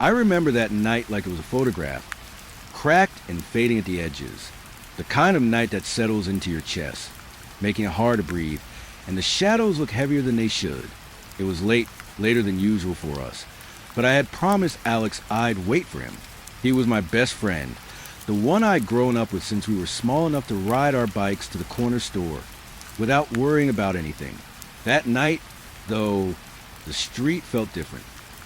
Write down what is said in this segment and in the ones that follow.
I remember that night like it was a photograph, cracked and fading at the edges. The kind of night that settles into your chest, making it hard to breathe, and the shadows look heavier than they should. It was late, later than usual for us, but I had promised Alex I'd wait for him. He was my best friend, the one I'd grown up with since we were small enough to ride our bikes to the corner store without worrying about anything. That night, though, the street felt different,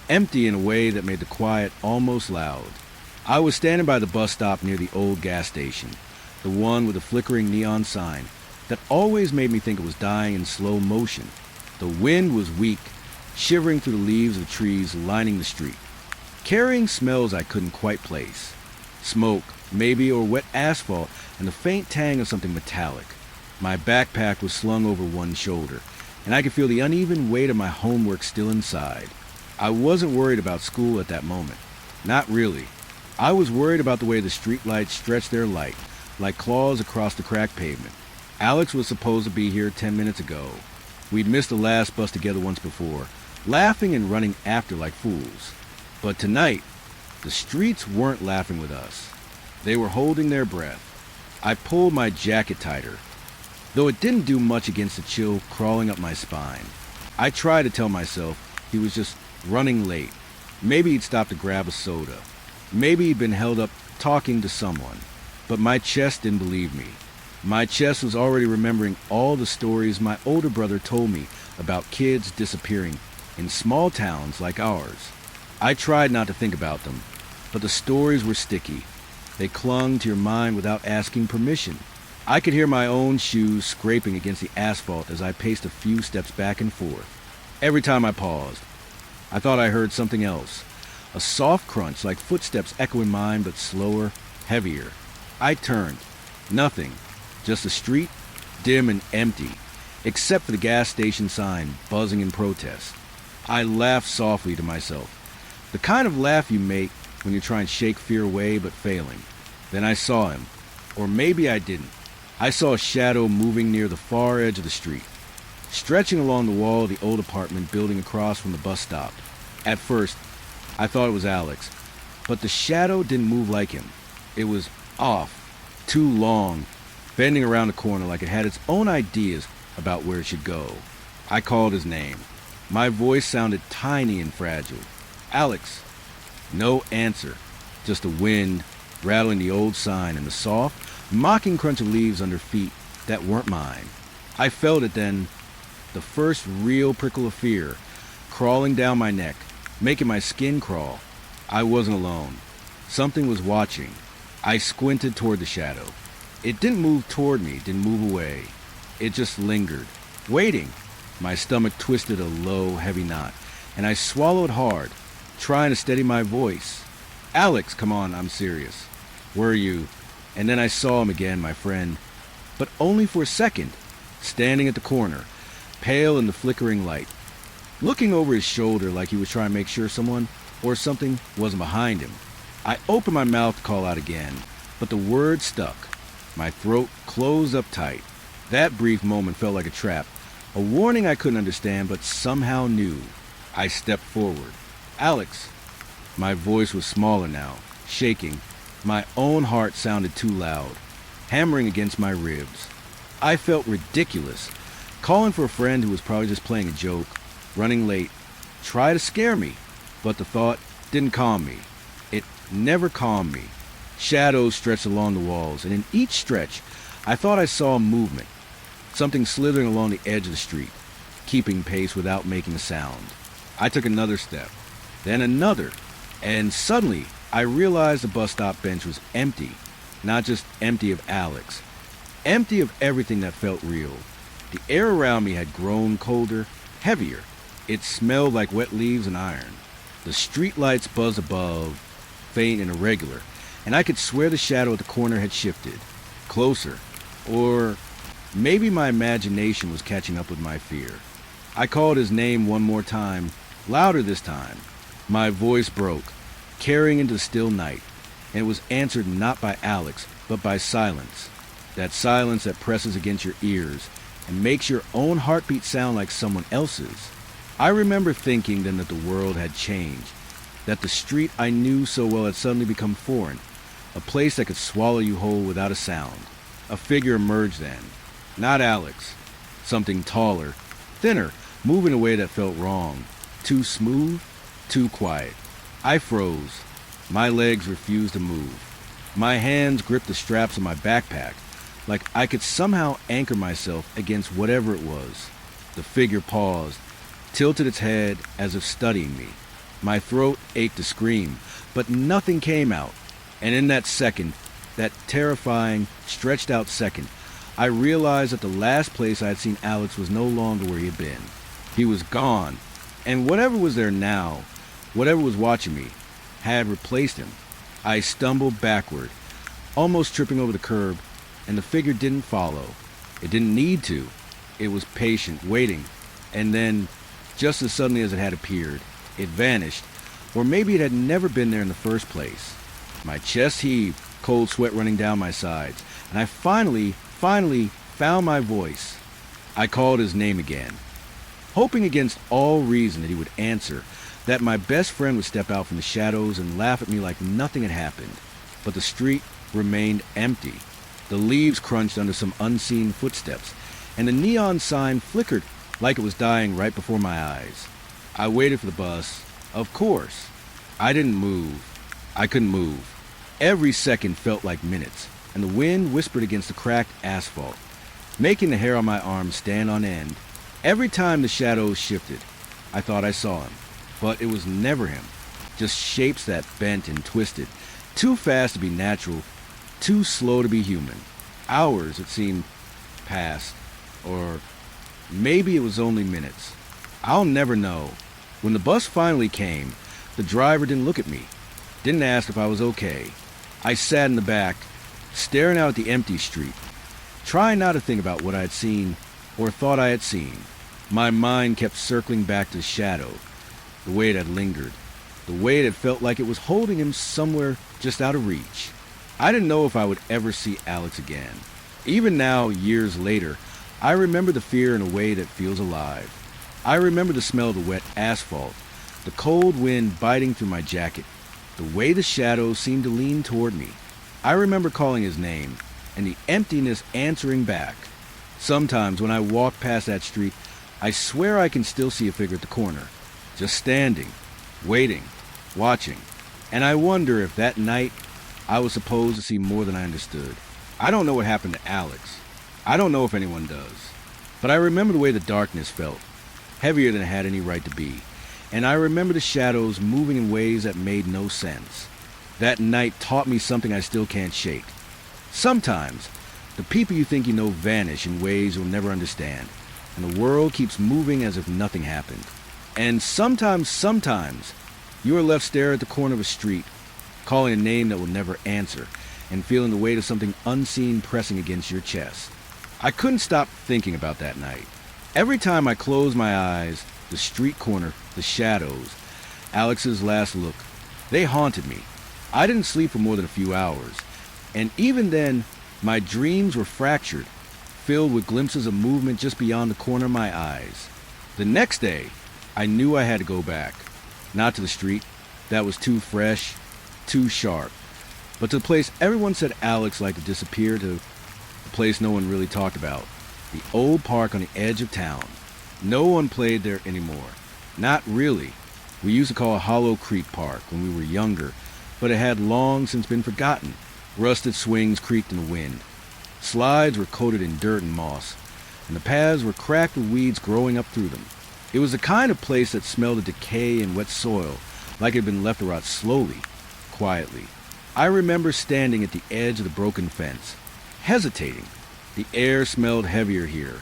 empty in a way that made the quiet almost loud. I was standing by the bus stop near the old gas station, the one with the flickering neon sign that always made me think it was dying in slow motion. The wind was weak, shivering through the leaves of trees lining the street, carrying smells I couldn't quite place. Smoke, maybe, or wet asphalt, and the faint tang of something metallic. My backpack was slung over one shoulder, and I could feel the uneven weight of my homework still inside. I wasn't worried about school at that moment. Not really. I was worried about the way the streetlights stretched their light, like claws across the cracked pavement. Alex was supposed to be here 10 minutes ago. We'd missed the last bus together once before, laughing and running after like fools. But tonight, the streets weren't laughing with us. They were holding their breath. I pulled my jacket tighter, though it didn't do much against the chill crawling up my spine. I tried to tell myself he was just running late. Maybe he'd stopped to grab a soda. Maybe he'd been held up talking to someone. But my chest didn't believe me. My chest was already remembering all the stories my older brother told me about kids disappearing in small towns like ours. I tried not to think about them, but the stories were sticky. They clung to your mind without asking permission. I could hear my own shoes scraping against the asphalt as I paced a few steps back and forth. Every time I paused, I thought I heard something else. A soft crunch like footsteps echoing mine, but slower, heavier. I turned. Nothing. Just a street, dim and empty, except for the gas station sign buzzing in protest. I laughed softly to myself. The kind of laugh you make when you try and shake fear away but failing. Then I saw him. Or maybe I didn't. I saw a shadow moving near the far edge of the street, stretching along the wall of the old apartment building across from the bus stop. At first, I thought it was Alex, but the shadow didn't move like him. It was off, too long, bending around the corner like it had its own ideas about where it should go. I called his name. My voice sounded tiny and fragile. Alex. No answer, just the wind rattling the old sign and the soft, mocking crunch of leaves under feet that weren't mine. I felt it then, the first real prickle of fear, crawling down my neck, making my skin crawl. I wasn't alone. Something was watching. I squinted toward the shadow. It didn't move toward me, didn't move away. It just lingered, waiting. My stomach twisted a low, heavy knot, and I swallowed hard, trying to steady my voice. Alex, come on, I'm serious. Where are you? And then I saw him again, my friend, but only for a second, standing at the corner, pale in the flickering light, looking over his shoulder like he was trying to make sure someone or something wasn't behind him. I opened my mouth to call out again, but the words stuck. My throat closed up tight. That brief moment felt like a trap, a warning I couldn't understand but somehow knew. I stepped forward. Alex. My voice was smaller now, shaking. My own heart sounded too loud, hammering against my ribs. I felt ridiculous, calling for a friend who was probably just playing a joke, running late, try to scare me, but the thought didn't calm me. It never calmed me. Shadows stretched along the walls, and in each stretch, I thought I saw movement, something slithering along the edge of the street, keeping pace without making a sound. I took another step, then another, and suddenly I realized the bus stop bench was empty, not just empty of Alex, empty of everything that felt real. The air around me had grown colder, heavier. It smelled like wet leaves and iron. The streetlights buzzed above, faint and irregular, and I could swear the shadow at the corner had shifted, closer, or maybe my imagination was catching up with my fear. I called his name one more time, louder this time. My voice broke, carrying into the still night, and it was answered not by Alex, but by silence. That silence that presses against your ears and makes your own heartbeat sound like someone else's. I remember thinking then that the world had changed, that the street I knew so well had suddenly become foreign, a place that could swallow you whole without a sound. A figure emerged then. Not Alex. Something taller, thinner, moving in a way that felt wrong. Too smooth, too quiet. I froze. My legs refused to move. My hands gripped the straps of my backpack, like I could somehow anchor myself against whatever it was. The figure paused, tilted its head as if studying me. My throat ached to scream, but nothing came out. And in that second, that terrifying, stretched out second, I realized that the last place I had seen Alex was no longer where he had been. He was gone, and whatever was there now, whatever was watching me, had replaced him. I stumbled backward, almost tripping over the curb, and the figure didn't follow. It didn't need to. It was patient, waiting, and then, just as suddenly as it had appeared, it vanished, or maybe it had never been there in the first place. My chest heaved, cold sweat running down my sides, and I finally found my voice. I called his name again, hoping against all reason that he would answer, that my best friend would step out from the shadows and laugh at me like nothing had happened. But the street remained empty. The leaves crunched under some unseen footsteps, and the neon sign flickered like it was dying right before my eyes. I waited for the bus. Of course. I didn't move. I couldn't move. Every second felt like minutes, and the wind whispered against the cracked asphalt, making the hair on my arms stand on end. Every time the shadows shifted, I thought I saw him, but it was never him. Just shapes that bent and twisted, too fast to be natural, too slow to be human. Hours, it seemed, passed, or maybe it was only minutes. I'll never know. When the bus finally came, the driver didn't look at me, didn't ask if I was okay. I sat in the back, staring out at the empty street, trying not to think about what I had seen or thought I had seen. My mind kept circling back to the shadow, the way it had lingered, the way it had felt like it was holding him somewhere just out of reach. I didn't know if I would ever see Alex again. Even now, years later, I remember the fear in a way that feels alive. I remember the smell of the wet asphalt, the cold wind biting through my jacket, the way the shadows seemed to lean toward me. I remember calling his name, and the emptiness answering back. Sometimes when I walk past that street, I swear I can still see a figure at the corner, just standing, waiting, watching. And I wonder if that night I was supposed to see more than I understood. I don't know what happened to Alex. I don't know if anyone does. But I remember the way the darkness felt, heavier than it had any right to be. And I remember the shadows moving in ways that made no sense. That night taught me something I still can't shake. Sometimes, the people you think you know vanish in ways you'll never understand, and the world keeps moving as if nothing happened. And sometimes, you are left staring at the corner of a street, calling a name that will never answer, and feeling the weight of something unseen pressing against your chest. I couldn't stop thinking about that night. Every time I closed my eyes, the street corner, the shadows, Alex's last look, they haunted me. I didn't sleep for more than a few hours, and even then, my dreams were fractured, filled with glimpses of movement just beyond the corner of my eyes. The next day, I knew I had to go back. Not to the street, that was too fresh, too sharp, but to the place everyone said Alex liked to disappear to, the place no one really talked about, the old park on the edge of town. No one played there anymore. Not really. We used to call it Hollow Creek Park when we were younger, but it had long since been forgotten. Rusted swings creaked in the wind. Slides were coated in dirt and moss, and the paths were cracked with weeds growing up through them. It was the kind of place that smelled of decay and wet soil, like it had been left to rot slowly, quietly. I remember standing at the edge of the broken fence, hesitating. The air smelled heavier here,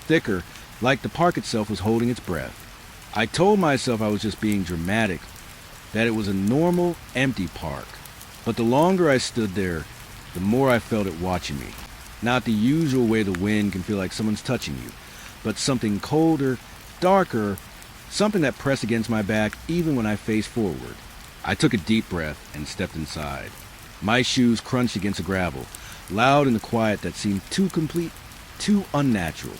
thicker, like the park itself was holding its breath. I told myself I was just being dramatic, that it was a normal, empty park. But the longer I stood there, the more I felt it watching me. Not the usual way the wind can feel like someone's touching you, but something colder, darker, something that pressed against my back even when I faced forward. I took a deep breath and stepped inside. My shoes crunched against the gravel, loud in the quiet that seemed too complete, too unnatural.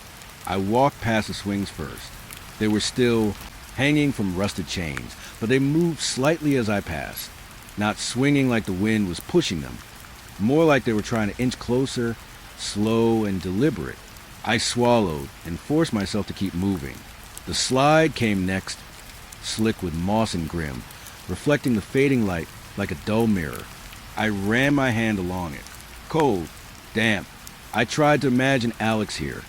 I walked past the swings first. They were still, hanging from rusted chains, but they moved slightly as I passed, not swinging like the wind was pushing them, more like they were trying to inch closer, slow and deliberate. I swallowed and forced myself to keep moving. The slide came next, slick with moss and grim, reflecting the fading light like a dull mirror. I ran my hand along it. Cold, damp. I tried to imagine Alex here,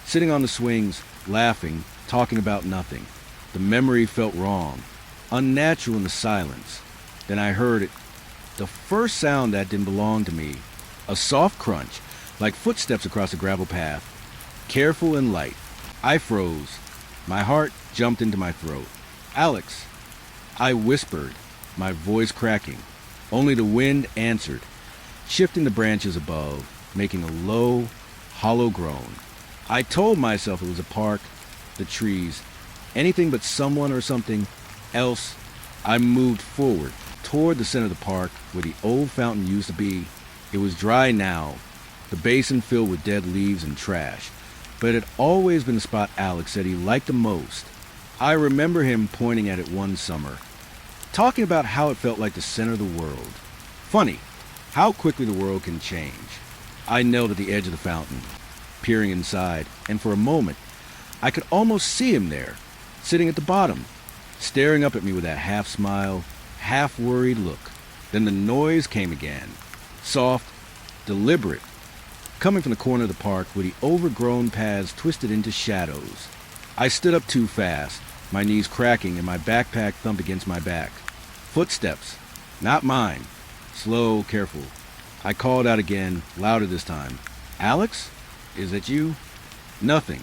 sitting on the swings, laughing, talking about nothing. The memory felt wrong, unnatural in the silence. Then I heard it. The first sound that didn't belong to me. A soft crunch, like footsteps across a gravel path. Careful and light. I froze. My heart jumped into my throat. Alex. I whispered, my voice cracking. Only the wind answered, shifting the branches above, making a low, hollow groan. I told myself it was a park, the trees, anything but someone or something else. I moved forward, toward the center of the park where the old fountain used to be. It was dry now, the basin filled with dead leaves and trash, but it had always been the spot Alex said he liked the most. I remember him pointing at it one summer, talking about how it felt like the center of the world. Funny, how quickly the world can change. I knelt at the edge of the fountain, peering inside, and for a moment, I could almost see him there, sitting at the bottom, staring up at me with that half-smile, half-worried look. Then the noise came again, soft, deliberate, coming from the corner of the park where the overgrown paths twisted into shadows. I stood up too fast, my knees cracking and my backpack thumped against my back. Footsteps, not mine, slow, careful. I called out again, louder this time. Alex? Is that you? Nothing.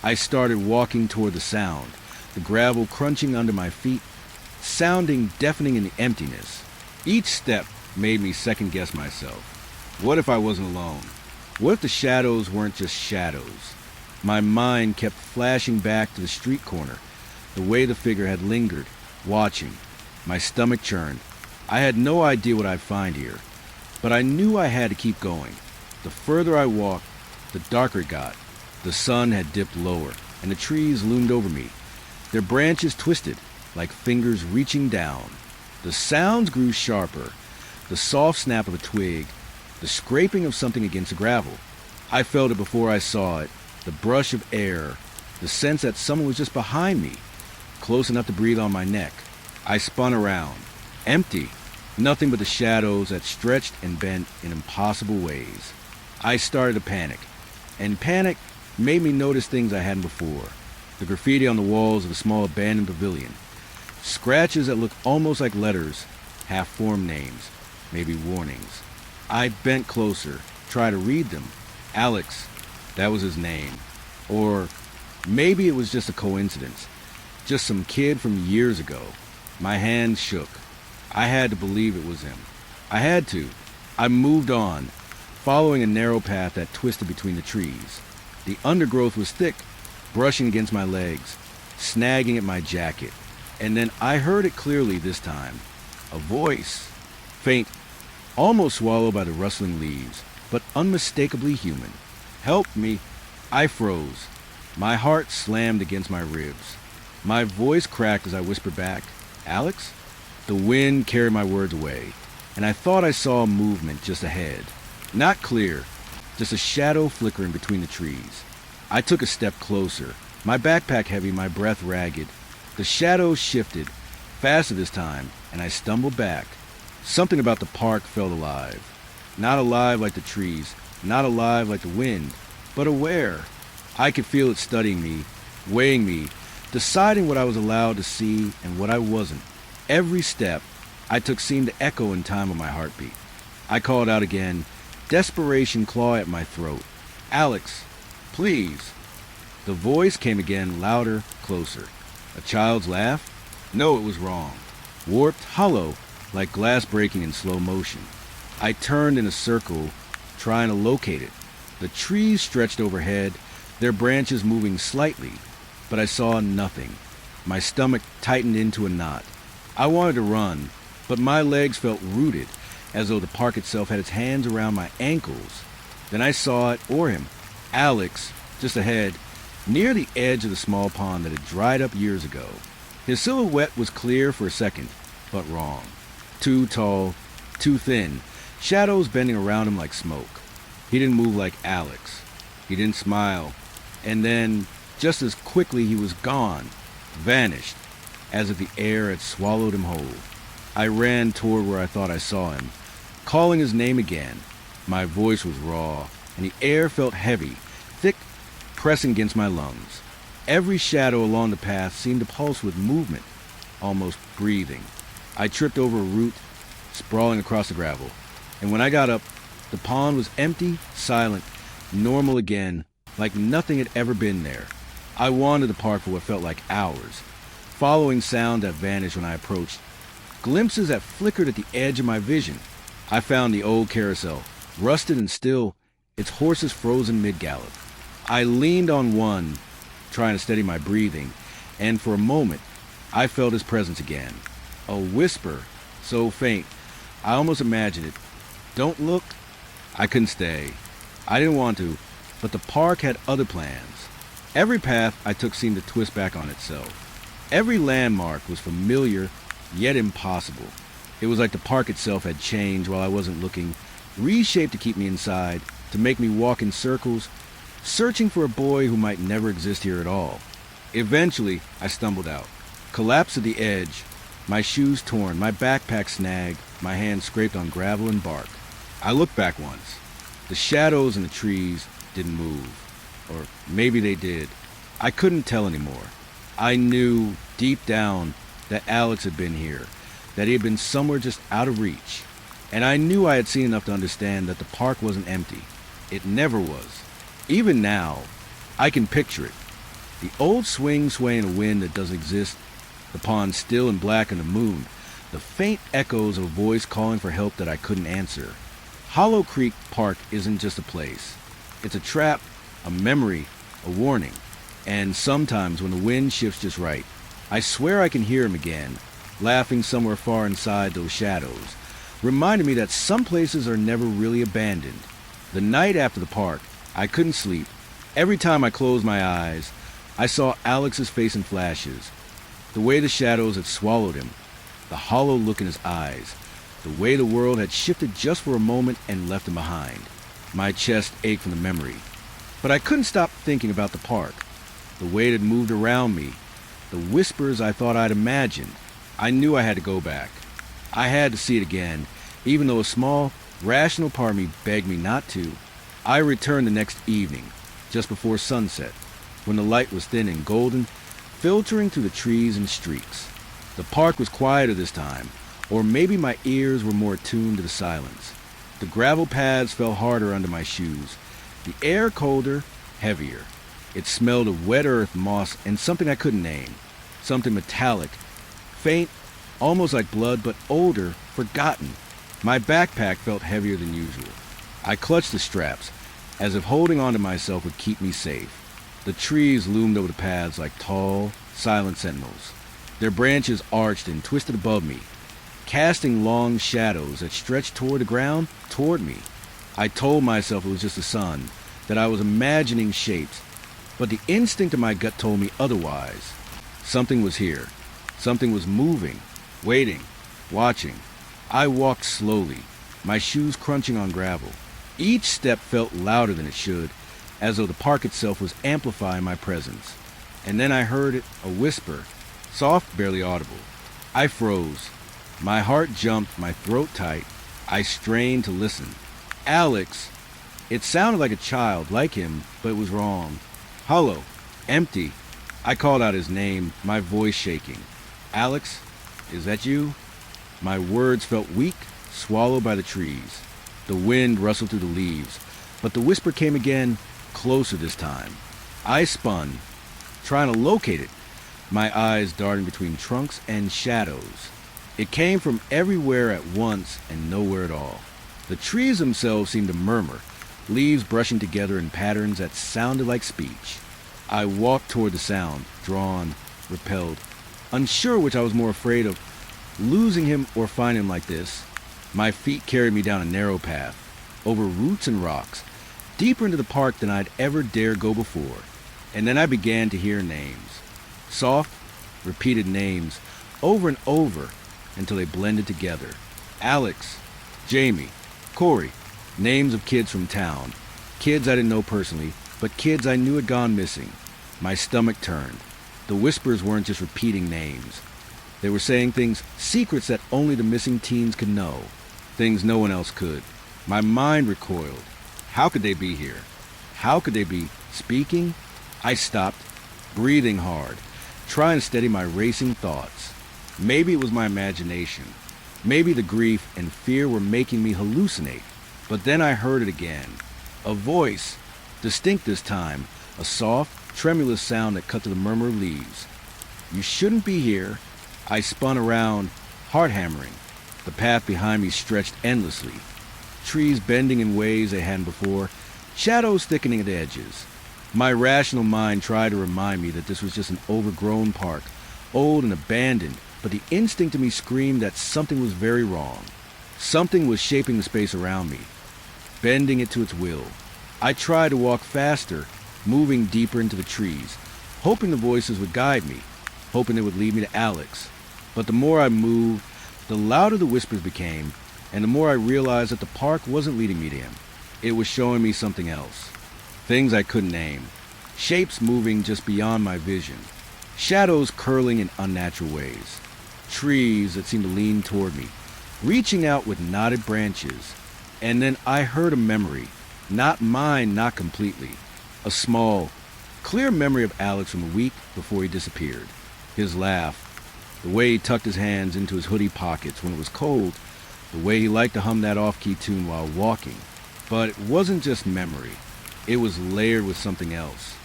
I started walking toward the sound, the gravel crunching under my feet, sounding deafening in the emptiness. Each step made me second-guess myself. What if I wasn't alone? What if the shadows weren't just shadows? My mind kept flashing back to the street corner, the way the figure had lingered, watching. My stomach churned. I had no idea what I'd find here, but I knew I had to keep going. The further I walked, the darker it got. The sun had dipped lower, and the trees loomed over me, their branches twisted like fingers reaching down. The sounds grew sharper, the soft snap of a twig, the scraping of something against the gravel. I felt it before I saw it, the brush of air, the sense that someone was just behind me, close enough to breathe on my neck. I spun around, empty, nothing but the shadows that stretched and bent in impossible ways. I started to panic, and panic made me notice things I hadn't before. The graffiti on the walls of a small abandoned pavilion. Scratches that looked almost like letters, half-formed names, maybe warnings. I bent closer, tried to read them. Alex, that was his name. Or maybe it was just a coincidence. Just some kid from years ago. My hands shook. I had to believe it was him. I had to. I moved on, following a narrow path that twisted between the trees. The undergrowth was thick, brushing against my legs, snagging at my jacket. And then I heard it clearly this time. A voice. Faint, almost swallowed by the rustling leaves, but unmistakably human. Help me. I froze. My heart slammed against my ribs. My voice cracked as I whispered back, Alex? The wind carried my words away, and I thought I saw a movement just ahead. Not clear, just a shadow flickering between the trees. I took a step closer, my backpack heavy, my breath ragged. The shadows shifted, faster this time, and I stumbled back. Something about the park felt alive. Not alive like the trees, not alive like the wind, but aware. I could feel it studying me, weighing me, deciding what I was allowed to see and what I wasn't. Every step I took seemed to echo in time with my heartbeat. I called out again, desperation clawing at my throat. Alex, please. The voice came again, louder, closer. A child's laugh? No, it was wrong. Warped, hollow, like glass breaking in slow motion. I turned in a circle, trying to locate it. The trees stretched overhead, their branches moving slightly, but I saw nothing. My stomach tightened into a knot. I wanted to run, but my legs felt rooted, as though the park itself had its hands around my ankles. Then I saw it, or him, Alex, just ahead, near the edge of the small pond that had dried up years ago. His silhouette was clear for a second, but wrong. Too tall, too thin, shadows bending around him like smoke. He didn't move like Alex. He didn't smile. And then, just as quickly, he was gone, vanished, as if the air had swallowed him whole. I ran toward where I thought I saw him, calling his name again. My voice was raw, and the air felt heavy, thick, pressing against my lungs. Every shadow along the path seemed to pulse with movement, almost breathing. I tripped over a root, sprawling across the gravel, and when I got up, the pond was empty, silent, normal again, like nothing had ever been there. I wandered the park for what felt like hours, following sound that vanished when I approached, glimpses that flickered at the edge of my vision. I found the old carousel, rusted and still, its horses frozen mid-gallop. I leaned on one, trying to steady my breathing, and for a moment, I felt his presence again. A whisper, so faint, I almost imagined it. "Don't look." I couldn't stay. I didn't want to, but the park had other plans. Every path I took seemed to twist back on itself. Every landmark was familiar, yet impossible. It was like the park itself had changed while I wasn't looking, reshaped to keep me inside, to make me walk in circles, searching for a boy who might never exist here at all. Eventually, I stumbled out, collapsed at the edge, my shoes torn, my backpack snagged, my hands scraped on gravel and bark. I looked back once. The shadows in the trees didn't move. Or maybe they did. I couldn't tell anymore. I knew, deep down, that Alex had been here, that he had been somewhere just out of reach. And I knew I had seen enough to understand that the park wasn't empty. It never was. Even now, I can picture it. The old swing swaying in a wind that doesn't exist, the pond still and black in the moon, the faint echoes of a voice calling for help that I couldn't answer. Hollow Creek Park isn't just a place. It's a trap, a memory, a warning. And sometimes when the wind shifts just right, I swear I can hear him again, laughing somewhere far inside those shadows, reminding me that some places are never really abandoned. The night after the park, I couldn't sleep. Every time I closed my eyes, I saw Alex's face in flashes, the way the shadows had swallowed him, the hollow look in his eyes, the way the world had shifted just for a moment and left him behind. My chest ached from the memory. But I couldn't stop thinking about the park, the way it had moved around me, the whispers I thought I'd imagined. I knew I had to go back. I had to see it again, even though a small, rational part of me begged me not to. I returned the next evening, just before sunset, when the light was thin and golden, filtering through the trees in streaks. The park was quieter this time, or maybe my ears were more attuned to the silence. The gravel paths fell harder under my shoes, the air colder, heavier. It smelled of wet earth, moss, and something I couldn't name. Something metallic, faint, almost like blood, but older, forgotten. My backpack felt heavier than usual. I clutched the straps, as if holding on to myself would keep me safe. The trees loomed over the paths like tall, silent sentinels. Their branches arched and twisted above me, casting long shadows that stretched toward the ground, toward me. I told myself it was just the sun, that I was imagining shapes, but the instinct of my gut told me otherwise. Something was here. Something was moving, waiting, watching. I walked slowly, my shoes crunching on gravel. Each step felt louder than it should, as though the park itself was amplifying my presence. And then I heard it, a whisper, soft, barely audible. I froze. My heart jumped, my throat tight. I strained to listen. Alex. It sounded like a child, like him, but it was wrong. Hollow, empty. I called out his name, my voice shaking. Alex, is that you? My words felt weak, swallowed by the trees. The wind rustled through the leaves, but the whisper came again, closer this time. I spun, trying to locate it, my eyes darting between trunks and shadows. It came from everywhere at once and nowhere at all. The trees themselves seemed to murmur, leaves brushing together in patterns that sounded like speech. I walked toward the sound, drawn, repelled, unsure which I was more afraid of, losing him or finding him like this. My feet carried me down a narrow path, over roots and rocks, deeper into the park than I'd ever dared go before. And then I began to hear names. Soft, repeated names over and over until they blended together. Alex, Jamie, Corey, names of kids from town. Kids I didn't know personally, but kids I knew had gone missing. My stomach turned. The whispers weren't just repeating names. They were saying things, secrets that only the missing teens could know. Things no one else could. My mind recoiled. How could they be here? How could they be speaking? I stopped, breathing hard, trying to steady my racing thoughts. Maybe it was my imagination. Maybe the grief and fear were making me hallucinate. But then I heard it again. A voice, distinct this time, a soft, tremulous sound that cut through the murmur of leaves. You shouldn't be here. I spun around, heart hammering. The path behind me stretched endlessly. Trees bending in ways they hadn't before, shadows thickening at the edges. My rational mind tried to remind me that this was just an overgrown park, old and abandoned, but the instinct in me screamed that something was very wrong. Something was shaping the space around me, bending it to its will. I tried to walk faster, moving deeper into the trees, hoping the voices would guide me, hoping they would lead me to Alex. But the more I moved, the louder the whispers became, and the more I realized that the park wasn't leading me to him. It was showing me something else. Things I couldn't name. Shapes moving just beyond my vision. Shadows curling in unnatural ways. Trees that seemed to lean toward me, reaching out with knotted branches. And then I heard a memory. Not mine, not completely. A small, clear memory of Alex from a week before he disappeared. His laugh. The way he tucked his hands into his hoodie pockets when it was cold. The way he liked to hum that off-key tune while walking. But it wasn't just memory. It was layered with something else.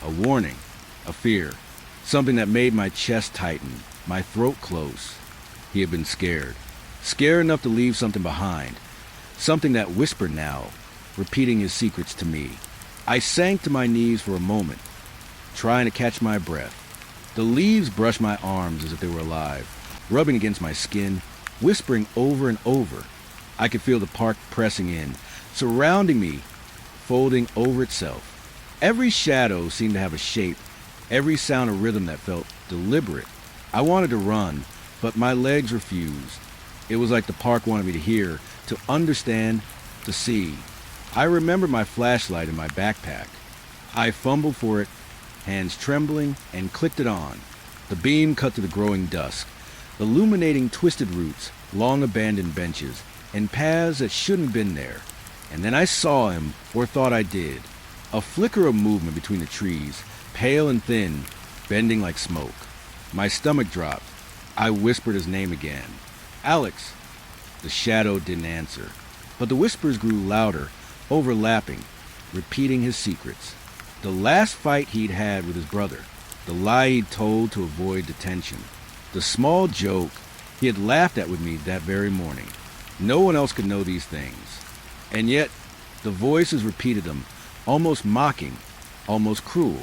A warning. A fear. Something that made my chest tighten, my throat close. He had been scared. Scared enough to leave something behind. Something that whispered now, repeating his secrets to me. I sank to my knees for a moment, trying to catch my breath. The leaves brushed my arms as if they were alive, rubbing against my skin, whispering over and over. I could feel the park pressing in, surrounding me, folding over itself. Every shadow seemed to have a shape, every sound a rhythm that felt deliberate. I wanted to run, but my legs refused. It was like the park wanted me to hear, to understand, to see. I remembered my flashlight in my backpack. I fumbled for it, hands trembling, and clicked it on. The beam cut through the growing dusk, illuminating twisted roots, long abandoned benches, and paths that shouldn't have been there. And then I saw him, or thought I did. A flicker of movement between the trees, pale and thin, bending like smoke. My stomach dropped. I whispered his name again. Alex. The shadow didn't answer, but the whispers grew louder, overlapping, repeating his secrets. The last fight he'd had with his brother, the lie he'd told to avoid detention, the small joke he had laughed at with me that very morning. No one else could know these things. And yet, the voices repeated them, almost mocking, almost cruel.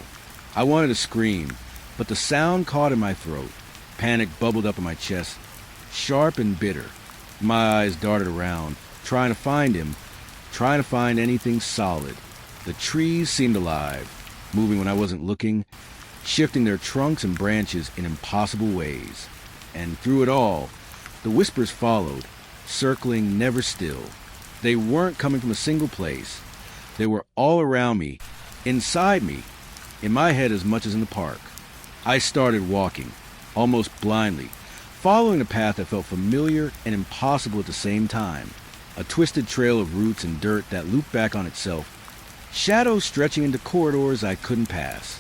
I wanted to scream, but the sound caught in my throat. Panic bubbled up in my chest, sharp and bitter. My eyes darted around, trying to find him, trying to find anything solid. The trees seemed alive, moving when I wasn't looking, shifting their trunks and branches in impossible ways. And through it all, the whispers followed, circling never still. They weren't coming from a single place. They were all around me, inside me, in my head as much as in the park. I started walking, almost blindly, following a path that felt familiar and impossible at the same time. A twisted trail of roots and dirt that looped back on itself, shadows stretching into corridors I couldn't pass.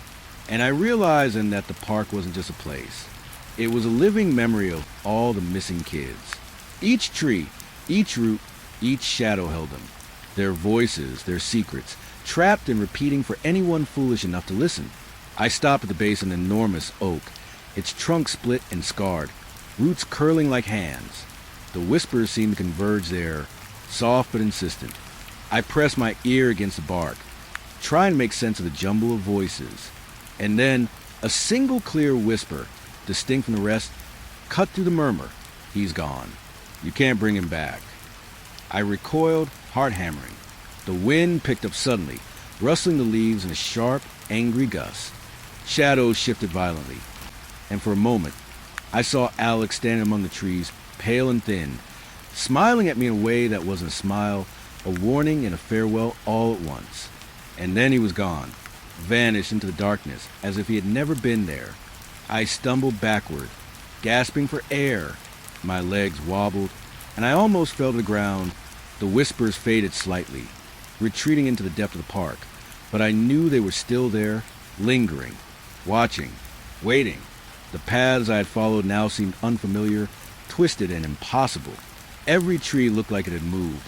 And I realized then that the park wasn't just a place. It was a living memory of all the missing kids. Each tree, each root, each shadow held them. Their voices, their secrets, trapped and repeating for anyone foolish enough to listen. I stopped at the base of an enormous oak, its trunk split and scarred, roots curling like hands. The whispers seemed to converge there, soft but insistent. I pressed my ear against the bark, trying to make sense of the jumble of voices. And then, a single clear whisper, distinct from the rest, cut through the murmur. He's gone. You can't bring him back. I recoiled, heart hammering. The wind picked up suddenly, rustling the leaves in a sharp, angry gust. Shadows shifted violently. and for a moment, I saw Alex standing among the trees, pale and thin, smiling at me in a way that wasn't a smile, a warning and a farewell all at once. And then he was gone, vanished into the darkness as if he had never been there. I stumbled backward, gasping for air. My legs wobbled, and I almost fell to the ground. The whispers faded slightly, retreating into the depth of the park, but I knew they were still there, lingering, watching, waiting. The paths I had followed now seemed unfamiliar, twisted and impossible. Every tree looked like it had moved.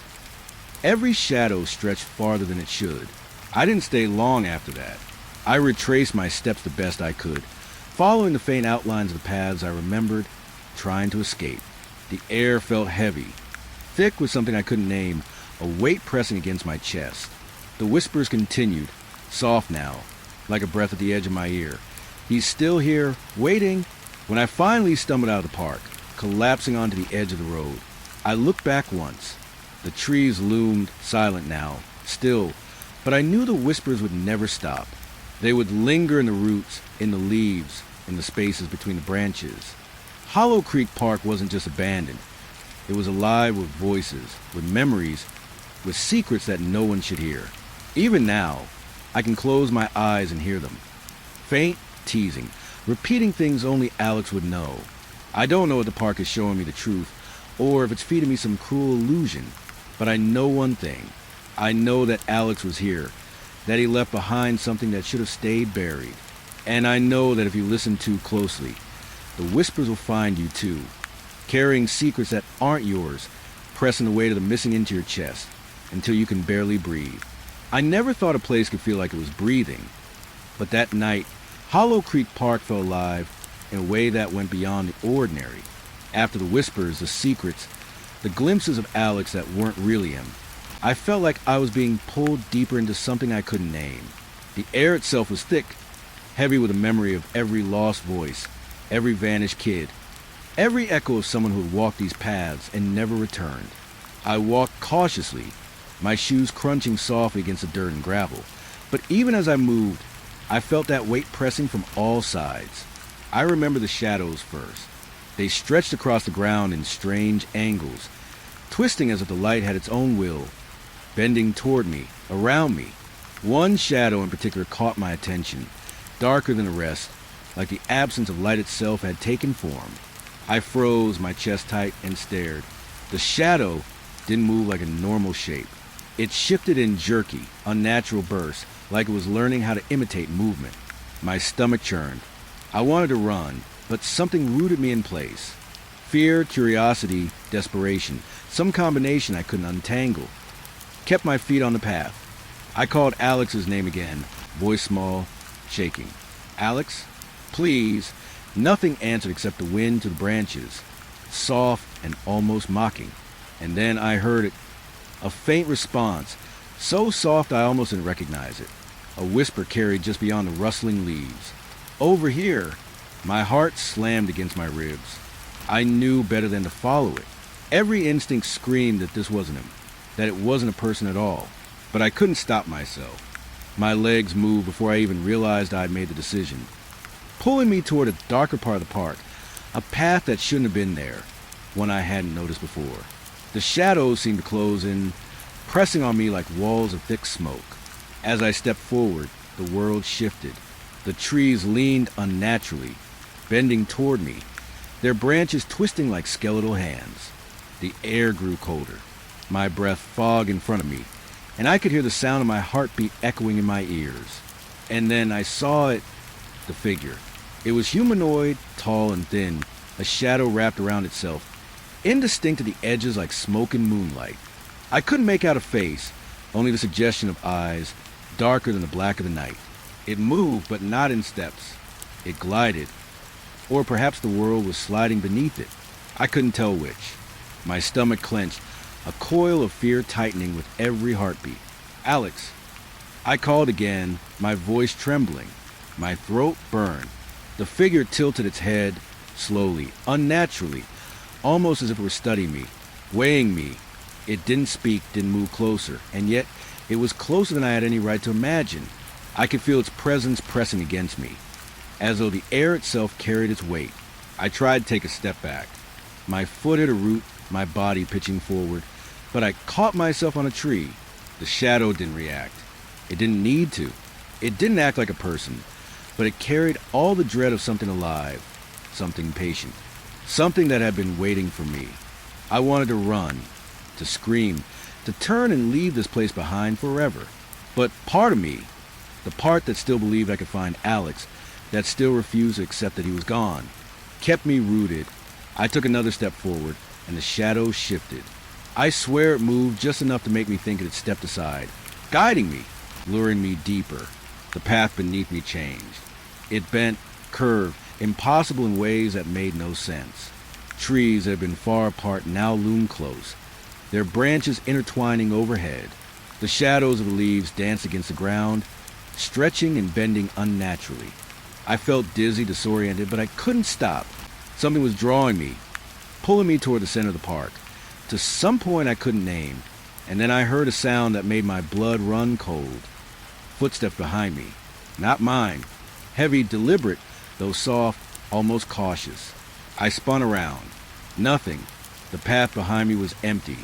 Every shadow stretched farther than it should. I didn't stay long after that. I retraced my steps the best I could, following the faint outlines of the paths I remembered, trying to escape. The air felt heavy, thick with something I couldn't name, a weight pressing against my chest. The whispers continued, soft now, like a breath at the edge of my ear. He's still here, waiting. When I finally stumbled out of the park, collapsing onto the edge of the road, I looked back once. The trees loomed, silent now, still, but I knew the whispers would never stop. They would linger in the roots, in the leaves, in the spaces between the branches. Hollow Creek Park wasn't just abandoned. It was alive with voices, with memories, with secrets that no one should hear. Even now, I can close my eyes and hear them. Faint, teasing, repeating things only Alex would know. I don't know if the park is showing me the truth, or if it's feeding me some cruel illusion, but I know one thing. I know that Alex was here, that he left behind something that should have stayed buried. And I know that if you listen too closely, the whispers will find you too, carrying secrets that aren't yours, pressing the weight of the missing into your chest, until you can barely breathe. I never thought a place could feel like it was breathing, but that night, Hollow Creek Park felt alive in a way that went beyond the ordinary. After the whispers, the secrets, the glimpses of Alex that weren't really him, I felt like I was being pulled deeper into something I couldn't name. The air itself was thick, heavy with a memory of every lost voice, every vanished kid, every echo of someone who had walked these paths and never returned. I walked cautiously, my shoes crunching softly against the dirt and gravel, but even as I moved, I felt that weight pressing from all sides. I remember the shadows first. They stretched across the ground in strange angles, twisting as if the light had its own will, bending toward me, around me. One shadow in particular caught my attention, darker than the rest, like the absence of light itself had taken form. I froze, my chest tight, and stared. The shadow didn't move like a normal shape. It shifted in jerky, unnatural bursts, like it was learning how to imitate movement. My stomach churned. I wanted to run, but something rooted me in place. Fear, curiosity, desperation, some combination I couldn't untangle, kept my feet on the path. I called Alex's name again, voice small, shaking. Alex? Please. Nothing answered except the wind to the branches, soft and almost mocking. And then I heard it, a faint response, so soft I almost didn't recognize it. A whisper carried just beyond the rustling leaves. Over here. My heart slammed against my ribs. I knew better than to follow it. Every instinct screamed that this wasn't him, that it wasn't a person at all. But I couldn't stop myself. My legs moved before I even realized I had made the decision, pulling me toward a darker part of the park, a path that shouldn't have been there, one I hadn't noticed before. The shadows seemed to close in, pressing on me like walls of thick smoke. As I stepped forward, the world shifted. The trees leaned unnaturally, bending toward me, their branches twisting like skeletal hands. The air grew colder, my breath fogged in front of me, and I could hear the sound of my heartbeat echoing in my ears. And then I saw it, the figure. It was humanoid, tall and thin, a shadow wrapped around itself, indistinct at the edges like smoke in moonlight. I couldn't make out a face, only the suggestion of eyes, darker than the black of the night. It moved, but not in steps. It glided, or perhaps the world was sliding beneath it. I couldn't tell which. My stomach clenched, a coil of fear tightening with every heartbeat. Alex. I called again, my voice trembling. My throat burned. The figure tilted its head, slowly, unnaturally, almost as if it were studying me, weighing me. It didn't speak, didn't move closer, and yet it was closer than I had any right to imagine. I could feel its presence pressing against me. as though the air itself carried its weight. I tried to take a step back. My foot hit a root, my body pitching forward, but I caught myself on a tree. The shadow didn't react. It didn't need to. It didn't act like a person, but it carried all the dread of something alive, something patient, something that had been waiting for me. I wanted to run, to scream, to turn and leave this place behind forever. But part of me, the part that still believed I could find Alex, that still refused to accept that he was gone, kept me rooted. I took another step forward, and the shadow shifted. I swear it moved just enough to make me think it had stepped aside, guiding me, luring me deeper. The path beneath me changed. It bent, curved, impossible in ways that made no sense. Trees that had been far apart now loomed close, their branches intertwining overhead. The shadows of the leaves danced against the ground, stretching and bending unnaturally. I felt dizzy, disoriented, but I couldn't stop. Something was drawing me, pulling me toward the center of the park, to some point I couldn't name, and then I heard a sound that made my blood run cold. Footsteps behind me, not mine, heavy, deliberate, though soft, almost cautious. I spun around. Nothing. The path behind me was empty,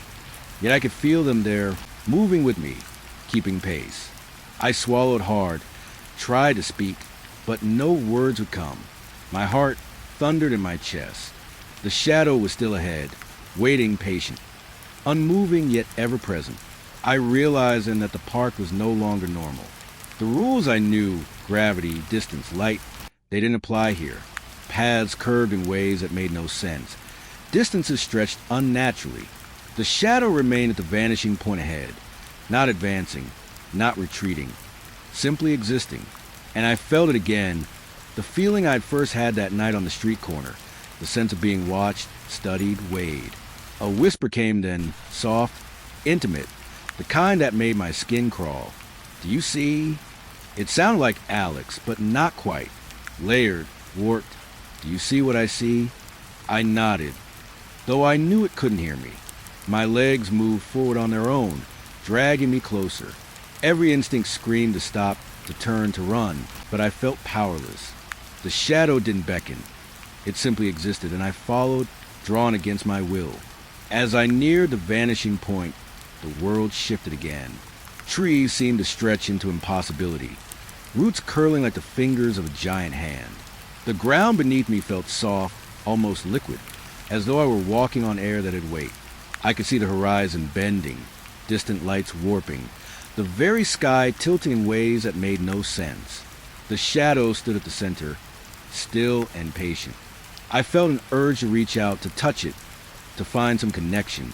yet I could feel them there, moving with me, keeping pace. I swallowed hard, tried to speak, but no words would come. My heart thundered in my chest. The shadow was still ahead, waiting patient, unmoving yet ever present. I realized then that the park was no longer normal. The rules I knew, gravity, distance, light, they didn't apply here. Paths curved in ways that made no sense. Distances stretched unnaturally. The shadow remained at the vanishing point ahead, not advancing, not retreating, simply existing. And I felt it again, the feeling I'd first had that night on the street corner, the sense of being watched, studied, weighed. A whisper came then, soft, intimate, the kind that made my skin crawl. "Do you see?" It sounded like Alex, but not quite. Layered, warped. "Do you see what I see?" I nodded, though I knew it couldn't hear me. My legs moved forward on their own, dragging me closer. Every instinct screamed to stop, to turn, to run, but I felt powerless. The shadow didn't beckon. It simply existed, and I followed, drawn against my will. As I neared the vanishing point, the world shifted again. Trees seemed to stretch into impossibility, roots curling like the fingers of a giant hand. The ground beneath me felt soft, almost liquid, as though I were walking on air that had weight. I could see the horizon bending, distant lights warping, the very sky tilting in ways that made no sense. The shadow stood at the center, still and patient. I felt an urge to reach out, to touch it, to find some connection,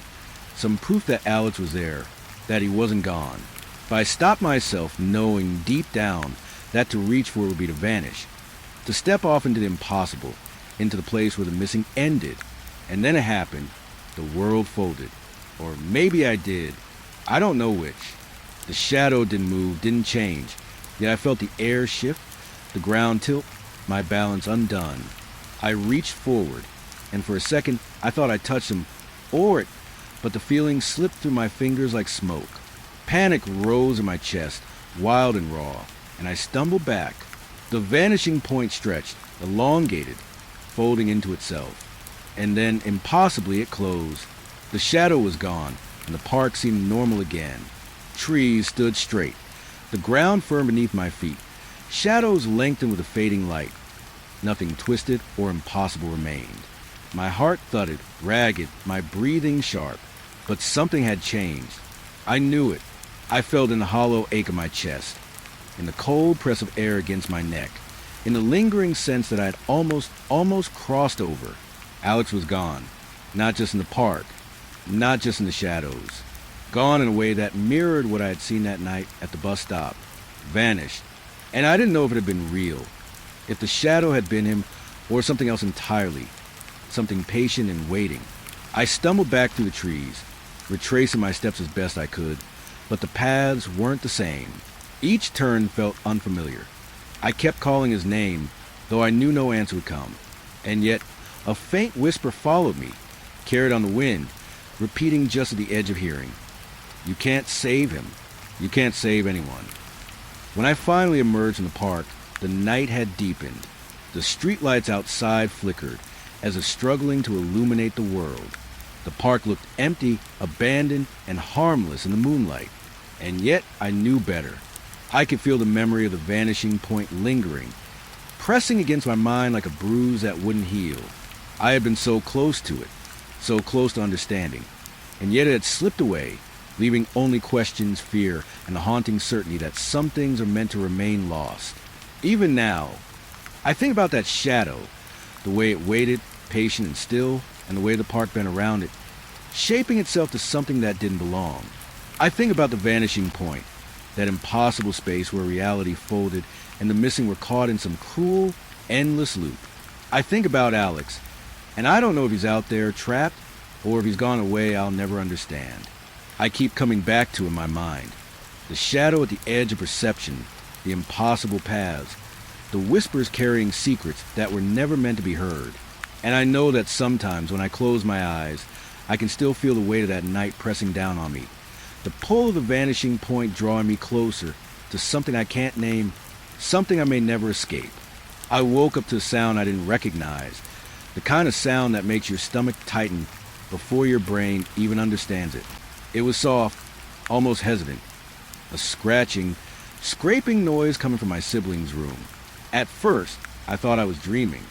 some proof that Alex was there, that he wasn't gone. But I stopped myself, knowing deep down that to reach for it would be to vanish, to step off into the impossible, into the place where the missing ended. And then it happened. The world folded. Or maybe I did. I don't know which. The shadow didn't move, didn't change. Yet I felt the air shift, the ground tilt, my balance undone. I reached forward, and for a second I thought I touched him, but the feeling slipped through my fingers like smoke. Panic rose in my chest, wild and raw, and I stumbled back. The vanishing point stretched, elongated, folding into itself. And then, impossibly, it closed. The shadow was gone, and the park seemed normal again. Trees stood straight, the ground firm beneath my feet. Shadows lengthened with the fading light. Nothing twisted or impossible remained. My heart thudded, ragged, my breathing sharp. But something had changed. I knew it. I felt in the hollow ache of my chest, in the cold press of air against my neck, in the lingering sense that I had almost crossed over. Alex was gone, not just in the park, not just in the shadows. Gone in a way that mirrored what I had seen that night at the bus stop. Vanished. And I didn't know if it had been real, if the shadow had been him, or something else entirely, something patient and waiting. I stumbled back through the trees, retracing my steps as best I could, but the paths weren't the same. Each turn felt unfamiliar. I kept calling his name, though I knew no answer would come. And yet, a faint whisper followed me, carried on the wind, repeating just at the edge of hearing. You can't save him. You can't save anyone. When I finally emerged in the park, the night had deepened. The streetlights outside flickered, as if struggling to illuminate the world. The park looked empty, abandoned, and harmless in the moonlight. And yet I knew better. I could feel the memory of the vanishing point lingering, pressing against my mind like a bruise that wouldn't heal. I had been so close to it, so close to understanding, and yet it had slipped away, leaving only questions, fear, and the haunting certainty that some things are meant to remain lost. Even now, I think about that shadow, the way it waited, patient and still, and the way the park bent around it, shaping itself to something that didn't belong. I think about the vanishing point, that impossible space where reality folded and the missing were caught in some cruel, endless loop. I think about Alex, and I don't know if he's out there trapped or if he's gone away I'll never understand. I keep coming back to in my mind. The shadow at the edge of perception, the impossible paths, the whispers carrying secrets that were never meant to be heard. And I know that sometimes when I close my eyes, I can still feel the weight of that night pressing down on me. The pull of the vanishing point drawing me closer to something I can't name, something I may never escape. I woke up to a sound I didn't recognize, the kind of sound that makes your stomach tighten before your brain even understands it. It was soft, almost hesitant, a scratching, scraping noise coming from my siblings' room. At first, I thought I was dreaming.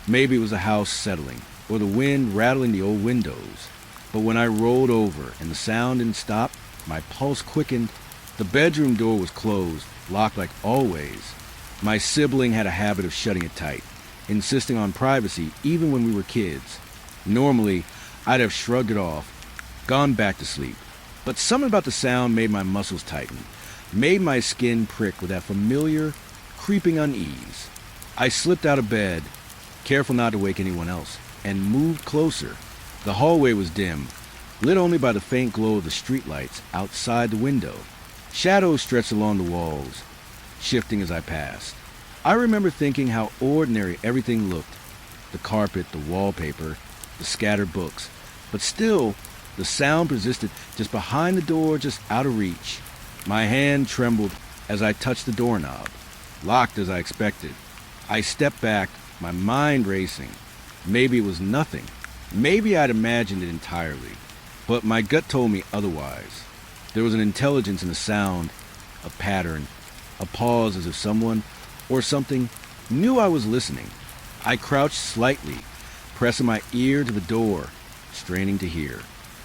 Maybe it was the house settling, or the wind rattling the old windows. But when I rolled over and the sound didn't stop, my pulse quickened. The bedroom door was closed, locked like always. My sibling had a habit of shutting it tight, insisting on privacy even when we were kids. Normally, I'd have shrugged it off, gone back to sleep. But something about the sound made my muscles tighten, made my skin prick with that familiar, creeping unease. I slipped out of bed, careful not to wake anyone else, and moved closer. The hallway was dim, lit only by the faint glow of the streetlights outside the window. Shadows stretched along the walls, shifting as I passed. I remember thinking how ordinary everything looked. The carpet, the wallpaper, the scattered books. But still, the sound persisted just behind the door, just out of reach. My hand trembled as I touched the doorknob, locked as I expected. I stepped back, my mind racing. Maybe it was nothing. Maybe I'd imagined it entirely. But my gut told me otherwise. There was an intelligence in the sound, a pattern, a pause as if someone or something knew I was listening. I crouched slightly, pressing my ear to the door, straining to hear.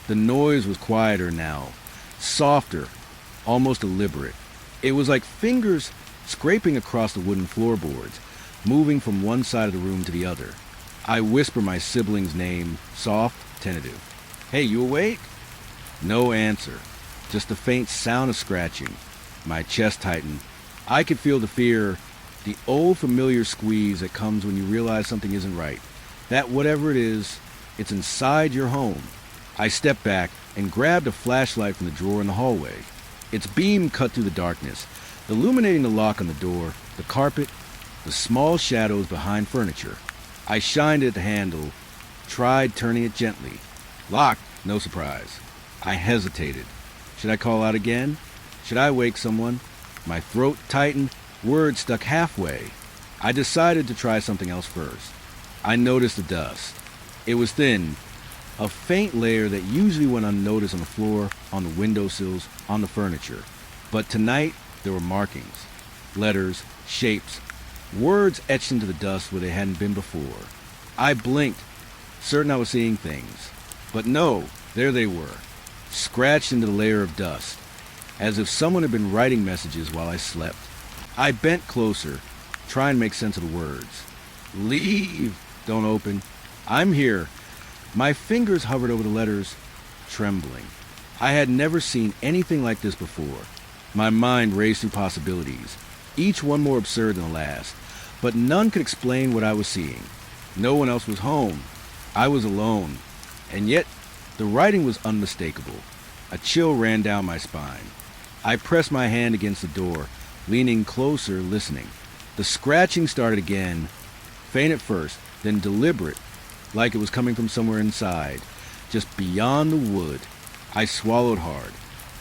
The noise was quieter now, softer, almost deliberate. It was like fingers scraping across the wooden floorboards, moving from one side of the room to the other. I whisper my sibling's name, soft, tentative. "Hey, you awake?" No answer, just a faint sound of scratching. My chest tightened. I could feel the fear, the old familiar squeeze that comes when you realize something isn't right. That whatever it is, it's inside your home. I stepped back and grabbed a flashlight from the drawer in the hallway. Its beam cut through the darkness, illuminating the lock on the door, the carpet, the small shadows behind furniture. I shined it at the handle, tried turning it gently. Locked, no surprise. I hesitated. Should I call out again? Should I wake someone? My throat tightened, words stuck halfway. I decided to try something else first. I noticed the dust. It was thin, a faint layer that usually went unnoticed on the floor, on the windowsills, on the furniture. But tonight, there were markings, letters, shapes, words etched into the dust where they hadn't been before. I blinked, certain I was seeing things. But no, there they were, scratched into the layer of dust, as if someone had been writing messages while I slept. I bent closer, trying to make sense of the words. "Leave, don't open. I'm here." My fingers hovered over the letters, trembling. I had never seen anything like this before. My mind raced through possibilities, each one more absurd than the last, but none could explain what I was seeing. No one else was home. I was alone. And yet, the writing was unmistakable. A chill ran down my spine. I pressed my hand against the door, leaning closer, listening. The scratching started again, faint at first, then deliberate, like it was coming from somewhere inside, just beyond the wood. I swallowed hard.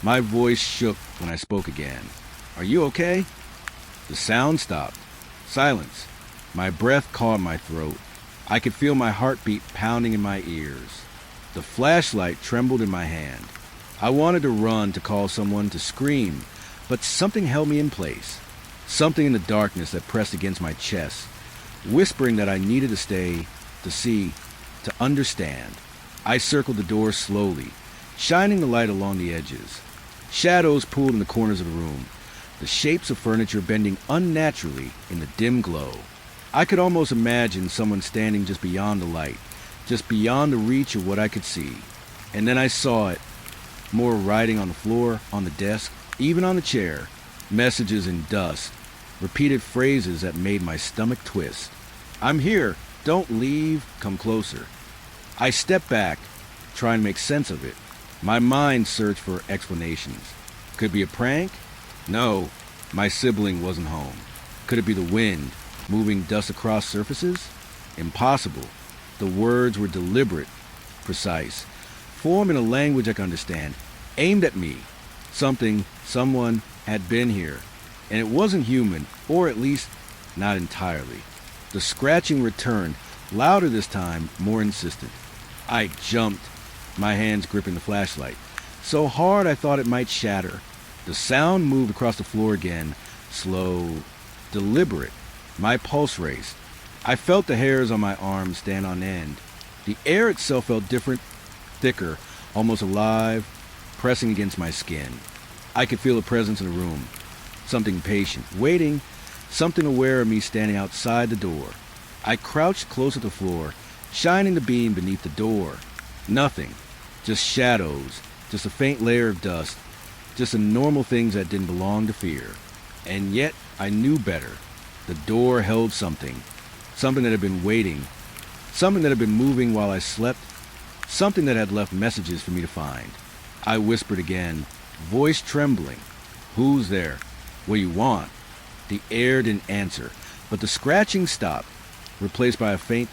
My voice shook when I spoke again. "Are you okay?" The sound stopped. Silence. My breath caught my throat. I could feel my heartbeat pounding in my ears. The flashlight trembled in my hand. I wanted to run, to call someone, to scream, but something held me in place. Something in the darkness that pressed against my chest, whispering that I needed to stay, to see, to understand. I circled the door slowly, shining the light along the edges. Shadows pooled in the corners of the room, the shapes of furniture bending unnaturally in the dim glow. I could almost imagine someone standing just beyond the light, just beyond the reach of what I could see. And then I saw it. More writing on the floor, on the desk, even on the chair. Messages in dust. Repeated phrases that made my stomach twist. I'm here. Don't leave. Come closer. I stepped back, trying to make sense of it. My mind searched for explanations. Could it be a prank? No, my sibling wasn't home. Could it be the wind, moving dust across surfaces? Impossible. The words were deliberate, precise, formed in a language I could understand, aimed at me. Someone had been here, and it wasn't human, or at least not entirely. The scratching returned, louder this time, more insistent. I jumped, my hands gripping the flashlight, so hard I thought it might shatter. The sound moved across the floor again, slow, deliberate. My pulse raced. I felt the hairs on my arms stand on end. The air itself felt different, thicker, almost alive, pressing against my skin. I could feel a presence in the room, something patient, waiting, something aware of me standing outside the door. I crouched close to the floor, shining the beam beneath the door. Nothing, just shadows, just a faint layer of dust, just the normal things that didn't belong to fear. And yet I knew better. The door held something that had been waiting, something that had been moving while I slept, something that had left messages for me to find. I whispered again, voice trembling. Who's there? What do you want? The air didn't answer, but the scratching stopped, replaced by a faint,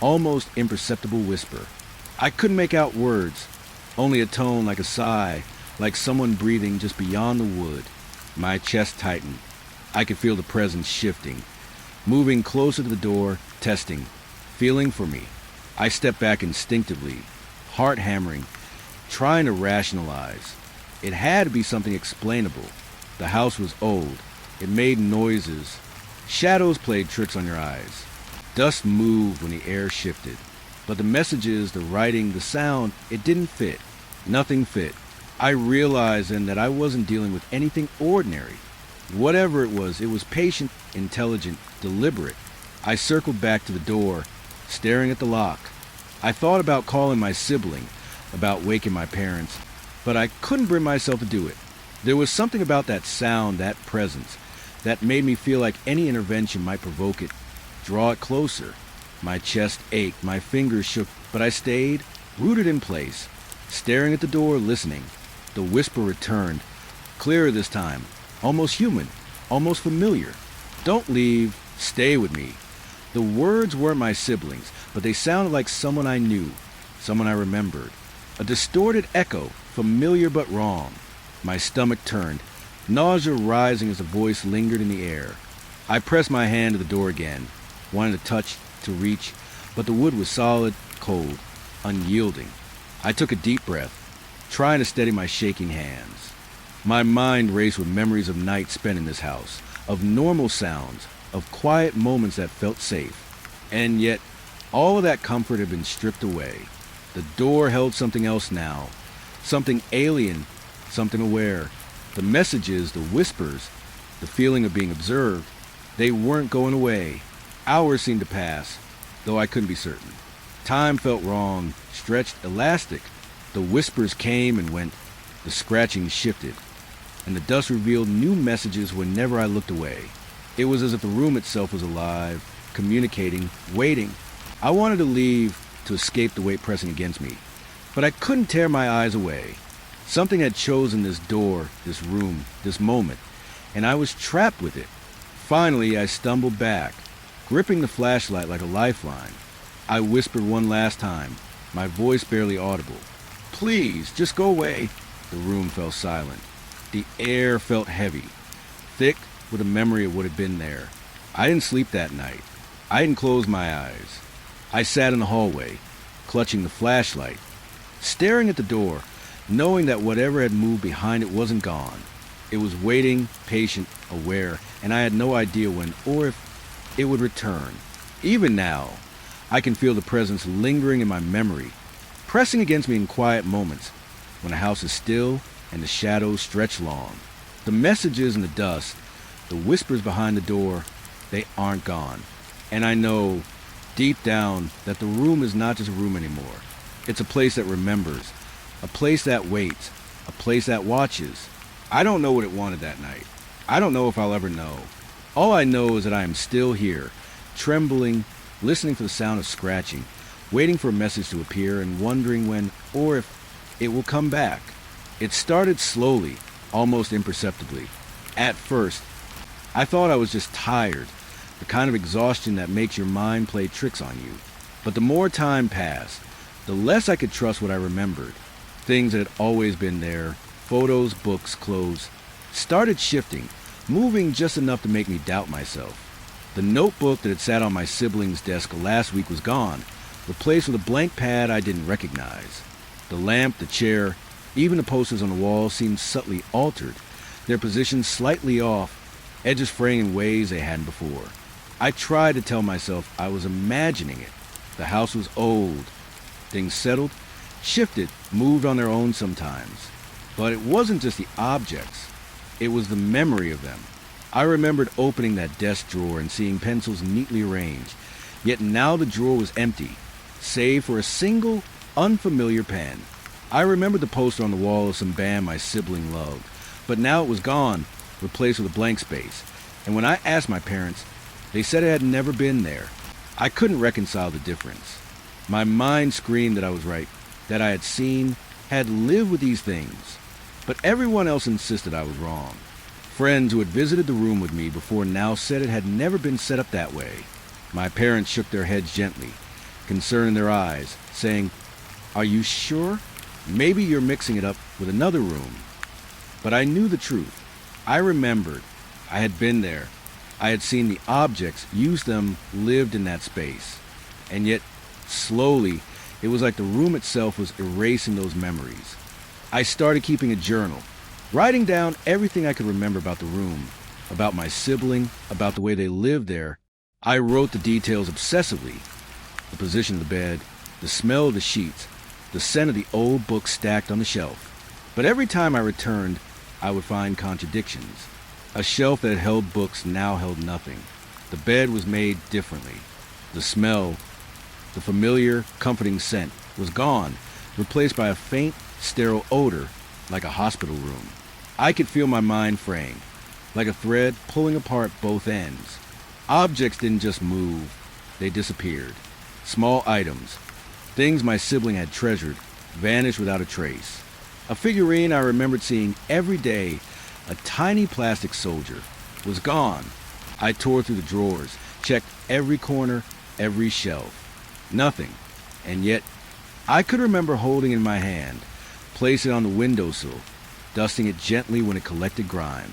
almost imperceptible whisper. I couldn't make out words, only a tone like a sigh, like someone breathing just beyond the wood. My chest tightened. I could feel the presence shifting, moving closer to the door, testing, feeling for me. I stepped back instinctively, heart hammering, trying to rationalize. It had to be something explainable. The house was old. It made noises. Shadows played tricks on your eyes. Dust moved when the air shifted. But the messages, the writing, the sound, it didn't fit. Nothing fit. I realized then that I wasn't dealing with anything ordinary. Whatever it was patient, intelligent, deliberate. I circled back to the door, staring at the lock. I thought about calling my sibling, about waking my parents, but I couldn't bring myself to do it. There was something about that sound, that presence, that made me feel like any intervention might provoke it, draw it closer. My chest ached, my fingers shook, but I stayed, rooted in place, staring at the door, listening. The whisper returned, clearer this time, almost human, almost familiar. Don't leave, stay with me. The words weren't my siblings, but they sounded like someone I knew, someone I remembered. A distorted echo, familiar but wrong. My stomach turned, nausea rising as the voice lingered in the air. I pressed my hand to the door again, wanted to touch, to reach, but the wood was solid, cold, unyielding. I took a deep breath, trying to steady my shaking hands. My mind raced with memories of nights spent in this house, of normal sounds, of quiet moments that felt safe. And yet, all of that comfort had been stripped away. The door held something else now, something alien, something aware. The messages, the whispers, the feeling of being observed, they weren't going away. Hours seemed to pass, though I couldn't be certain. Time felt wrong, stretched, elastic. The whispers came and went, the scratching shifted, and the dust revealed new messages whenever I looked away. It was as if the room itself was alive, communicating, waiting. I wanted to leave, to escape the weight pressing against me, but I couldn't tear my eyes away. Something had chosen this door, this room, this moment, and I was trapped with it. Finally, I stumbled back, gripping the flashlight like a lifeline. I whispered one last time, my voice barely audible. Please, just go away. The room fell silent. The air felt heavy, thick with a memory of what had been there. I didn't sleep that night. I didn't close my eyes. I sat in the hallway, clutching the flashlight, staring at the door, knowing that whatever had moved behind it wasn't gone. It was waiting, patient, aware, and I had no idea when or if it would return. Even now, I can feel the presence lingering in my memory, pressing against me in quiet moments when the house is still and the shadows stretch long. The messages in the dust, the whispers behind the door, they aren't gone. And I know, deep down, that the room is not just a room anymore. It's a place that remembers, a place that waits, a place that watches. I don't know what it wanted that night. I don't know if I'll ever know. All I know is that I am still here, trembling, listening for the sound of scratching, waiting for a message to appear and wondering when or if it will come back. It started slowly, almost imperceptibly. At first, I thought I was just tired, the kind of exhaustion that makes your mind play tricks on you. But the more time passed, the less I could trust what I remembered. Things that had always been there, photos, books, clothes, started shifting, moving just enough to make me doubt myself. The notebook that had sat on my sibling's desk last week was gone, replaced with a blank pad I didn't recognize. The lamp, the chair, even the posters on the wall seemed subtly altered, their positions slightly off, edges fraying in ways they hadn't before. I tried to tell myself I was imagining it. The house was old. Things settled, shifted, moved on their own sometimes. But it wasn't just the objects. It was the memory of them. I remembered opening that desk drawer and seeing pencils neatly arranged. Yet now the drawer was empty, save for a single, unfamiliar pen. I remembered the poster on the wall of some band my sibling loved, but now it was gone, replaced with a blank space. And when I asked my parents, they said it had never been there. I couldn't reconcile the difference. My mind screamed that I was right, that I had seen, had lived with these things. But everyone else insisted I was wrong. Friends who had visited the room with me before now said it had never been set up that way. My parents shook their heads gently, concern in their eyes, saying, "Are you sure? Maybe you're mixing it up with another room." But I knew the truth. I remembered. I had been there. I had seen the objects, used them, lived in that space. And yet, slowly, it was like the room itself was erasing those memories. I started keeping a journal, writing down everything I could remember about the room, about my sibling, about the way they lived there. I wrote the details obsessively. The position of the bed, the smell of the sheets, the scent of the old books stacked on the shelf. But every time I returned, I would find contradictions. A shelf that held books now held nothing. The bed was made differently. The smell, the familiar, comforting scent, was gone, replaced by a faint, sterile odor like a hospital room. I could feel my mind fraying, like a thread pulling apart both ends. Objects didn't just move, they disappeared. Small items, things my sibling had treasured, vanished without a trace. A figurine I remembered seeing every day, a tiny plastic soldier, was gone. I tore through the drawers, checked every corner, every shelf. Nothing. And yet, I could remember holding it in my hand, placing it on the windowsill, dusting it gently when it collected grime.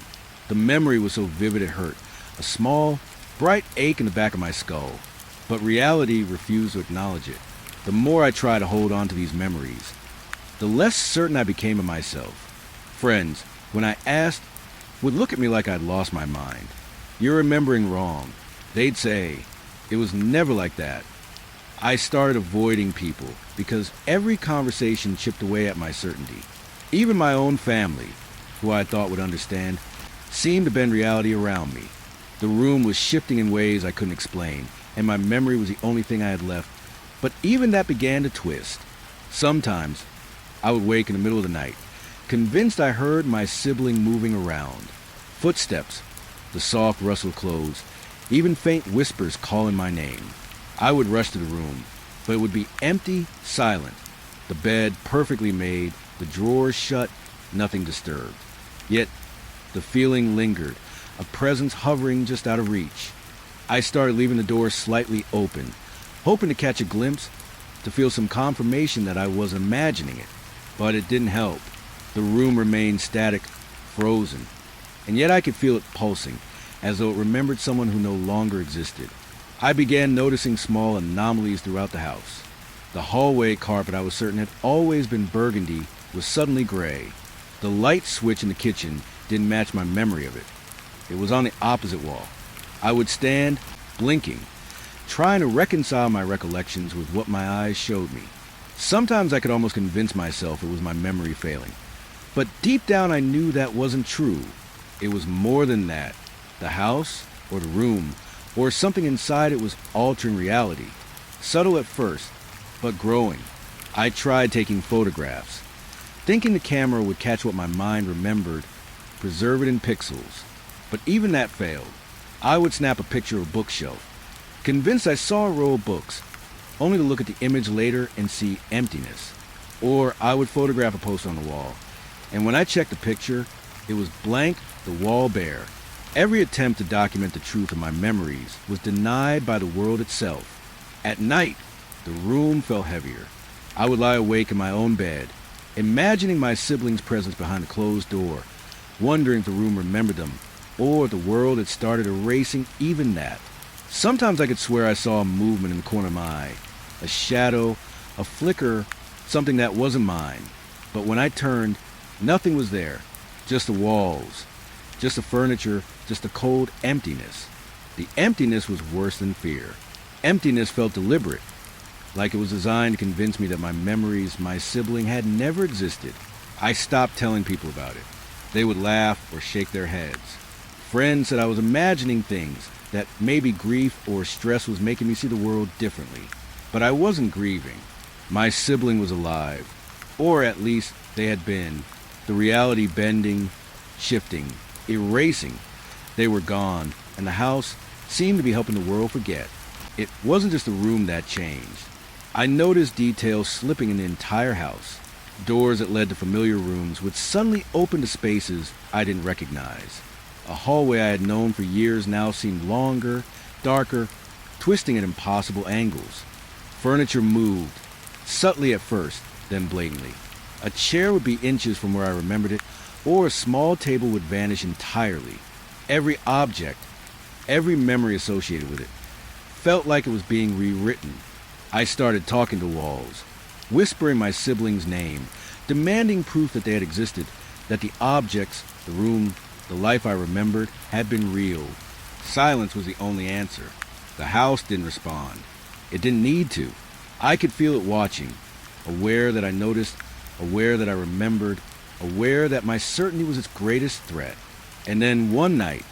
The memory was so vivid it hurt, a small, bright ache in the back of my skull. But reality refused to acknowledge it. The more I tried to hold on to these memories, the less certain I became of myself. Friends, when I asked, would look at me like I'd lost my mind. "You're remembering wrong." They'd say, "It was never like that." I started avoiding people because every conversation chipped away at my certainty. Even my own family, who I thought would understand, seemed to bend reality around me. The room was shifting in ways I couldn't explain, and my memory was the only thing I had left. But even that began to twist. Sometimes, I would wake in the middle of the night, convinced I heard my sibling moving around. Footsteps, the soft rustle of clothes, even faint whispers calling my name. I would rush to the room, but it would be empty, silent. The bed perfectly made, the drawers shut, nothing disturbed. Yet, the feeling lingered, a presence hovering just out of reach. I started leaving the door slightly open, hoping to catch a glimpse, to feel some confirmation that I was imagining it. But it didn't help. The room remained static, frozen, and yet I could feel it pulsing, as though it remembered someone who no longer existed. I began noticing small anomalies throughout the house. The hallway carpet I was certain had always been burgundy was suddenly gray. The light switch in the kitchen didn't match my memory of it. It was on the opposite wall. I would stand, blinking, trying to reconcile my recollections with what my eyes showed me. Sometimes I could almost convince myself it was my memory failing. But deep down I knew that wasn't true. It was more than that. The house, or the room, or something inside it was altering reality. Subtle at first, but growing. I tried taking photographs, thinking the camera would catch what my mind remembered, preserve it in pixels. But even that failed. I would snap a picture of a bookshelf, convinced I saw a row of books, only to look at the image later and see emptiness. Or I would photograph a poster on the wall, and when I checked the picture, it was blank, the wall bare. Every attempt to document the truth of my memories was denied by the world itself. At night, the room felt heavier. I would lie awake in my own bed, imagining my siblings' presence behind a closed door, wondering if the room remembered them, or the world had started erasing even that. Sometimes I could swear I saw a movement in the corner of my eye, a shadow, a flicker, something that wasn't mine. But when I turned, nothing was there, just the walls, just the furniture, just a cold emptiness. The emptiness was worse than fear. Emptiness felt deliberate, like it was designed to convince me that my memories, my sibling, had never existed. I stopped telling people about it. They would laugh or shake their heads. Friends said I was imagining things, that maybe grief or stress was making me see the world differently. But I wasn't grieving. My sibling was alive, or at least they had been. The reality bending, shifting, erasing. They were gone, and the house seemed to be helping the world forget. It wasn't just the room that changed. I noticed details slipping in the entire house. Doors that led to familiar rooms would suddenly open to spaces I didn't recognize. A hallway I had known for years now seemed longer, darker, twisting at impossible angles. Furniture moved, subtly at first, then blatantly. A chair would be inches from where I remembered it, or a small table would vanish entirely. Every object, every memory associated with it, felt like it was being rewritten. I started talking to walls, whispering my sibling's name, demanding proof that they had existed, that the objects, the room, the life I remembered had been real. Silence was the only answer. The house didn't respond. It didn't need to. I could feel it watching, aware that I noticed, aware that I remembered, aware that my certainty was its greatest threat. And then one night,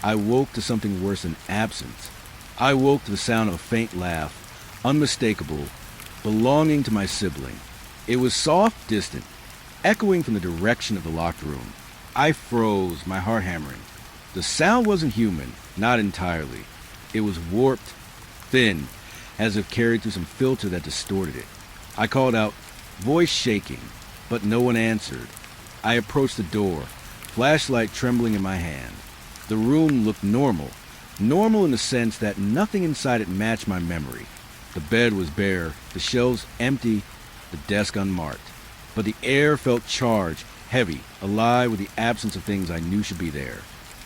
I woke to something worse than absence. I woke to the sound of a faint laugh, unmistakable, belonging to my sibling. It was soft, distant, echoing from the direction of the locked room. I froze, my heart hammering. The sound wasn't human, not entirely. It was warped, thin, as if carried through some filter that distorted it. I called out, voice shaking, but no one answered. I approached the door, flashlight trembling in my hand. The room looked normal in the sense that nothing inside it matched my memory. The bed was bare, the shelves empty, the desk unmarked. But the air felt charged, heavy, alive with the absence of things I knew should be there.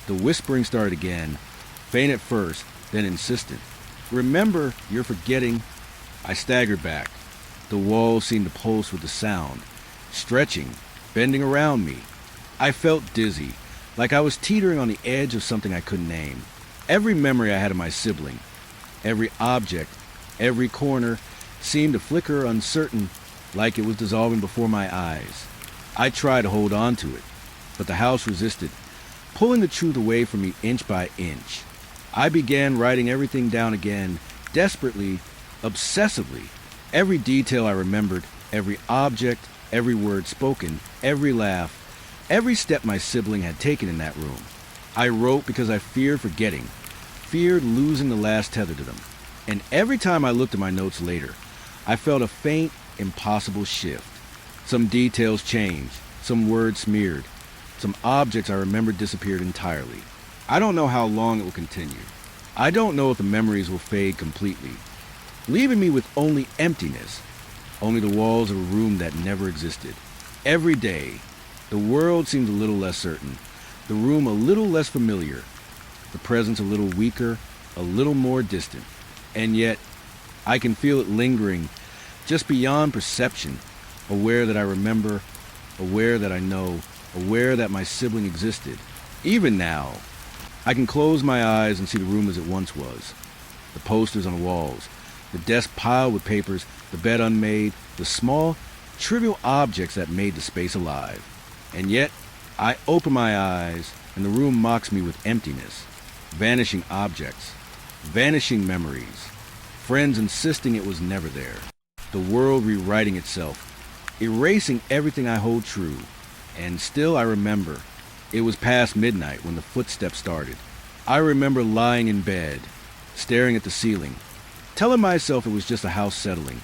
The whispering started again, faint at first, then insistent. Remember, you're forgetting. I staggered back. The walls seemed to pulse with the sound, stretching, bending around me. I felt dizzy, like I was teetering on the edge of something I couldn't name. Every memory I had of my sibling, every object, every corner, seemed to flicker uncertain, like it was dissolving before my eyes. I tried to hold on to it, but the house resisted, pulling the truth away from me inch by inch. I began writing everything down again, desperately, obsessively. Every detail I remembered, every object, every word spoken, every laugh, every step my sibling had taken in that room. I wrote because I feared forgetting, feared losing the last tether to them. And every time I looked at my notes later, I felt a faint, impossible shift. Some details changed, some words smeared, some objects I remembered disappeared entirely. I don't know how long it will continue. I don't know if the memories will fade completely, leaving me with only emptiness, only the walls of a room that never existed. Every day, the world seemed a little less certain, the room a little less familiar, the presence a little weaker, a little more distant. And yet, I can feel it lingering just beyond perception, aware that I remember, aware that I know, aware that my sibling existed. Even now, I can close my eyes and see the room as it once was. The posters on the walls, the desk piled with papers, the bed unmade, the small, trivial objects that made the space alive. And yet, I open my eyes, and the room mocks me with emptiness. Vanishing objects, vanishing memories, friends insisting it was never there. The world rewriting itself, erasing everything I hold true. And still I remember. It was past midnight when the footsteps started. I remember lying in bed, staring at the ceiling, telling myself it was just a house settling,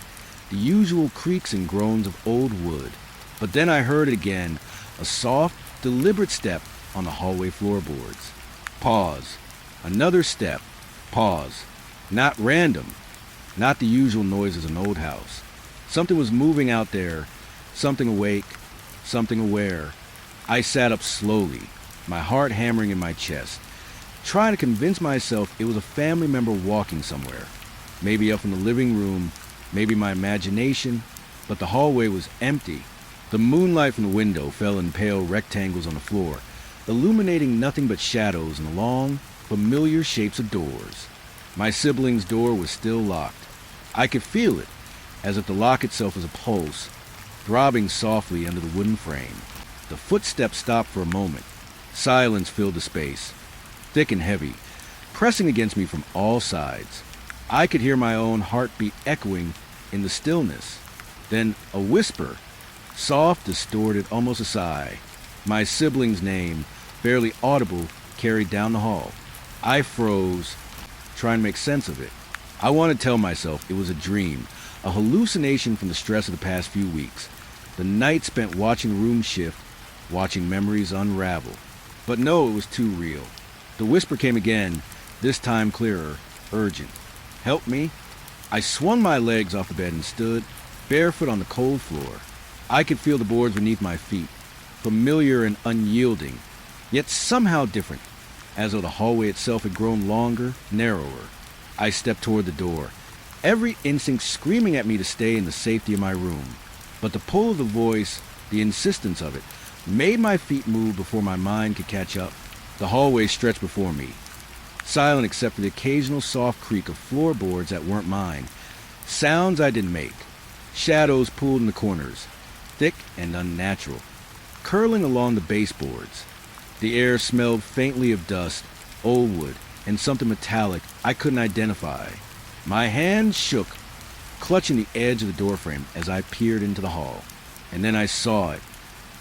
the usual creaks and groans of old wood. But then I heard it again, a soft, deliberate step on the hallway floorboards. Pause. Another step. Pause. Not random. Not the usual noises of an old house. Something was moving out there. Something awake. Something aware. I sat up slowly, my heart hammering in my chest, trying to convince myself it was a family member walking somewhere. Maybe up in the living room, maybe my imagination, but the hallway was empty. The moonlight from the window fell in pale rectangles on the floor, illuminating nothing but shadows and long, familiar shapes of doors. My sibling's door was still locked. I could feel it, as if the lock itself was a pulse, throbbing softly under the wooden frame. The footsteps stopped for a moment. Silence filled the space, thick and heavy, pressing against me from all sides. I could hear my own heartbeat echoing in the stillness. Then a whisper, soft, distorted, almost a sigh. My sibling's name, barely audible, carried down the hall. I froze, trying to make sense of it. I wanted to tell myself it was a dream, a hallucination from the stress of the past few weeks. The night spent watching rooms shift, watching memories unravel. But no, it was too real. The whisper came again, this time clearer, urgent. Help me? I swung my legs off the bed and stood, barefoot on the cold floor. I could feel the boards beneath my feet, familiar and unyielding, yet somehow different, as though the hallway itself had grown longer, narrower. I stepped toward the door, every instinct screaming at me to stay in the safety of my room. But the pull of the voice, the insistence of it, made my feet move before my mind could catch up. The hallway stretched before me, silent except for the occasional soft creak of floorboards that weren't mine, sounds I didn't make, shadows pulled in the corners, thick and unnatural, curling along the baseboards. The air smelled faintly of dust, old wood, and something metallic I couldn't identify. My hand shook, clutching the edge of the doorframe as I peered into the hall. And then I saw it.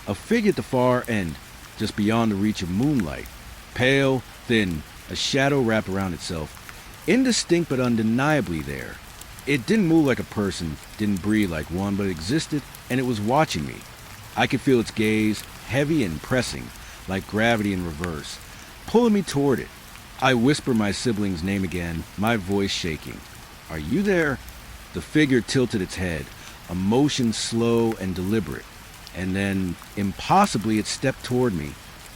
A figure at the far end, just beyond the reach of moonlight. Pale, thin, a shadow wrapped around itself. Indistinct but undeniably there. It didn't move like a person, didn't breathe like one, but it existed, and it was watching me. I could feel its gaze, heavy and pressing, like gravity in reverse, pulling me toward it. I whispered my sibling's name again, my voice shaking. Are you there? The figure tilted its head, a motion slow and deliberate. And then, impossibly, it stepped toward me,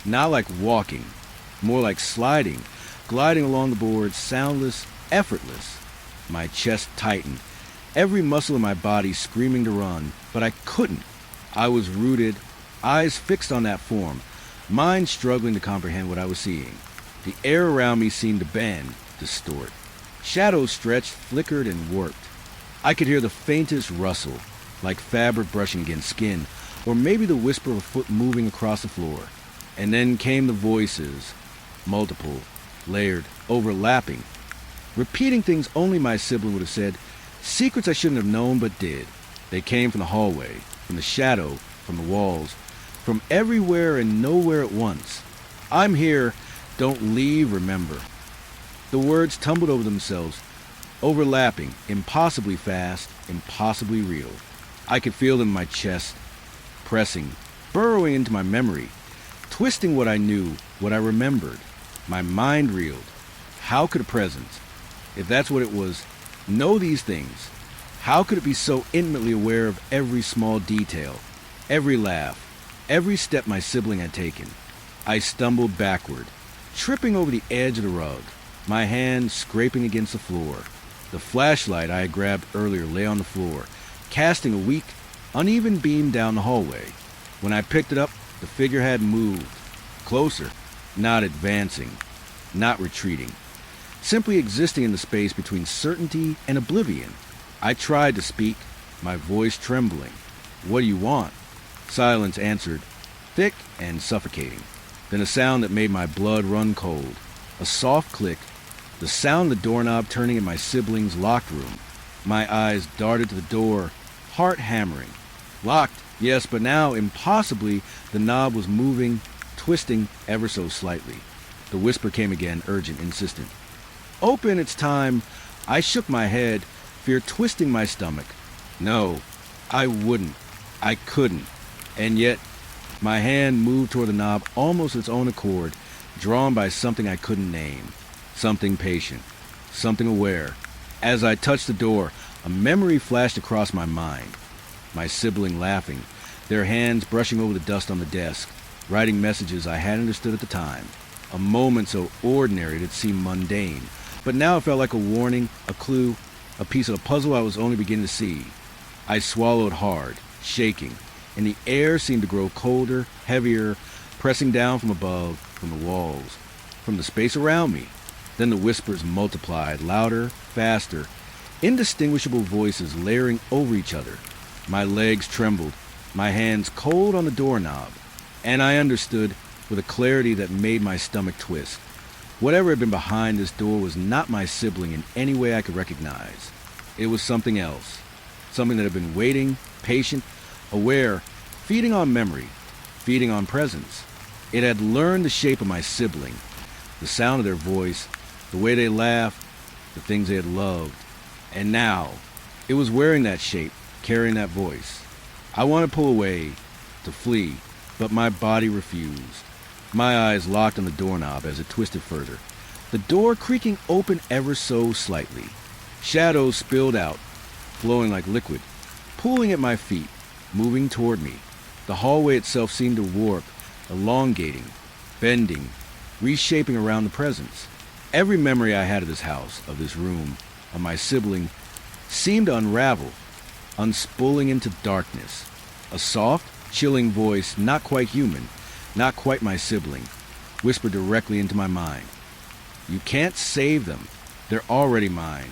not like walking, more like sliding, gliding along the boards, soundless, effortless. My chest tightened, every muscle in my body screaming to run, but I couldn't. I was rooted, eyes fixed on that form, mind struggling to comprehend what I was seeing. The air around me seemed to bend, distort. Shadows stretched, flickered, and warped. I could hear the faintest rustle, like fabric brushing against skin, or maybe the whisper of a foot moving across the floor. And then came the voices, multiple, layered, overlapping, repeating things only my sibling would have said, secrets I shouldn't have known but did. They came from the hallway, from the shadow, from the walls, from everywhere and nowhere at once. I'm here, don't leave, remember. The words tumbled over themselves, overlapping, impossibly fast, impossibly real. I could feel them in my chest, pressing, burrowing into my memory, twisting what I knew, what I remembered. My mind reeled. How could a presence, if that's what it was, know these things? How could it be so intimately aware of every small detail, every laugh, every step my sibling had taken? I stumbled backward, tripping over the edge of the rug, my hand scraping against the floor. The flashlight I had grabbed earlier lay on the floor, casting a weak, uneven beam down the hallway. When I picked it up, the figure had moved. Closer, not advancing, not retreating. Simply existing in the space between certainty and oblivion. I tried to speak, my voice trembling. "What do you want?" Silence answered, thick and suffocating. Then a sound that made my blood run cold. A soft click, the sound of the doorknob turning in my siblings' locked room. My eyes darted to the door, heart hammering. Locked, yes, but now, impossibly, the knob was moving, twisting ever so slightly. The whisper came again, urgent, insistent. "Open, it's time." I shook my head, fear twisting my stomach. No, I wouldn't. I couldn't. And yet, my hand moved toward the knob almost of its own accord, drawn by something I couldn't name. Something patient. Something aware. As I touched the door, a memory flashed across my mind. My sibling laughing, their hands brushing over the dust on the desk, writing messages I hadn't understood at the time. A moment so ordinary that it seemed mundane, but now it felt like a warning, a clue, a piece of the puzzle I was only beginning to see. I swallowed hard, shaking, and the air seemed to grow colder, heavier, pressing down from above, from the walls, from the space around me. Then the whispers multiplied, louder, faster, indistinguishable voices layering over each other. My legs trembled, my hands cold on the doorknob, and I understood with a clarity that made my stomach twist. Whatever had been behind this door was not my sibling in any way I could recognize. It was something else, something that had been waiting, patient, aware, feeding on memory, feeding on presence. It had learned the shape of my sibling, the sound of their voice, the way they laughed, the things they had loved. And now, it was wearing that shape, carrying that voice. I wanted to pull away, to flee, but my body refused. My eyes locked on the doorknob as it twisted further, the door creaking open ever so slightly. Shadows spilled out, flowing like liquid, pooling at my feet, moving toward me. The hallway itself seemed to warp, elongating, bending, reshaping around the presence. Every memory I had of this house, of this room, of my sibling, seemed to unravel, unspooling into darkness. A soft, chilling voice, not quite human, not quite my sibling, whispered directly into my mind. "You can't save them. They're already mine."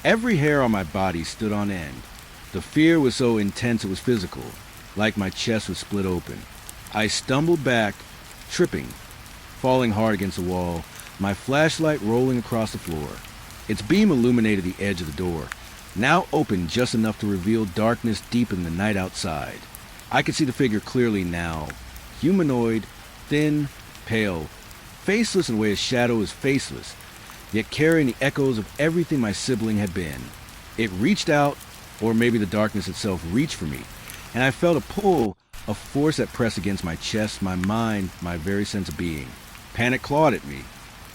Every hair on my body stood on end. The fear was so intense it was physical, like my chest was split open. I stumbled back, tripping, falling hard against the wall, my flashlight rolling across the floor. Its beam illuminated the edge of the door, now open just enough to reveal darkness deep in the night outside. I could see the figure clearly now. Humanoid, thin, pale, faceless in the way a shadow is faceless, yet carrying the echoes of everything my sibling had been. It reached out, or maybe the darkness itself reached for me, and I felt a pull, a force that pressed against my chest, my mind, my very sense of being. Panic clawed at me.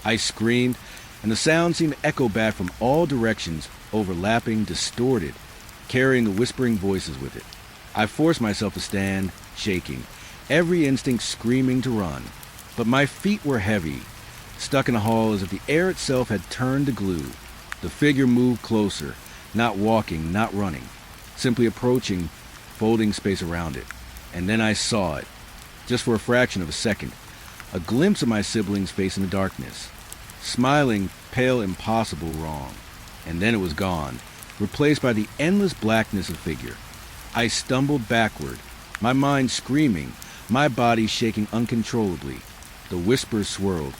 I screamed, and the sound seemed to echo back from all directions, overlapping, distorted, carrying the whispering voices with it. I forced myself to stand, shaking, every instinct screaming to run. But my feet were heavy, stuck in the hall as if the air itself had turned to glue. The figure moved closer, not walking, not running, simply approaching, folding space around it. And then I saw it, just for a fraction of a second, a glimpse of my sibling's face in the darkness, smiling, pale, impossible, wrong. And then it was gone, replaced by the endless blackness of figure. I stumbled backward, my mind screaming, my body shaking uncontrollably. The whispers swirled,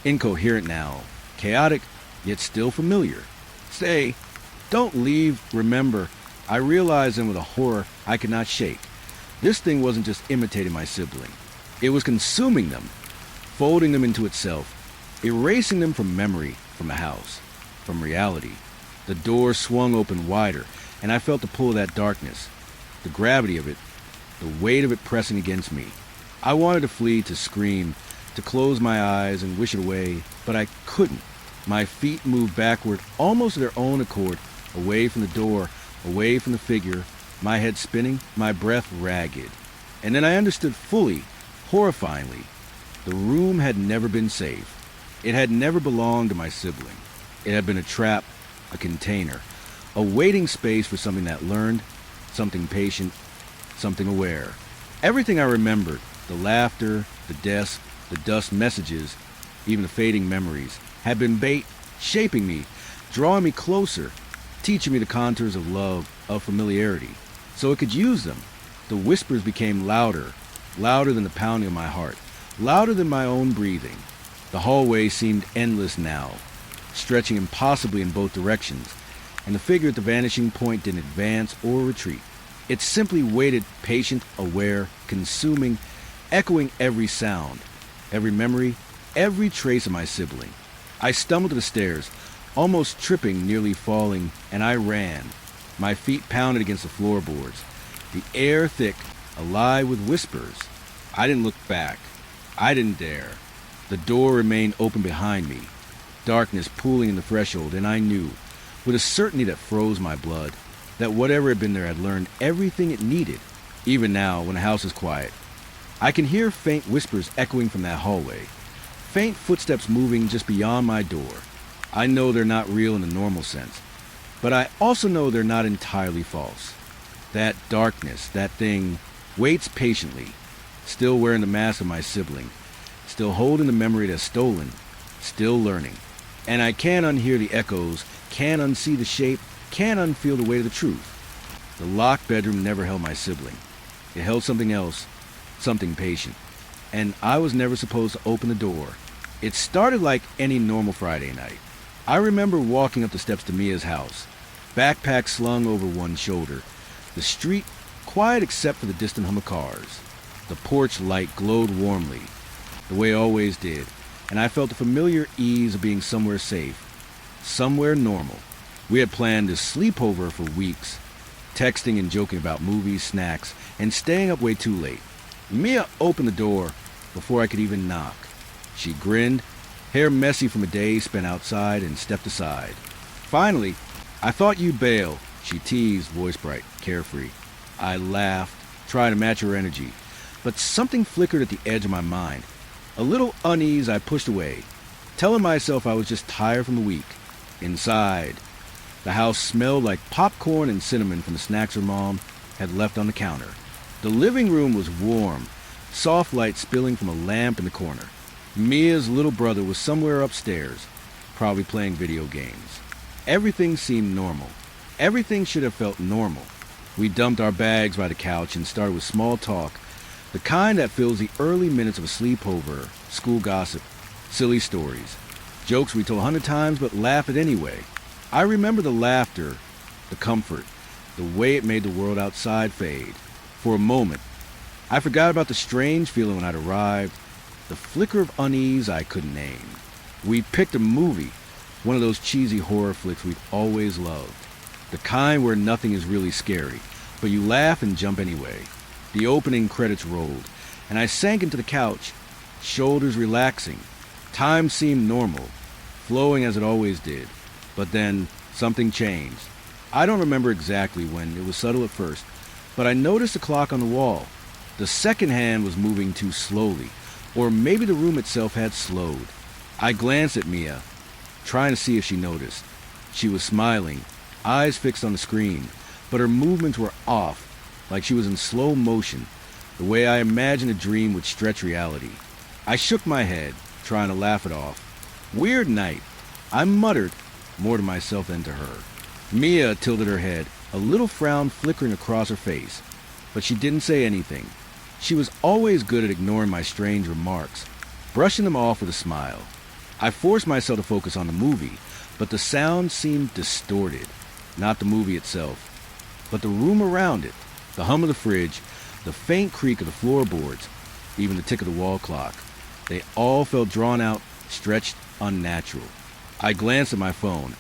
incoherent now, chaotic, yet still familiar. "Stay, don't leave, remember." I realized then with a horror I could not shake. This thing wasn't just imitating my sibling. It was consuming them, folding them into itself, erasing them from memory, from the house, from reality. The door swung open wider, and I felt the pull of that darkness, the gravity of it, the weight of it pressing against me. I wanted to flee, to scream, to close my eyes and wish it away, but I couldn't. My feet moved backward, almost of their own accord, away from the door, away from the figure, my head spinning, my breath ragged. And then I understood fully, horrifyingly, the room had never been safe. It had never belonged to my sibling. It had been a trap, a container, a waiting space for something that learned, something patient, something aware. Everything I remembered, the laughter, the desk, the dust messages, even the fading memories, had been bait, shaping me, drawing me closer, teaching me the contours of love, of familiarity, so I could use them. The whispers became louder, louder than the pounding of my heart, louder than my own breathing. The hallway seemed endless now, stretching impossibly in both directions, and the figure at the vanishing point didn't advance or retreat. It simply waited, patient, aware, consuming, echoing every sound, every memory, every trace of my sibling. I stumbled to the stairs, almost tripping, nearly falling, and I ran. My feet pounded against the floorboards, the air thick, alive with whispers. I didn't look back. I didn't dare. The door remained open behind me, darkness pooling in the threshold, and I knew, with a certainty that froze my blood, that whatever had been there had learned everything it needed. Even now, when the house is quiet, I can hear faint whispers echoing from that hallway, faint footsteps moving just beyond my door. I know they're not real in the normal sense, but I also know they're not entirely false. That darkness, that thing, waits patiently, still wearing the mask of my sibling, still holding the memory that's stolen, still learning. And I can't unhear the echoes, can't unsee the shape, can't unfeel the weight of the truth. The locked bedroom never held my sibling. It held something else, something patient. And I was never supposed to open the door. It started like any normal Friday night. I remember walking up the steps to Mia's house, backpack slung over one shoulder, the street quiet except for the distant hum of cars. The porch light glowed warmly, the way it always did, and I felt the familiar ease of being somewhere safe, somewhere normal. We had planned a sleepover for weeks, texting and joking about movies, snacks, and staying up way too late. Mia opened the door before I could even knock. She grinned, hair messy from a day spent outside, and stepped aside. Finally, "I thought you'd bail," she teased, voice bright, carefree. I laughed, trying to match her energy, but something flickered at the edge of my mind. A little unease I pushed away, telling myself I was just tired from the week. Inside, the house smelled like popcorn and cinnamon from the snacks her mom had left on the counter. The living room was warm, soft light spilling from a lamp in the corner. Mia's little brother was somewhere upstairs, probably playing video games. Everything seemed normal. Everything should have felt normal. We dumped our bags by the couch and started with small talk, the kind that fills the early minutes of a sleepover, school gossip, silly stories, jokes we told 100 times but laugh at anyway. I remember the laughter, the comfort, the way it made the world outside fade. For a moment, I forgot about the strange feeling when I'd arrived, the flicker of unease I couldn't name. We picked a movie, one of those cheesy horror flicks we've always loved. The kind where nothing is really scary, but you laugh and jump anyway. The opening credits rolled, and I sank into the couch, shoulders relaxing. Time seemed normal, flowing as it always did. But then, something changed. I don't remember exactly when, it was subtle at first, but I noticed the clock on the wall. The second hand was moving too slowly, or maybe the room itself had slowed. I glanced at Mia, trying to see if she noticed. She was smiling, eyes fixed on the screen, but her movements were off, like she was in slow motion, the way I imagined a dream would stretch reality. I shook my head, trying to laugh it off. Weird night, I muttered, more to myself than to her. Mia tilted her head, a little frown flickering across her face, but she didn't say anything. She was always good at ignoring my strange remarks, brushing them off with a smile. I forced myself to focus on the movie, but the sound seemed distorted. Not the movie itself, but the room around it, the hum of the fridge, the faint creak of the floorboards, even the tick of the wall clock. They all felt drawn out, stretched, unnatural. I glanced at my phone,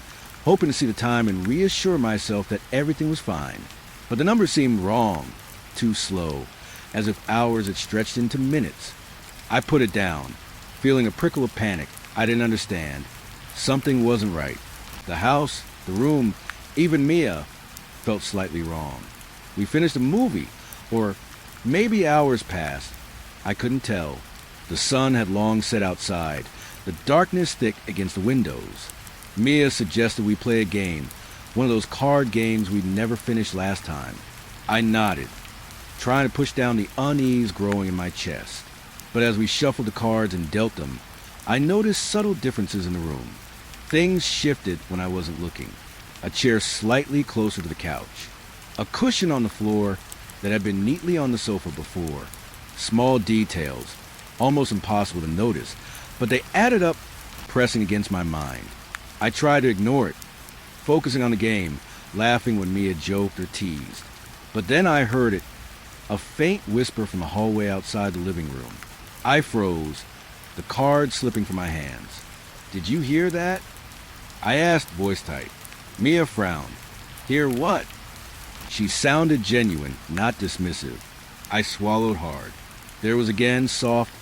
hoping to see the time and reassure myself that everything was fine. But the numbers seemed wrong, too slow, as if hours had stretched into minutes. I put it down, feeling a prickle of panic. I didn't understand. Something wasn't right. The house, the room, even Mia felt slightly wrong. We finished the movie, or maybe hours passed. I couldn't tell. The sun had long set outside, the darkness thick against the windows. Mia suggested we play a game, one of those card games we'd never finished last time. I nodded, trying to push down the unease growing in my chest. But as we shuffled the cards and dealt them, I noticed subtle differences in the room. Things shifted when I wasn't looking. A chair slightly closer to the couch. A cushion on the floor that had been neatly on the sofa before. Small details, almost impossible to notice, but they added up, pressing against my mind. I tried to ignore it, focusing on the game, laughing when Mia joked or teased. But then I heard it, a faint whisper from the hallway outside the living room. I froze, the card slipping from my hands. "Did you hear that?" I asked, voice tight. Mia frowned. "Hear what?" She sounded genuine, not dismissive. I swallowed hard. There was again soft,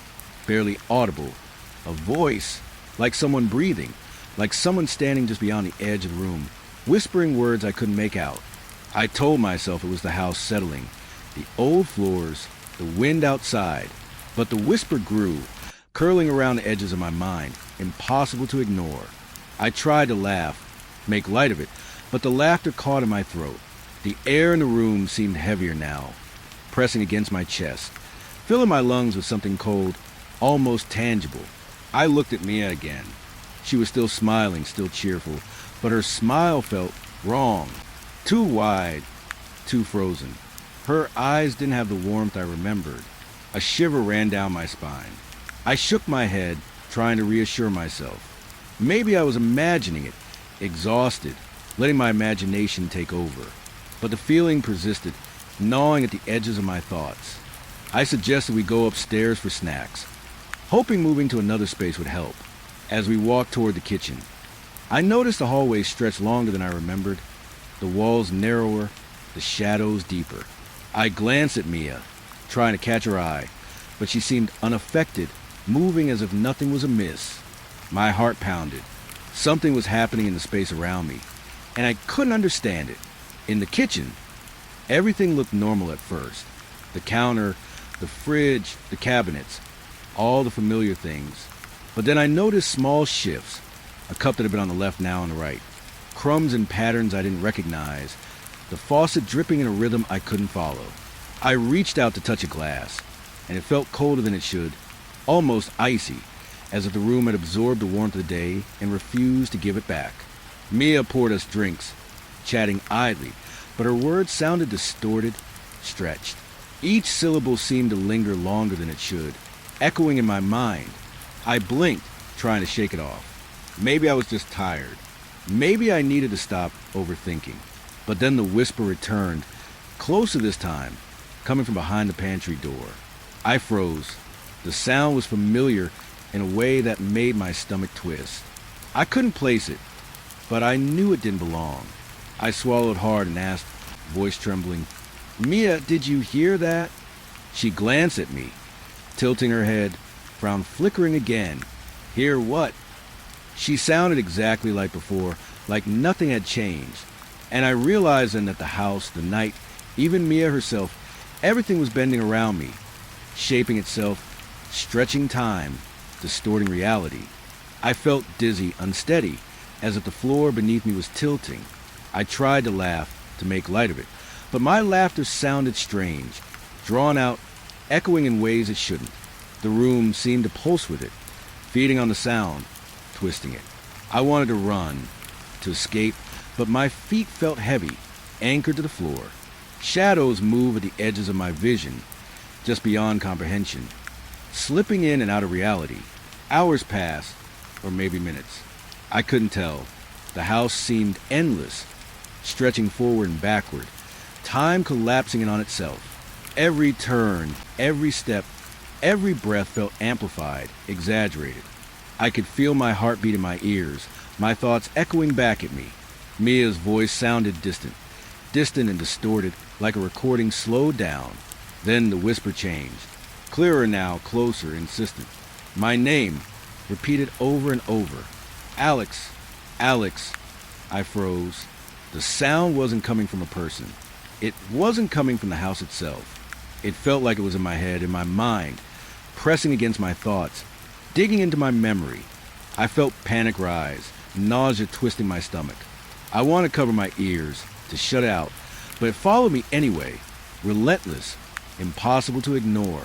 barely audible, a voice, like someone breathing, like someone standing just beyond the edge of the room, whispering words I couldn't make out. I told myself it was the house settling, the old floors, the wind outside, but the whisper grew, curling around the edges of my mind, impossible to ignore. I tried to laugh, make light of it, but the laughter caught in my throat. The air in the room seemed heavier now, pressing against my chest, filling my lungs with something cold, almost tangible. I looked at Mia again. She was still smiling, still cheerful, but her smile felt wrong, too wide, too frozen. Her eyes didn't have the warmth I remembered. A shiver ran down my spine. I shook my head, trying to reassure myself. Maybe I was imagining it, exhausted, letting my imagination take over. But the feeling persisted, gnawing at the edges of my thoughts. I suggested we go upstairs for snacks, hoping moving to another space would help. As we walked toward the kitchen, I noticed the hallway stretched longer than I remembered, the walls narrower, the shadows deeper. I glanced at Mia, trying to catch her eye, but she seemed unaffected, moving as if nothing was amiss. My heart pounded. Something was happening in the space around me, and I couldn't understand it. In the kitchen, everything looked normal at first. The counter, the fridge, the cabinets, all the familiar things. But then I noticed small shifts, a cup that had been on the left now on the right, crumbs and patterns I didn't recognize, the faucet dripping in a rhythm I couldn't follow. I reached out to touch a glass, and it felt colder than it should, almost icy, as if the room had absorbed the warmth of the day and refused to give it back. Mia poured us drinks, chatting idly, but her words sounded distorted, stretched. Each syllable seemed to linger longer than it should, echoing in my mind. I blinked, trying to shake it off. Maybe I was just tired. Maybe I needed to stop overthinking. But then the whisper returned, closer this time, coming from behind the pantry door. I froze. The sound was familiar in a way that made my stomach twist. I couldn't place it, but I knew it didn't belong. I swallowed hard and asked, voice trembling, "Mia, did you hear that?" She glanced at me, tilting her head, frown flickering again. "Hear what?" She sounded exactly like before, like nothing had changed. And I realized then that the house, the night, even Mia herself, everything was bending around me, shaping itself, stretching time, distorting reality. I felt dizzy, unsteady, as if the floor beneath me was tilting. I tried to laugh, to make light of it, but my laughter sounded strange, drawn out, echoing in ways it shouldn't. The room seemed to pulse with it, feeding on the sound, twisting it. I wanted to run, to escape, but my feet felt heavy, anchored to the floor. Shadows moved at the edges of my vision, just beyond comprehension, slipping in and out of reality. Hours passed, or maybe minutes. I couldn't tell. The house seemed endless, stretching forward and backward, time collapsing in on itself. Every turn, every step, every breath felt amplified, exaggerated. I could feel my heartbeat in my ears, my thoughts echoing back at me. Mia's voice sounded distant and distorted, like a recording slowed down. Then the whisper changed, clearer now, closer, insistent. My name, repeated over and over. "Alex, Alex." I froze. The sound wasn't coming from a person. It wasn't coming from the house itself. It felt like it was in my head, in my mind, pressing against my thoughts, digging into my memory. I felt panic rise, nausea twisting my stomach. I want to cover my ears, to shut it out, but it followed me anyway, relentless, impossible to ignore.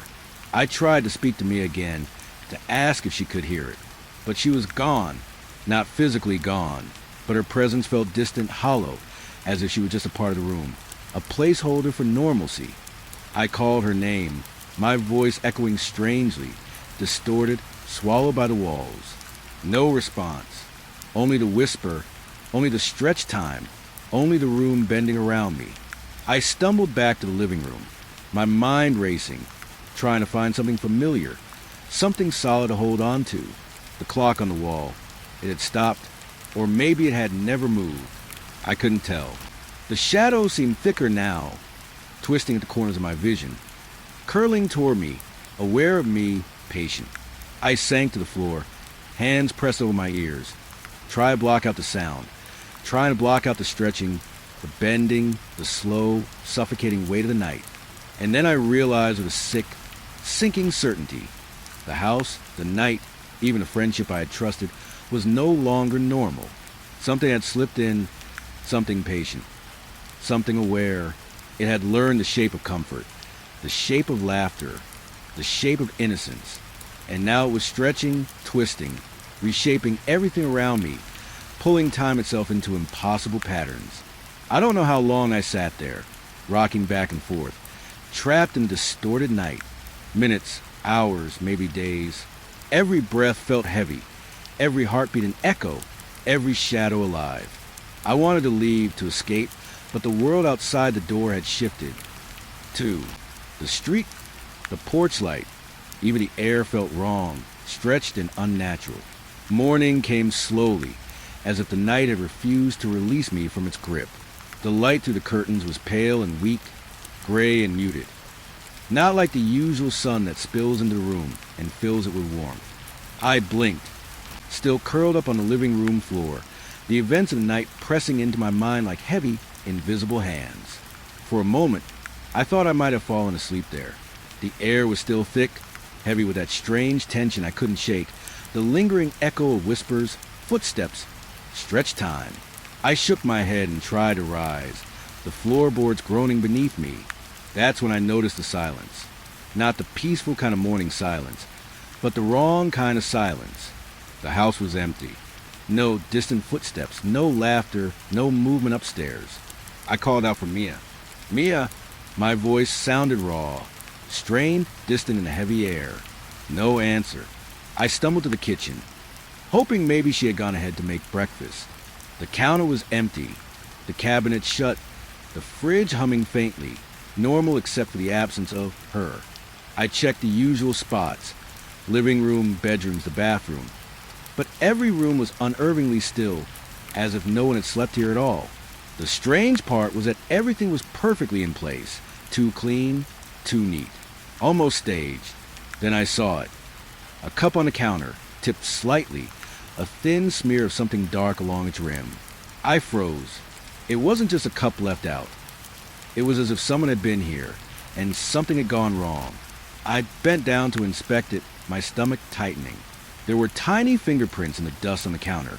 I tried to speak to Mia again, to ask if she could hear it, but she was gone. Not physically gone, but her presence felt distant, hollow, as if she was just a part of the room, a placeholder for normalcy. I called her name, my voice echoing strangely, distorted, swallowed by the walls. No response. Only the whisper, only the stretch time, only the room bending around me. I stumbled back to the living room, my mind racing, trying to find something familiar, something solid to hold on to. The clock on the wall. It had stopped, or maybe it had never moved. I couldn't tell. The shadows seemed thicker now, twisting at the corners of my vision, curling toward me, aware of me, patient. I sank to the floor, hands pressed over my ears, try to block out the sound, trying to block out the stretching, the bending, the slow, suffocating weight of the night. And then I realized with a sick, sinking certainty, the house, the night, even the friendship I had trusted, was no longer normal. Something had slipped in, something patient, something aware. It had learned the shape of comfort, the shape of laughter, the shape of innocence. And now it was stretching, twisting, reshaping everything around me, pulling time itself into impossible patterns. I don't know how long I sat there, rocking back and forth, trapped in distorted night. Minutes, hours, maybe days. Every breath felt heavy, every heartbeat an echo, every shadow alive. I wanted to leave, to escape, but the world outside the door had shifted. Too. The street, the porch light, even the air felt wrong, stretched and unnatural. Morning came slowly, as if the night had refused to release me from its grip. The light through the curtains was pale and weak, gray and muted. Not like the usual sun that spills into the room and fills it with warmth. I blinked, still curled up on the living room floor, the events of the night pressing into my mind like heavy, invisible hands. For a moment, I thought I might have fallen asleep there. The air was still thick, heavy with that strange tension I couldn't shake, the lingering echo of whispers, footsteps, stretch time. I shook my head and tried to rise, the floorboards groaning beneath me. That's when I noticed the silence. Not the peaceful kind of morning silence, but the wrong kind of silence. The house was empty. No distant footsteps, no laughter, no movement upstairs. I called out for Mia. Mia! My voice sounded raw, strained, distant in the heavy air. No answer. I stumbled to the kitchen, hoping maybe she had gone ahead to make breakfast. The counter was empty, the cabinet shut, the fridge humming faintly, normal except for the absence of her. I checked the usual spots, living room, bedrooms, the bathroom. But every room was unnervingly still, as if no one had slept here at all. The strange part was that everything was perfectly in place, too clean, too neat, almost staged. Then I saw it. A cup on the counter, tipped slightly, a thin smear of something dark along its rim. I froze. It wasn't just a cup left out. It was as if someone had been here, and something had gone wrong. I bent down to inspect it, my stomach tightening. There were tiny fingerprints in the dust on the counter,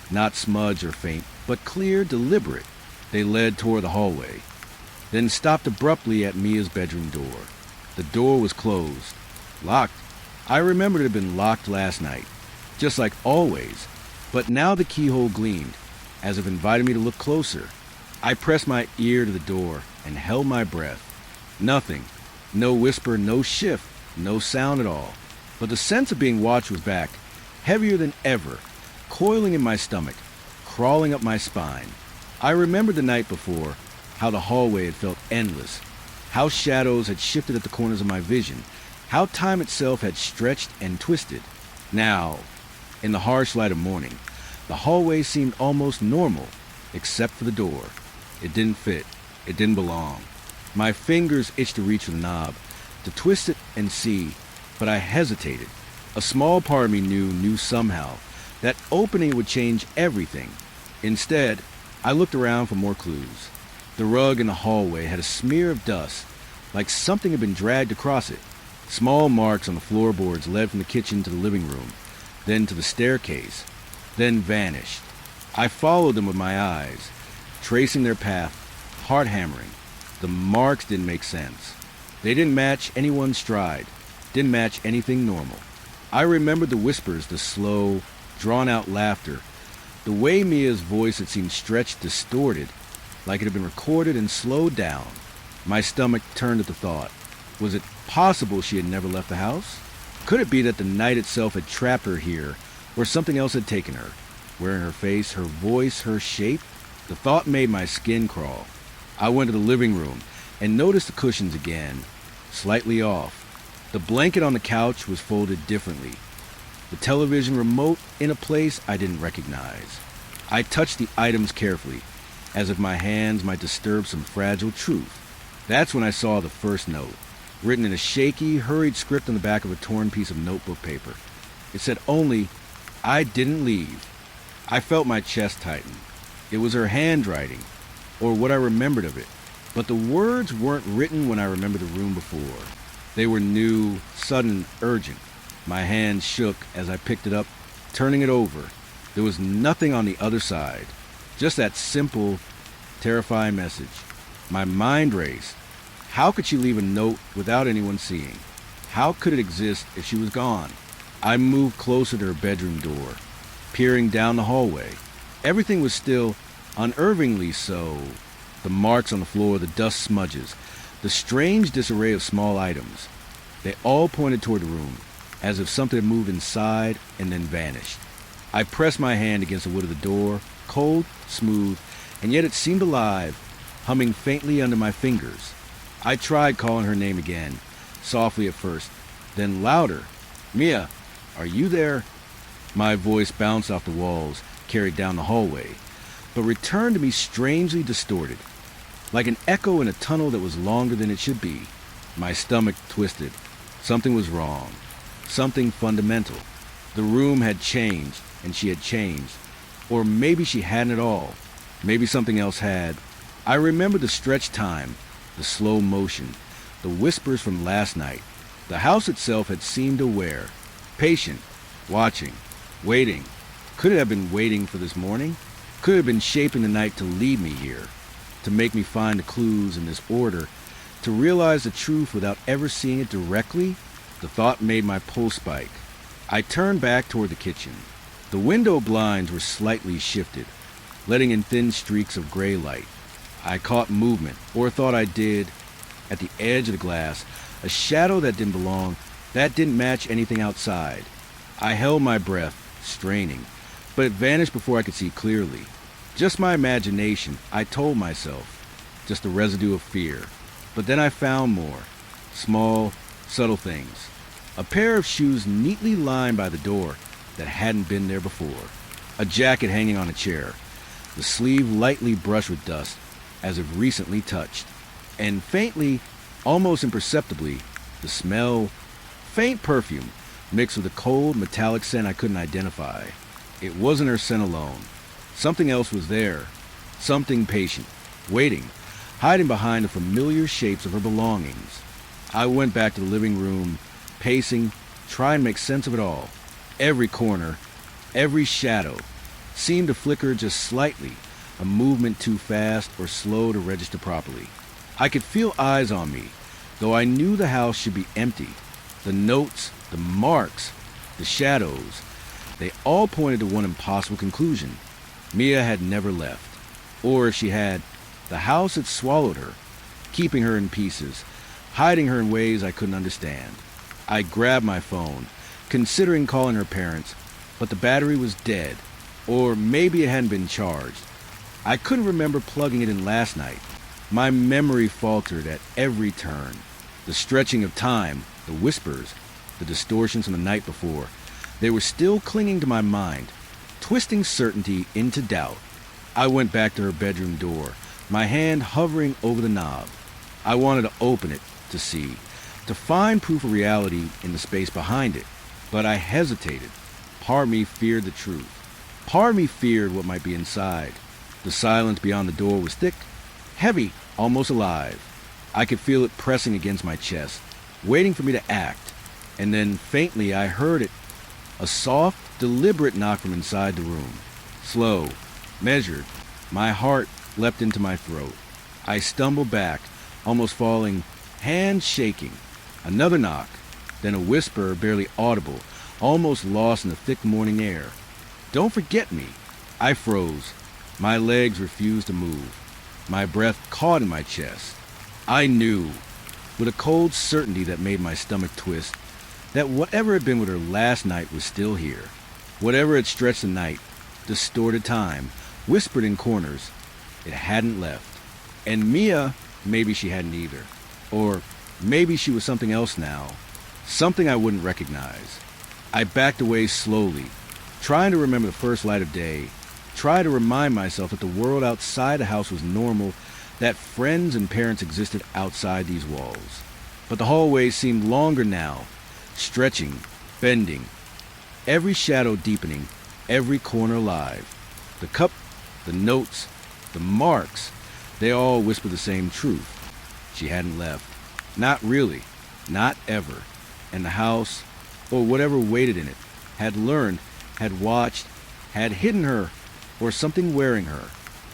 not smudged or faint, but clear, deliberate. They led toward the hallway, then stopped abruptly at Mia's bedroom door. The door was closed, locked. I remembered it had been locked last night, just like always, but now the keyhole gleamed, as if inviting me to look closer. I pressed my ear to the door and held my breath. Nothing. No whisper, no shift, no sound at all. But the sense of being watched was back, heavier than ever, coiling in my stomach, crawling up my spine. I remembered the night before, how the hallway had felt endless, how shadows had shifted at the corners of my vision, how time itself had stretched and twisted. Now, in the harsh light of morning, the hallway seemed almost normal, except for the door. It didn't fit. It didn't belong. My fingers itched to reach for the knob, to twist it and see, but I hesitated. A small part of me knew somehow, that opening would change everything. Instead, I looked around for more clues. The rug in the hallway had a smear of dust, like something had been dragged across it. Small marks on the floorboards led from the kitchen to the living room, then to the staircase, then vanished. I followed them with my eyes, tracing their path, heart hammering. The marks didn't make sense. They didn't match anyone's stride, didn't match anything normal. I remembered the whispers, the slow, drawn-out laughter, the way Mia's voice had seemed stretched, distorted, like it had been recorded and slowed down. My stomach turned at the thought. Was it possible she had never left the house? Could it be that the night itself had trapped her here, or something else had taken her? Wearing her face, her voice, her shape? The thought made my skin crawl. I went to the living room and noticed the cushions again, slightly off. The blanket on the couch was folded differently. The television remote in a place I didn't recognize. I touched the items carefully, as if my hands might disturb some fragile truth. That's when I saw the first note, written in a shaky, hurried script on the back of a torn piece of notebook paper. It said only, "I didn't leave." I felt my chest tighten. It was her handwriting, or what I remembered of it. But the words weren't written when I remembered the room before. They were new, sudden, urgent. My hand shook as I picked it up, turning it over. There was nothing on the other side. Just that simple, terrifying message. My mind raced. How could she leave a note without anyone seeing? How could it exist if she was gone? I moved closer to her bedroom door, peering down the hallway. Everything was still unnervingly so. The marks on the floor, the dust smudges, the strange disarray of small items. They all pointed toward the room, as if something had moved inside and then vanished. I pressed my hand against the wood of the door, cold, smooth, and yet it seemed alive, humming faintly under my fingers. I tried calling her name again, softly at first, then louder. "Mia, are you there?" My voice bounced off the walls, carried down the hallway, but returned to me strangely distorted, like an echo in a tunnel that was longer than it should be. My stomach twisted. Something was wrong. Something fundamental. The room had changed, and she had changed. Or maybe she hadn't at all. Maybe something else had. I remembered the stretched time, the slow motion, the whispers from last night. The house itself had seemed aware, patient, watching, waiting. Could it have been waiting for this morning? Could it have been shaping the night to lead me here, to make me find the clues in this order, to realize the truth without ever seeing it directly? The thought made my pulse spike. I turned back toward the kitchen. The window blinds were slightly shifted, letting in thin streaks of gray light. I caught movement, or thought I did, at the edge of the glass, a shadow that didn't belong, that didn't match anything outside. I held my breath, straining, but it vanished before I could see clearly. Just my imagination, I told myself, just a residue of fear. But then I found more, small, subtle things. A pair of shoes neatly lined by the door that hadn't been there before. A jacket hanging on a chair, the sleeve lightly brushed with dust, as if recently touched. And faintly, almost imperceptibly, the smell, faint perfume, mixed with a cold, metallic scent I couldn't identify. It wasn't her scent alone. Something else was there. Something patient, waiting, hiding behind the familiar shapes of her belongings. I went back to the living room, pacing, trying to make sense of it all. Every corner, every shadow, seemed to flicker just slightly, a movement too fast or slow to register properly. I could feel eyes on me, though I knew the house should be empty. The notes, the marks, the shadows, they all pointed to one impossible conclusion. Mia had never left. Or if she had, the house had swallowed her, keeping her in pieces, hiding her in ways I couldn't understand. I grabbed my phone, considering calling her parents, but the battery was dead, or maybe it hadn't been charged. I couldn't remember plugging it in last night. My memory faltered at every turn. The stretching of time, the whispers, the distortions from the night before, they were still clinging to my mind, twisting certainty into doubt. I went back to her bedroom door, my hand hovering over the knob. I wanted to open it, to see, to find proof of reality in the space behind it, but I hesitated. Part of me feared the truth. Part of me feared what might be inside. The silence beyond the door was thick, heavy, almost alive. I could feel it pressing against my chest, waiting for me to act. And then, faintly, I heard it. A soft, deliberate knock from inside the room. Slow, measured. My heart leapt into my throat. I stumbled back, almost falling, hands shaking. Another knock, then a whisper barely audible, almost lost in the thick morning air. "Don't forget me." I froze. My legs refused to move. My breath caught in my chest. I knew, with a cold certainty that made my stomach twist, that whatever had been with her last night was still here. Whatever had stretched the night, distorted time, whispered in corners, it hadn't left. And Mia, maybe she hadn't either. Or maybe she was something else now. Something I wouldn't recognize. I backed away slowly, trying to remember the first light of day, try to remind myself that the world outside the house was normal, that friends and parents existed outside these walls. But the hallway seemed longer now, stretching, bending, every shadow deepening, every corner alive. The cup, the notes, the marks, they all whispered the same truth. She hadn't left. Not really. Not ever. And the house, or whatever waited in it, had learned, had watched, had hidden her, or something wearing her.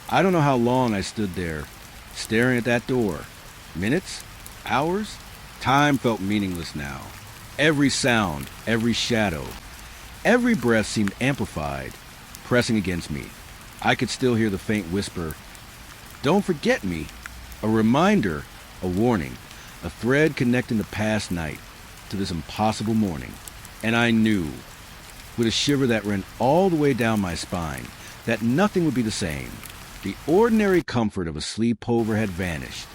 I don't know how long I stood there, staring at that door. Minutes? Hours? Time felt meaningless now. Every sound, every shadow, every breath seemed amplified, pressing against me. I could still hear the faint whisper, "Don't forget me." A reminder, a warning, a thread connecting the past night to this impossible morning. And I knew, with a shiver that ran all the way down my spine, that nothing would be the same. The ordinary comfort of a sleepover had vanished.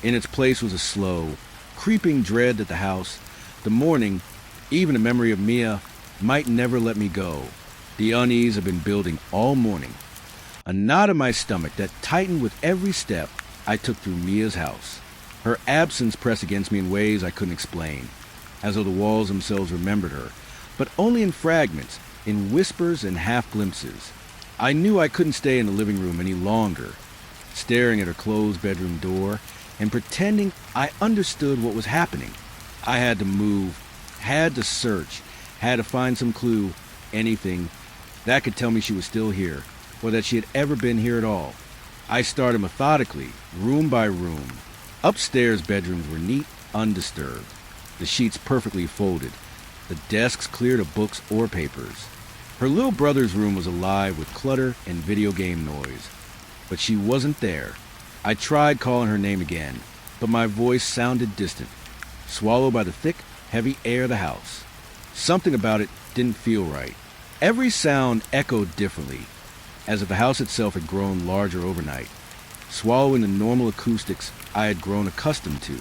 In its place was a slow, creeping dread that the house, the morning, even the memory of Mia, might never let me go. The unease had been building all morning. A knot in my stomach that tightened with every step I took through Mia's house. Her absence pressed against me in ways I couldn't explain, as though the walls themselves remembered her, but only in fragments, in whispers and half-glimpses. I knew I couldn't stay in the living room any longer, staring at her closed bedroom door and pretending I understood what was happening. I had to move, had to search, had to find some clue, anything, that could tell me she was still here, or that she had ever been here at all. I started methodically, room by room. Upstairs bedrooms were neat, undisturbed, the sheets perfectly folded, the desks cleared of books or papers. Her little brother's room was alive with clutter and video game noise, but she wasn't there. I tried calling her name again, but my voice sounded distant, swallowed by the thick, heavy air of the house. Something about it didn't feel right. Every sound echoed differently, as if the house itself had grown larger overnight, swallowing the normal acoustics I had grown accustomed to.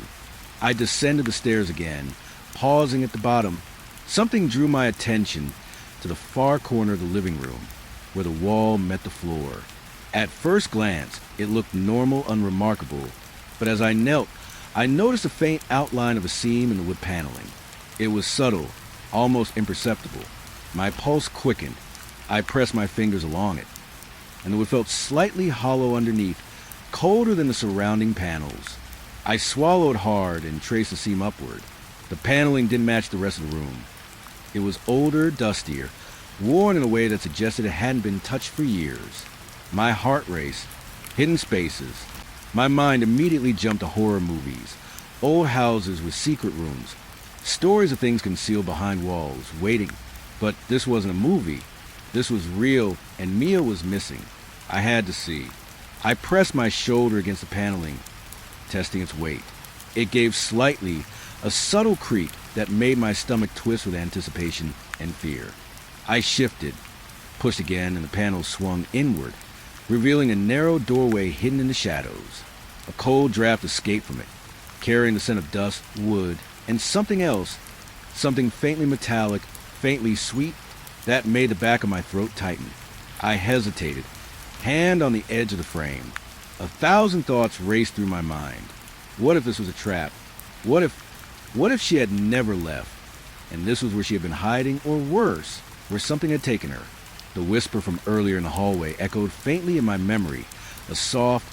I descended the stairs again, pausing at the bottom. Something drew my attention to the far corner of the living room, where the wall met the floor. At first glance, it looked normal, unremarkable, but as I knelt, I noticed a faint outline of a seam in the wood paneling. It was subtle, almost imperceptible. My pulse quickened. I pressed my fingers along it, and the wood felt slightly hollow underneath, colder than the surrounding panels. I swallowed hard and traced the seam upward. The paneling didn't match the rest of the room. It was older, dustier, worn in a way that suggested it hadn't been touched for years. My heart raced. Hidden spaces. My mind immediately jumped to horror movies, old houses with secret rooms, stories of things concealed behind walls, waiting. But this wasn't a movie. This was real, and Mia was missing. I had to see. I pressed my shoulder against the paneling, testing its weight. It gave slightly, a subtle creak that made my stomach twist with anticipation and fear. I shifted, pushed again, and the panel swung inward, revealing a narrow doorway hidden in the shadows. A cold draft escaped from it, carrying the scent of dust, wood, and something else, something faintly metallic, faintly sweet, that made the back of my throat tighten. I hesitated, hand on the edge of the frame. 1,000 thoughts raced through my mind. What if this was a trap? What if she had never left, and this was where she had been hiding, or worse, where something had taken her? The whisper from earlier in the hallway echoed faintly in my memory, a soft,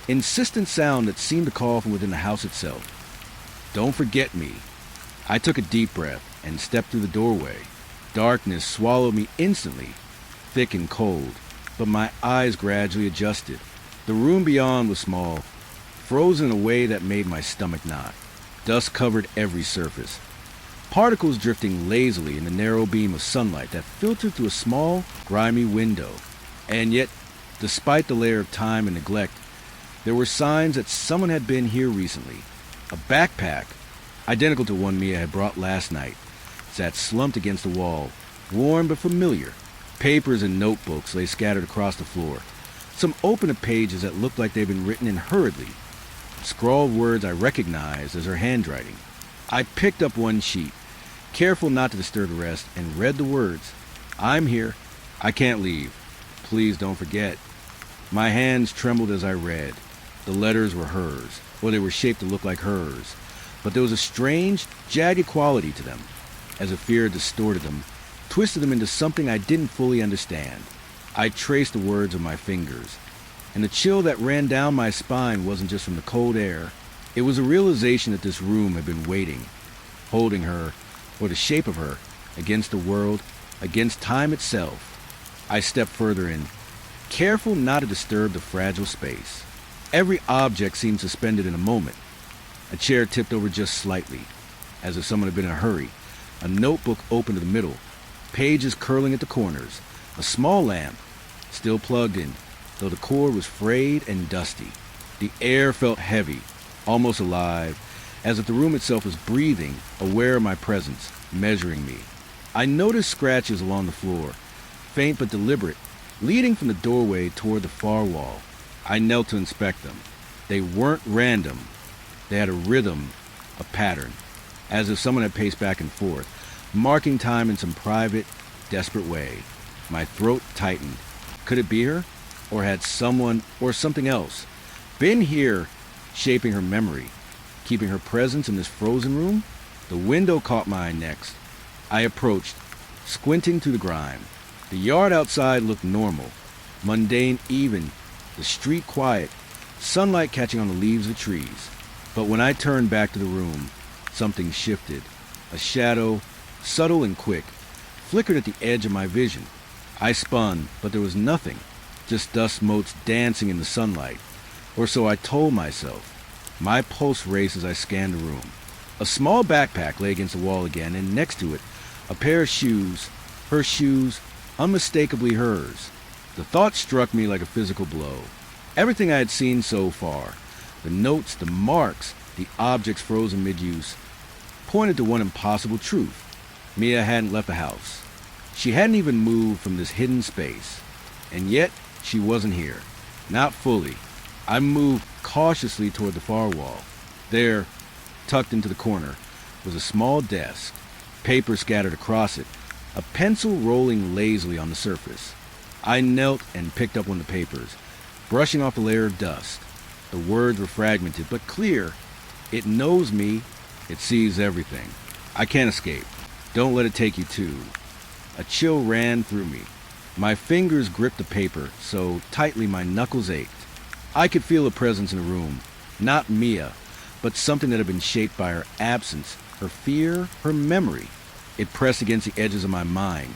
insistent sound that seemed to call from within the house itself. "Don't forget me." I took a deep breath and stepped through the doorway. Darkness swallowed me instantly, thick and cold. but my eyes gradually adjusted. The room beyond was small, frozen in a way that made my stomach knot. Dust covered every surface, particles drifting lazily in the narrow beam of sunlight that filtered through a small, grimy window. And yet, despite the layer of time and neglect, there were signs that someone had been here recently. A backpack, identical to one Mia had brought last night, sat slumped against the wall, worn but familiar. Papers and notebooks lay scattered across the floor, some open to pages that looked like they'd been written in hurriedly, scrawled words I recognized as her handwriting. I picked up one sheet, careful not to disturb the rest, and read the words. "I'm here. I can't leave. Please don't forget." My hands trembled as I read. The letters were hers, or they were shaped to look like hers, but there was a strange, jagged quality to them, as if fear distorted them, twisted them into something I didn't fully understand. I traced the words with my fingers, and the chill that ran down my spine wasn't just from the cold air. It was a realization that this room had been waiting, holding her, or the shape of her, against the world, against time itself. I stepped further in, careful not to disturb the fragile space. Every object seemed suspended in a moment. A chair tipped over just slightly, as if someone had been in a hurry. A notebook open to the middle, pages curling at the corners. A small lamp, still plugged in, though the cord was frayed and dusty. The air felt heavy, almost alive, as if the room itself was breathing, aware of my presence, measuring me. I noticed scratches along the floor, faint but deliberate, leading from the doorway toward the far wall. I knelt to inspect them. They weren't random. They had a rhythm, a pattern, as if someone had paced back and forth, marking time in some private, desperate way. My throat tightened. Could it be her? Or had someone, or something else, been here, shaping her memory, keeping her presence in this frozen room? The window caught my eye next. I approached, squinting through the grime. The yard outside looked normal, mundane even, the street quiet, sunlight catching on the leaves of the trees. But when I turned back to the room, something shifted. A shadow, subtle and quick, flickered at the edge of my vision. I spun, but there was nothing, just dust motes dancing in the sunlight. Or so I told myself. My pulse raced as I scanned the room. A small backpack lay against the wall again, and next to it, a pair of shoes, her shoes, unmistakably hers. The thought struck me like a physical blow. Everything I had seen so far, the notes, the marks, the objects frozen mid-use, pointed to one impossible truth. Mia hadn't left the house. She hadn't even moved from this hidden space. And yet, she wasn't here. Not fully. I moved cautiously toward the far wall. There, tucked into the corner, was a small desk, paper scattered across it, a pencil rolling lazily on the surface. I knelt and picked up one of the papers, brushing off a layer of dust. The words were fragmented, but clear. It knows me. It sees everything. I can't escape. Don't let it take you too. A chill ran through me. My fingers gripped the paper so tightly my knuckles ached. I could feel a presence in the room. Not Mia, but something that had been shaped by her absence, her fear, her memory. It pressed against the edges of my mind,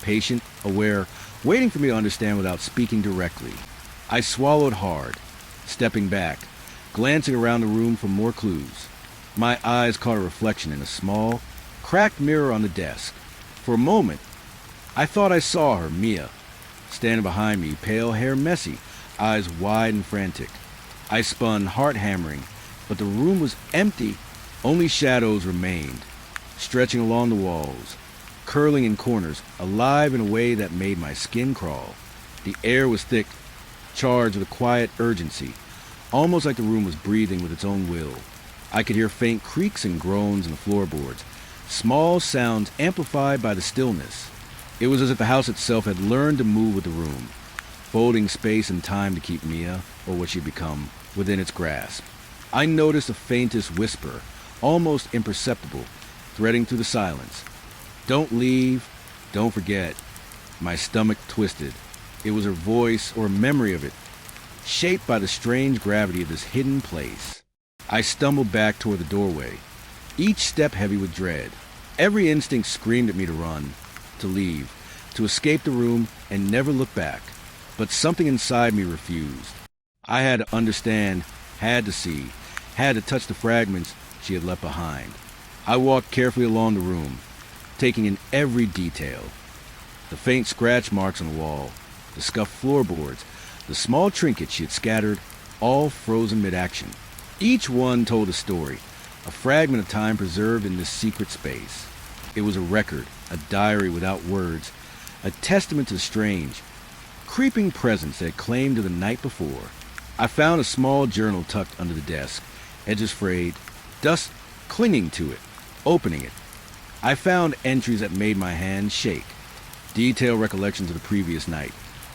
patient, aware, waiting for me to understand without speaking directly. I swallowed hard, stepping back, glancing around the room for more clues. My eyes caught a reflection in a small, cracked mirror on the desk. For a moment, I thought I saw her, Mia, standing behind me, pale hair messy, eyes wide and frantic. I spun, heart hammering, but the room was empty. Only shadows remained, stretching along the walls, curling in corners, alive in a way that made my skin crawl. The air was thick, charged with a quiet urgency, almost like the room was breathing with its own will. I could hear faint creaks and groans in the floorboards, small sounds amplified by the stillness. It was as if the house itself had learned to move with the room, folding space and time to keep Mia, or what she'd become, within its grasp. I noticed the faintest whisper, almost imperceptible, threading through the silence. "Don't leave, don't forget." My stomach twisted. It was her voice, or a memory of it, shaped by the strange gravity of this hidden place. I stumbled back toward the doorway, each step heavy with dread. Every instinct screamed at me to run, to leave, to escape the room and never look back. but something inside me refused. I had to understand, had to see, had to touch the fragments she had left behind. I walked carefully along the room, taking in every detail. The faint scratch marks on the wall, the scuffed floorboards, the small trinkets she had scattered, all frozen mid-action. Each one told a story, a fragment of time preserved in this secret space. It was a record, a diary without words, a testament to the strange, creeping presence that claimed her the night before. I found a small journal tucked under the desk, edges frayed, dust clinging to it, opening it. I found entries that made my hand shake, detailed recollections of the previous night,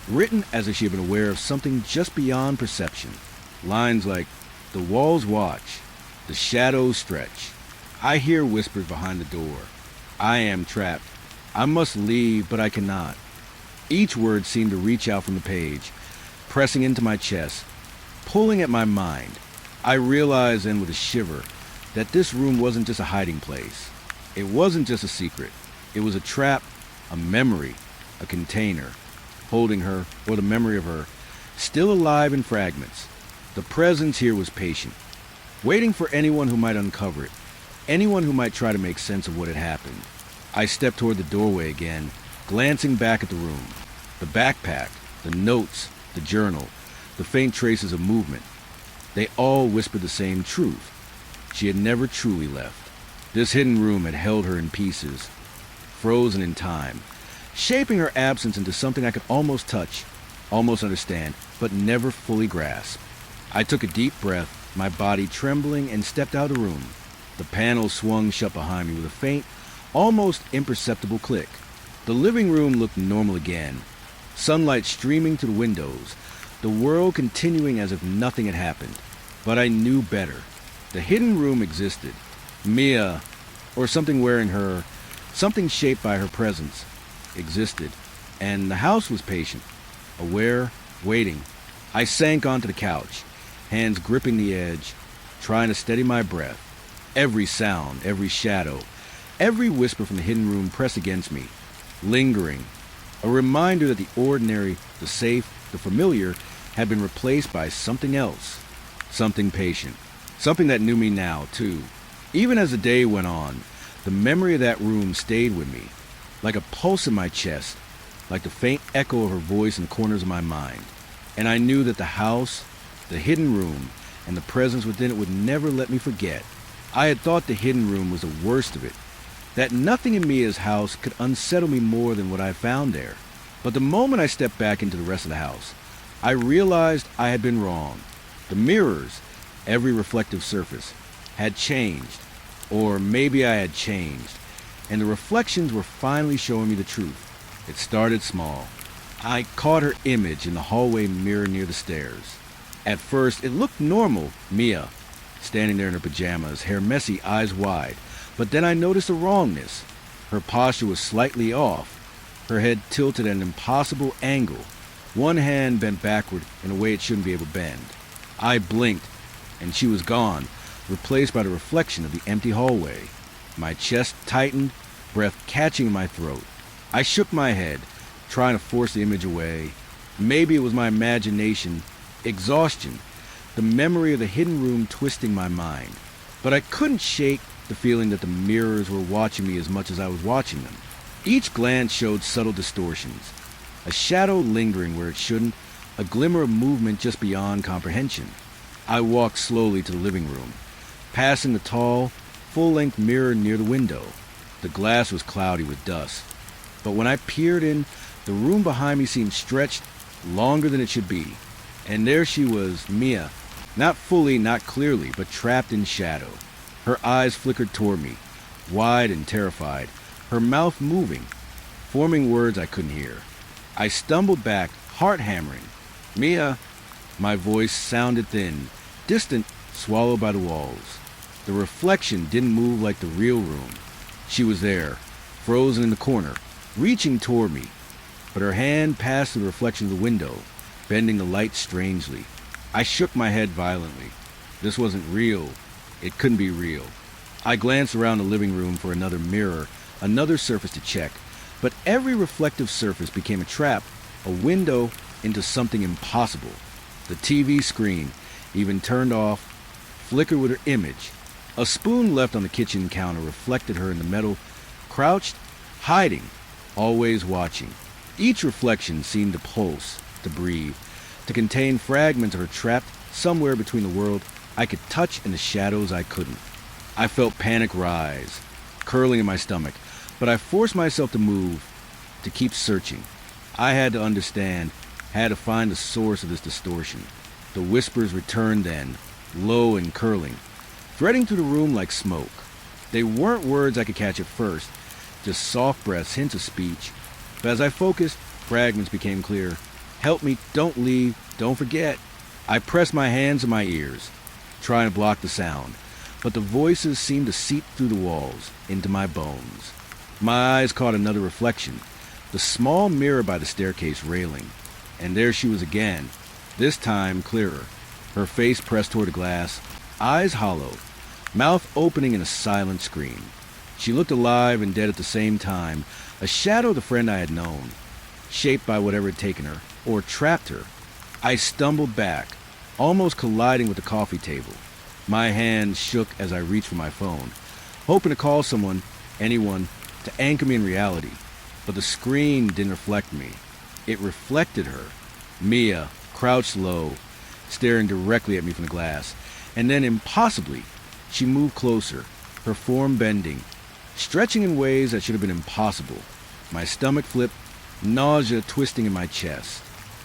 written as if she had been aware of something just beyond perception. Lines like, "The walls watch, the shadows stretch. I hear whispers behind the door. I am trapped. I must leave, but I cannot." Each word seemed to reach out from the page, pressing into my chest, pulling at my mind. I realized then with a shiver that this room wasn't just a hiding place. It wasn't just a secret. It was a trap, a memory, a container, holding her, or the memory of her, still alive in fragments. The presence here was patient, waiting for anyone who might uncover it, anyone who might try to make sense of what had happened. I stepped toward the doorway again, glancing back at the room. The backpack, the notes, the journal, the faint traces of movement. They all whispered the same truth. She had never truly left. This hidden room had held her in pieces, frozen in time, shaping her absence into something I could almost touch, almost understand, but never fully grasp. I took a deep breath, my body trembling, and stepped out of the room. The panels swung shut behind me with a faint, almost imperceptible click. The living room looked normal again, sunlight streaming through the windows, the world continuing as if nothing had happened. But I knew better. The hidden room existed. Mia, or something wearing her, something shaped by her presence, existed. And the house was patient, aware, waiting. I sank onto the couch, hands gripping the edge, trying to steady my breath. Every sound, every shadow, every whisper from the hidden room pressed against me, lingering, a reminder that the ordinary, the safe, the familiar had been replaced by something else, something patient, something that knew me now, too. Even as the day went on, the memory of that room stayed with me, like a pulse in my chest, like the faint echo of her voice in the corners of my mind. And I knew that the house, the hidden room, and the presence within it would never let me forget. I had thought the hidden room was the worst of it, that nothing in Mia's house could unsettle me more than what I found there. But the moment I stepped back into the rest of the house, I realized I had been wrong. The mirrors, every reflective surface, had changed, or maybe I had changed, and the reflections were finally showing me the truth. It started small. I caught her image in the hallway mirror near the stairs. At first, it looked normal, Mia, standing there in her pajamas, hair messy, eyes wide. But then I noticed the wrongness. Her posture was slightly off, her head tilted at an impossible angle, one hand bent backward in a way it shouldn't be able to bend. I blinked, and she was gone, replaced by the reflection of the empty hallway. My chest tightened, breath catching in my throat. I shook my head, trying to force the image away. Maybe it was my imagination, exhaustion, the memory of the hidden room twisting my mind. But I couldn't shake the feeling that the mirrors were watching me as much as I was watching them. Each glance showed subtle distortions, a shadow lingering where it shouldn't, a glimmer of movement just beyond comprehension. I walked slowly to the living room, passing the tall, full-length mirror near the window. The glass was cloudy with dust, but when I peered in, the room behind me seemed stretched longer than it should be. And there she was, Mia, not fully, not clearly, but trapped in shadow. Her eyes flickered toward me, wide and terrified, her mouth moving, forming words I couldn't hear. I stumbled back, heart hammering. Mia! My voice sounded thin, distant, swallowed by the walls. The reflection didn't move like the real room. She was there, frozen in the corner, reaching toward me, but her hand passed through the reflection of the window, bending the light strangely. I shook my head violently. This wasn't real. It couldn't be real. I glanced around the living room for another mirror, another surface to check, but every reflective surface became a trap, a window, into something impossible. The TV screen, even turned off, flickered with her image. A spoon left on the kitchen counter reflected her in the metal, crouched, hiding, always watching. Each reflection seemed to pulse, to breathe, to contain fragments of her trapped somewhere between the world I could touch and the shadows I couldn't. I felt panic rise, curling in my stomach, but I forced myself to move, to keep searching. I had to understand, had to find the source of this distortion. The whispers returned then, low and curling, threading through the room like smoke. They weren't words I could catch at first, just soft breaths, hints of speech. But as I focused, fragments became clear. Help me, don't leave, don't forget. I pressed my hands to my ears, trying to block the sound, but the voices seemed to seep through the walls, into my bones. My eyes caught another reflection, the small mirror by the staircase railing. And there she was again, this time clearer, her face pressed toward the glass, eyes hollow, mouth opening in a silent scream. She looked alive and dead at the same time, a shadow of the friend I had known, shaped by whatever had taken her, or trapped her. I stumbled back, almost colliding with the coffee table. My hand shook as I reached for my phone, hoping to call someone, anyone, to anchor me in reality. But the screen didn't reflect me. It reflected her. Mia, crouched low, staring directly at me from the glass. And then, impossibly, she moved closer, her form bending, stretching in ways that should have been impossible. My stomach flipped, nausea twisting in my chest.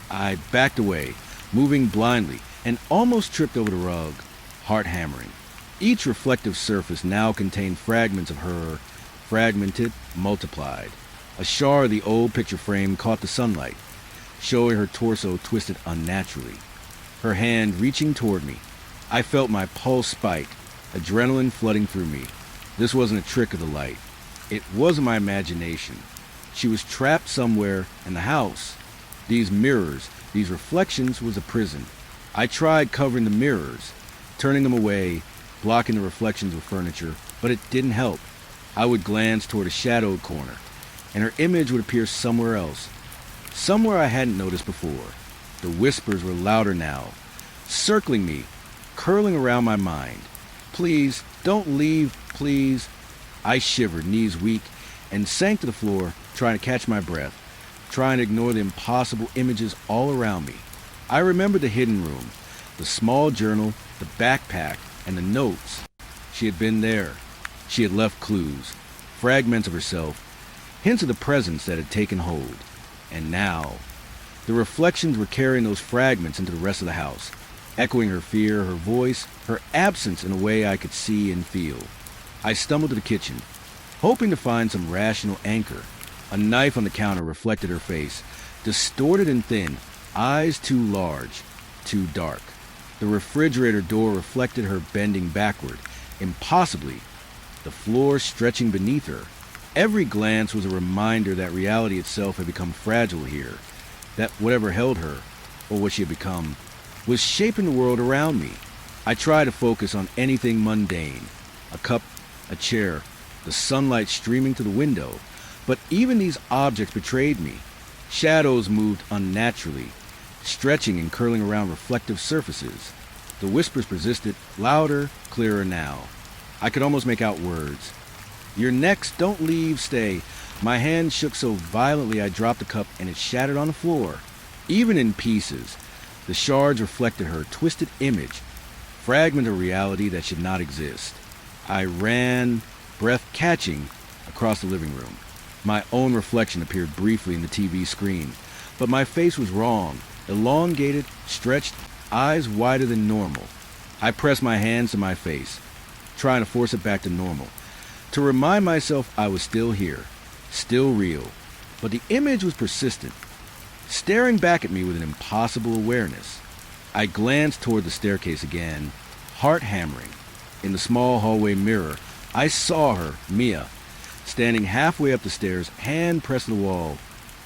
I backed away, moving blindly, and almost tripped over the rug, heart hammering. Each reflective surface now contained fragments of her, fragmented, multiplied. A shard of the old picture frame caught the sunlight, showing her torso twisted unnaturally, her hand reaching toward me. I felt my pulse spike, adrenaline flooding through me. This wasn't a trick of the light. It wasn't my imagination. She was trapped somewhere in the house. These mirrors, these reflections, was a prison. I tried covering the mirrors, turning them away, blocking the reflections with furniture, but it didn't help. I would glance toward a shadowed corner, and her image would appear somewhere else, somewhere I hadn't noticed before. The whispers were louder now, circling me, curling around my mind. Please, don't leave, please. I shivered, knees weak, and sank to the floor, trying to catch my breath, trying to ignore the impossible images all around me. I remembered the hidden room, the small journal, the backpack, and the notes. She had been there. She had left clues, fragments of herself, hints of the presence that had taken hold. And now, the reflections were carrying those fragments into the rest of the house, echoing her fear, her voice, her absence in a way I could see and feel. I stumbled to the kitchen, hoping to find some rational anchor. A knife on the counter reflected her face, distorted and thin, eyes too large, too dark. The refrigerator door reflected her bending backward, impossibly, the floor stretching beneath her. Every glance was a reminder that reality itself had become fragile here, that whatever held her, or what she had become, was shaping the world around me. I tried to focus on anything mundane, a cup, a chair, the sunlight streaming through the window, but even these objects betrayed me. Shadows moved unnaturally, stretching and curling around reflective surfaces. The whispers persisted, louder, clearer now. I could almost make out words. You're next, don't leave, stay. My hand shook so violently I dropped the cup and it shattered on the floor. Even in pieces, the shards reflected her twisted image, fragment of reality that should not exist. I ran, breath catching, across the living room. My own reflection appeared briefly in the TV screen, but my face was wrong, elongated, stretched, eyes wider than normal. I pressed my hands to my face, trying to force it back to normal, to remind myself I was still here, still real. But the image was persistent, staring back at me with an impossible awareness. I glanced toward the staircase again, heart hammering. In the small hallway mirror, I saw her, Mia, standing halfway up the stairs, hand pressed to the wall,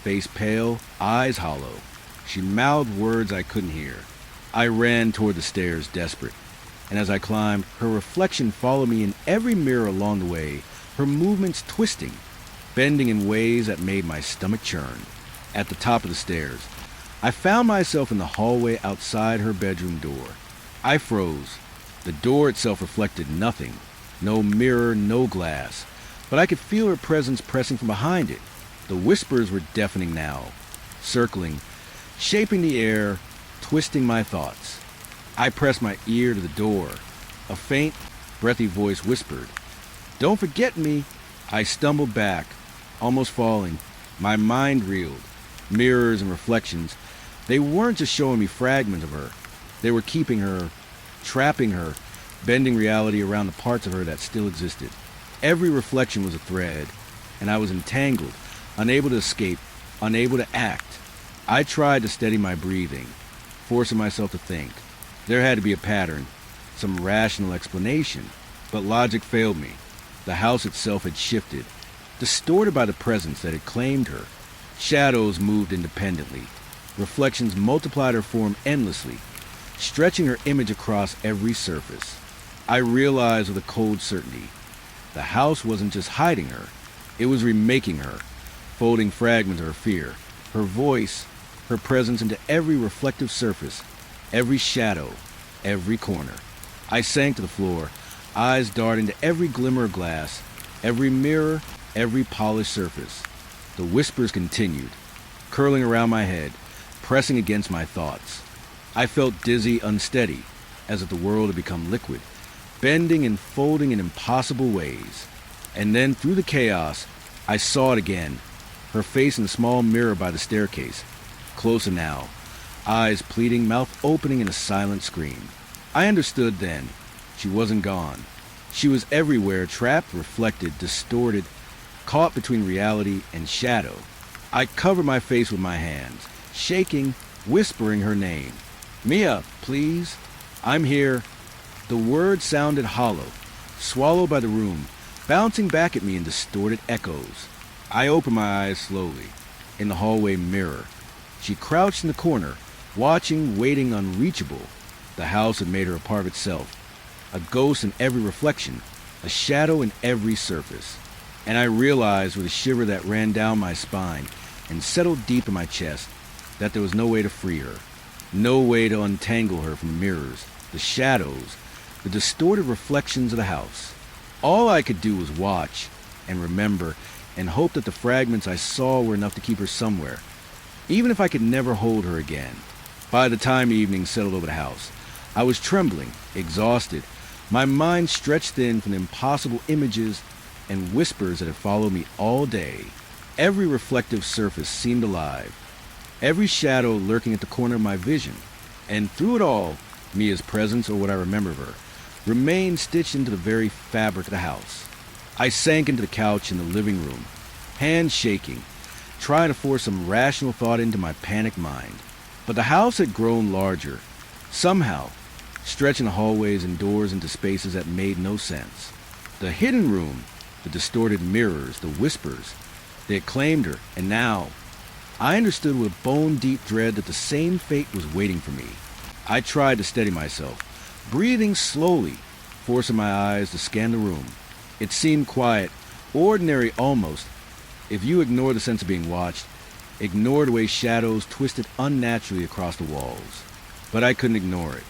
face pale, eyes hollow. She mouthed words I couldn't hear. I ran toward the stairs, desperate. And as I climbed, her reflection followed me in every mirror along the way, her movements twisting, bending in ways that made my stomach churn. At the top of the stairs, I found myself in the hallway outside her bedroom door. I froze. The door itself reflected nothing. No mirror, no glass. But I could feel her presence pressing from behind it. The whispers were deafening now, circling, shaping the air, twisting my thoughts. I pressed my ear to the door. A faint, breathy voice whispered, "Don't forget me." I stumbled back, almost falling. My mind reeled. Mirrors and reflections. They weren't just showing me fragments of her. They were keeping her, trapping her, bending reality around the parts of her that still existed. Every reflection was a thread, and I was entangled, unable to escape, unable to act. I tried to steady my breathing, forcing myself to think. There had to be a pattern, some rational explanation, but logic failed me. The house itself had shifted, distorted by the presence that had claimed her. Shadows moved independently. Reflections multiplied her form endlessly, stretching her image across every surface. I realized with a cold certainty, the house wasn't just hiding her, it was remaking her, folding fragments of her fear, her voice, her presence into every reflective surface, every shadow, every corner. I sank to the floor, eyes darting to every glimmer of glass, every mirror, every polished surface. The whispers continued, curling around my head, pressing against my thoughts. I felt dizzy, unsteady, as if the world had become liquid, bending and folding in impossible ways. And then, through the chaos, I saw it again, her face in the small mirror by the staircase, closer now, eyes pleading, mouth opening in a silent scream. I understood then. She wasn't gone. She was everywhere, trapped, reflected, distorted, caught between reality and shadow. I covered my face with my hands, shaking, whispering her name. "Mia, please. I'm here." The word sounded hollow, swallowed by the room, bouncing back at me in distorted echoes. I opened my eyes slowly. In the hallway mirror, she crouched in the corner, watching, waiting, unreachable. The house had made her a part of itself, a ghost in every reflection, a shadow in every surface. And I realized with a shiver that ran down my spine and settled deep in my chest that there was no way to free her, no way to untangle her from the mirrors, the shadows, the distorted reflections of the house. All I could do was watch and remember and hope that the fragments I saw were enough to keep her somewhere, even if I could never hold her again. By the time evening settled over the house, I was trembling, exhausted, my mind stretched thin from the impossible images and whispers that had followed me all day. Every reflective surface seemed alive, every shadow lurking at the corner of my vision. And through it all, Mia's presence, or what I remember of her, remained stitched into the very fabric of the house. I sank into the couch in the living room, hands shaking, trying to force some rational thought into my panicked mind. But the house had grown larger, somehow, stretching the hallways and doors into spaces that made no sense. The hidden room, the distorted mirrors, the whispers, they had claimed her, and now I understood with bone-deep dread that the same fate was waiting for me. I tried to steady myself, breathing slowly, forcing my eyes to scan the room. It seemed quiet, ordinary almost, if you ignore the sense of being watched, ignore the way shadows twisted unnaturally across the walls. But I couldn't ignore it.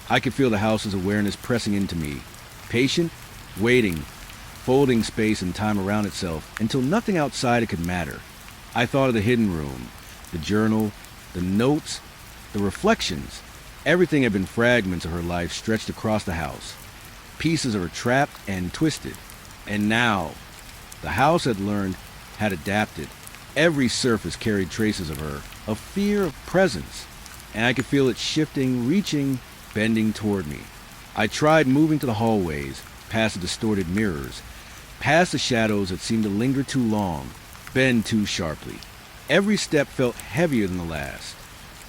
I could feel the house's awareness pressing into me, patient, waiting, folding space and time around itself until nothing outside it could matter. I thought of the hidden room, the journal, the notes, the reflections. Everything had been fragments of her life stretched across the house, pieces of her trapped and twisted. And now, the house had learned, had adapted. Every surface carried traces of her, of fear, of presence, and I could feel it shifting, reaching, bending toward me. I tried moving to the hallways, past the distorted mirrors, past the shadows that seemed to linger too long, bend too sharply. Every step felt heavier than the last.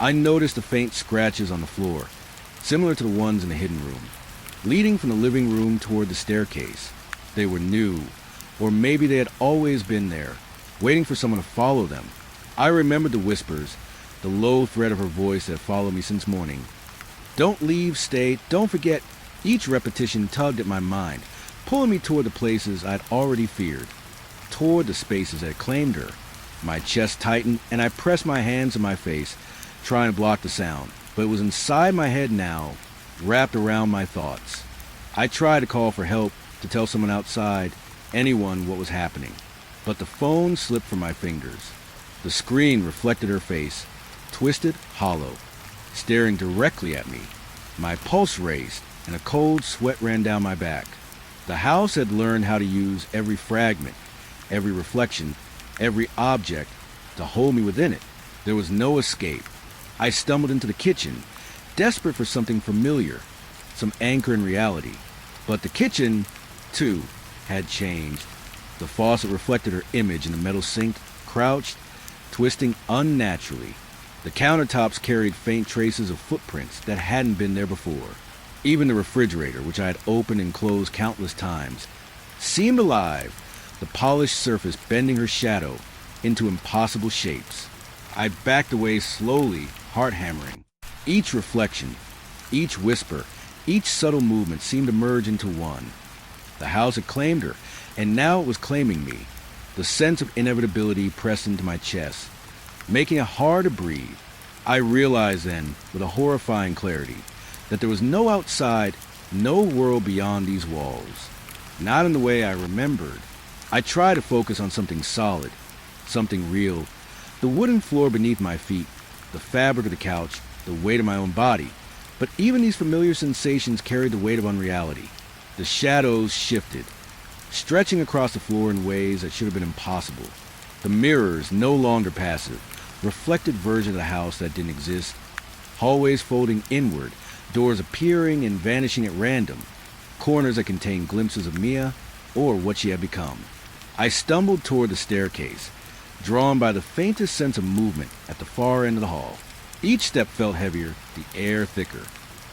I noticed the faint scratches on the floor, similar to the ones in the hidden room, leading from the living room toward the staircase. They were new, or maybe they had always been there, waiting for someone to follow them. I remembered the whispers, the low thread of her voice that had followed me since morning. Don't leave, stay, don't forget. Each repetition tugged at my mind, pulling me toward the places I'd already feared, toward the spaces that had claimed her. My chest tightened, and I pressed my hands to my face, trying to block the sound, but it was inside my head now, wrapped around my thoughts. I tried to call for help, to tell someone outside, anyone, what was happening, but the phone slipped from my fingers. The screen reflected her face, twisted, hollow, staring directly at me. My pulse raced, and a cold sweat ran down my back. The house had learned how to use every fragment, every reflection, every object to hold me within it. There was no escape. I stumbled into the kitchen, desperate for something familiar, some anchor in reality. But the kitchen, too, had changed. The faucet reflected her image in the metal sink, crouched, twisting unnaturally. The countertops carried faint traces of footprints that hadn't been there before. Even the refrigerator, which I had opened and closed countless times, seemed alive, the polished surface bending her shadow into impossible shapes. I backed away slowly, heart hammering. Each reflection, each whisper, each subtle movement seemed to merge into one. The house had claimed her, and now it was claiming me. The sense of inevitability pressed into my chest, making it hard to breathe. I realized then, with a horrifying clarity, that there was no outside, no world beyond these walls. Not in the way I remembered. I tried to focus on something solid, something real. The wooden floor beneath my feet, the fabric of the couch, the weight of my own body. But even these familiar sensations carried the weight of unreality. The shadows shifted, stretching across the floor in ways that should have been impossible. The mirrors, no longer passive, reflected version of the house that didn't exist. Hallways folding inward, doors appearing and vanishing at random. Corners that contained glimpses of Mia or what she had become. I stumbled toward the staircase, drawn by the faintest sense of movement at the far end of the hall. Each step felt heavier, the air thicker.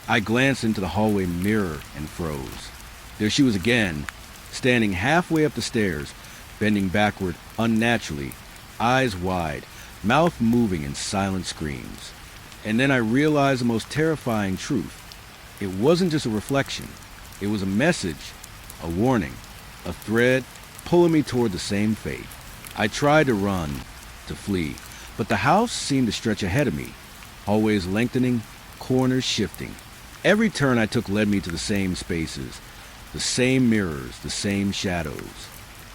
I glanced into the hallway mirror and froze. There she was again, standing halfway up the stairs, bending backward unnaturally, eyes wide, mouth moving in silent screams. And then I realized the most terrifying truth. It wasn't just a reflection. It was a message, a warning, a thread pulling me toward the same fate. I tried to run, to flee, but the house seemed to stretch ahead of me, hallways lengthening, corners shifting. Every turn I took led me to the same spaces, the same mirrors, the same shadows.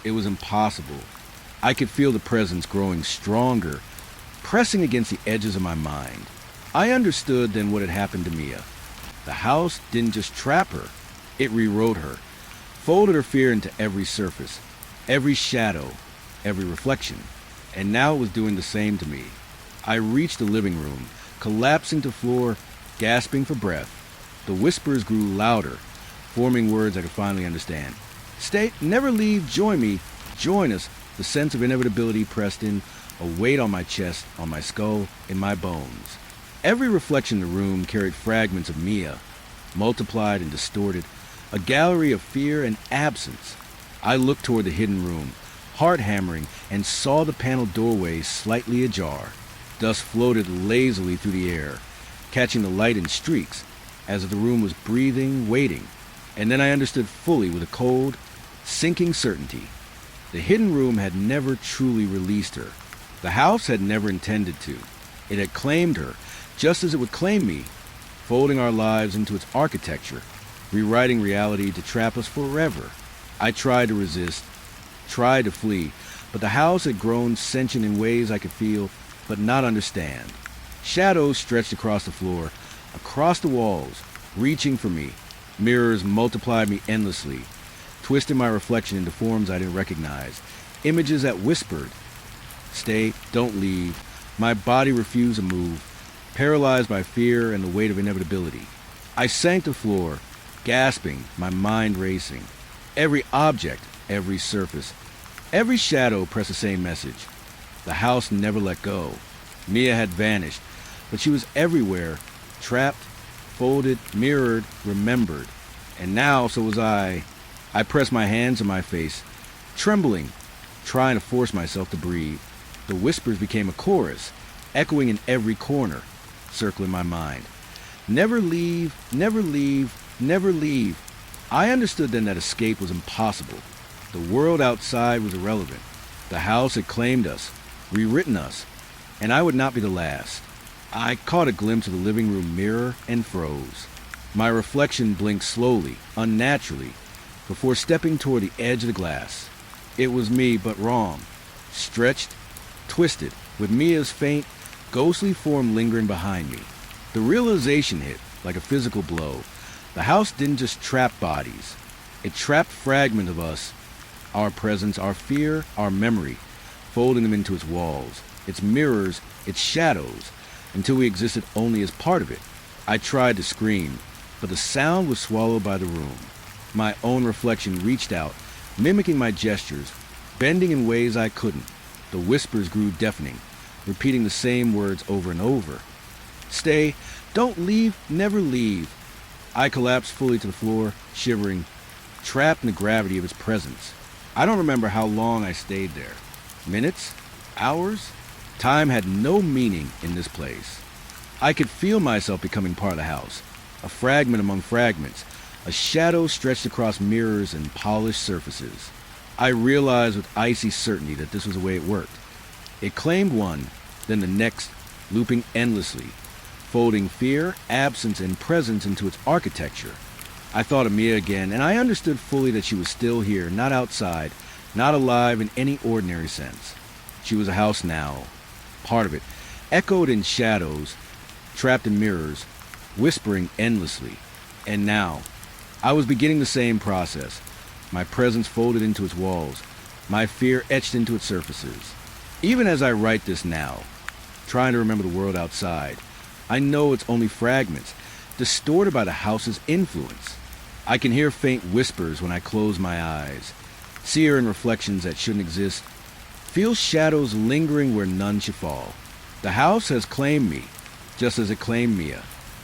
It was impossible. I could feel the presence growing stronger, pressing against the edges of my mind. I understood then what had happened to Mia. The house didn't just trap her, it rewrote her, folded her fear into every surface, every shadow, every reflection. And now it was doing the same to me. I reached the living room, collapsing to the floor, gasping for breath. The whispers grew louder, forming words I could finally understand. Stay, never leave, join me, join us. The sense of inevitability pressed in, a weight on my chest, on my skull, in my bones. Every reflection in the room carried fragments of Mia, multiplied and distorted, a gallery of fear and absence. I looked toward the hidden room, heart hammering, and saw the paneled doorway slightly ajar. Dust floated lazily through the air, catching the light in streaks, as if the room was breathing, waiting. And then I understood fully with a cold, sinking certainty. The hidden room had never truly released her. The house had never intended to. It had claimed her, just as it would claim me, folding our lives into its architecture, rewriting reality to trap us forever. I tried to resist, tried to flee, but the house had grown sentient in ways I could feel but not understand. Shadows stretched across the floor, across the walls, reaching for me. Mirrors multiplied me endlessly, twisting my reflection into forms I didn't recognize. Images that whispered, "Stay, don't leave." My body refused to move, paralyzed by fear and the weight of inevitability. I sank to the floor, gasping, my mind racing. Every object, every surface, every shadow pressed the same message. The house never let go. Mia had vanished, but she was everywhere, trapped, folded, mirrored, remembered. And now, so was I. I pressed my hands to my face, trembling, trying to force myself to breathe. The whispers became a chorus, echoing in every corner, circling my mind. Never leave, never leave, never leave. I understood then that escape was impossible. The world outside was irrelevant. The house had claimed us, rewritten us, and I would not be the last. I caught a glimpse of the living room mirror and froze. My reflection blinked slowly, unnaturally, before stepping toward the edge of the glass. It was me, but wrong. Stretched, twisted, with Mia's faint, ghostly form lingering behind me. The realization hit like a physical blow. The house didn't just trap bodies. It trapped fragments of us, our presence, our fear, our memory, folding them into its walls, its mirrors, its shadows, until we existed only as part of it. I tried to scream, but the sound was swallowed by the room. My own reflection reached out, mimicking my gestures, bending in ways I couldn't. The whispers grew deafening, repeating the same words over and over. Stay, don't leave, never leave. I collapsed fully to the floor, shivering, trapped in the gravity of its presence. I don't remember how long I stayed there. Minutes? Hours? Time had no meaning in this place. I could feel myself becoming part of the house, a fragment among fragments, a shadow stretched across mirrors and polished surfaces. I realized with icy certainty that this was the way it worked. It claimed one, then the next, looping endlessly, folding fear, absence, and presence into its architecture. I thought of Mia again, and I understood fully that she was still here, not outside, not alive in any ordinary sense. She was a house now, part of it, echoed in shadows, trapped in mirrors, whispering endlessly. And now, I was beginning the same process. My presence folded into its walls, my fear etched into its surfaces. Even as I write this now, trying to remember the world outside, I know it's only fragments, distorted by the house's influence. I can hear faint whispers when I close my eyes, see her in reflections that shouldn't exist, feel shadows lingering where none should fall. The house has claimed me, just as it claimed Mia,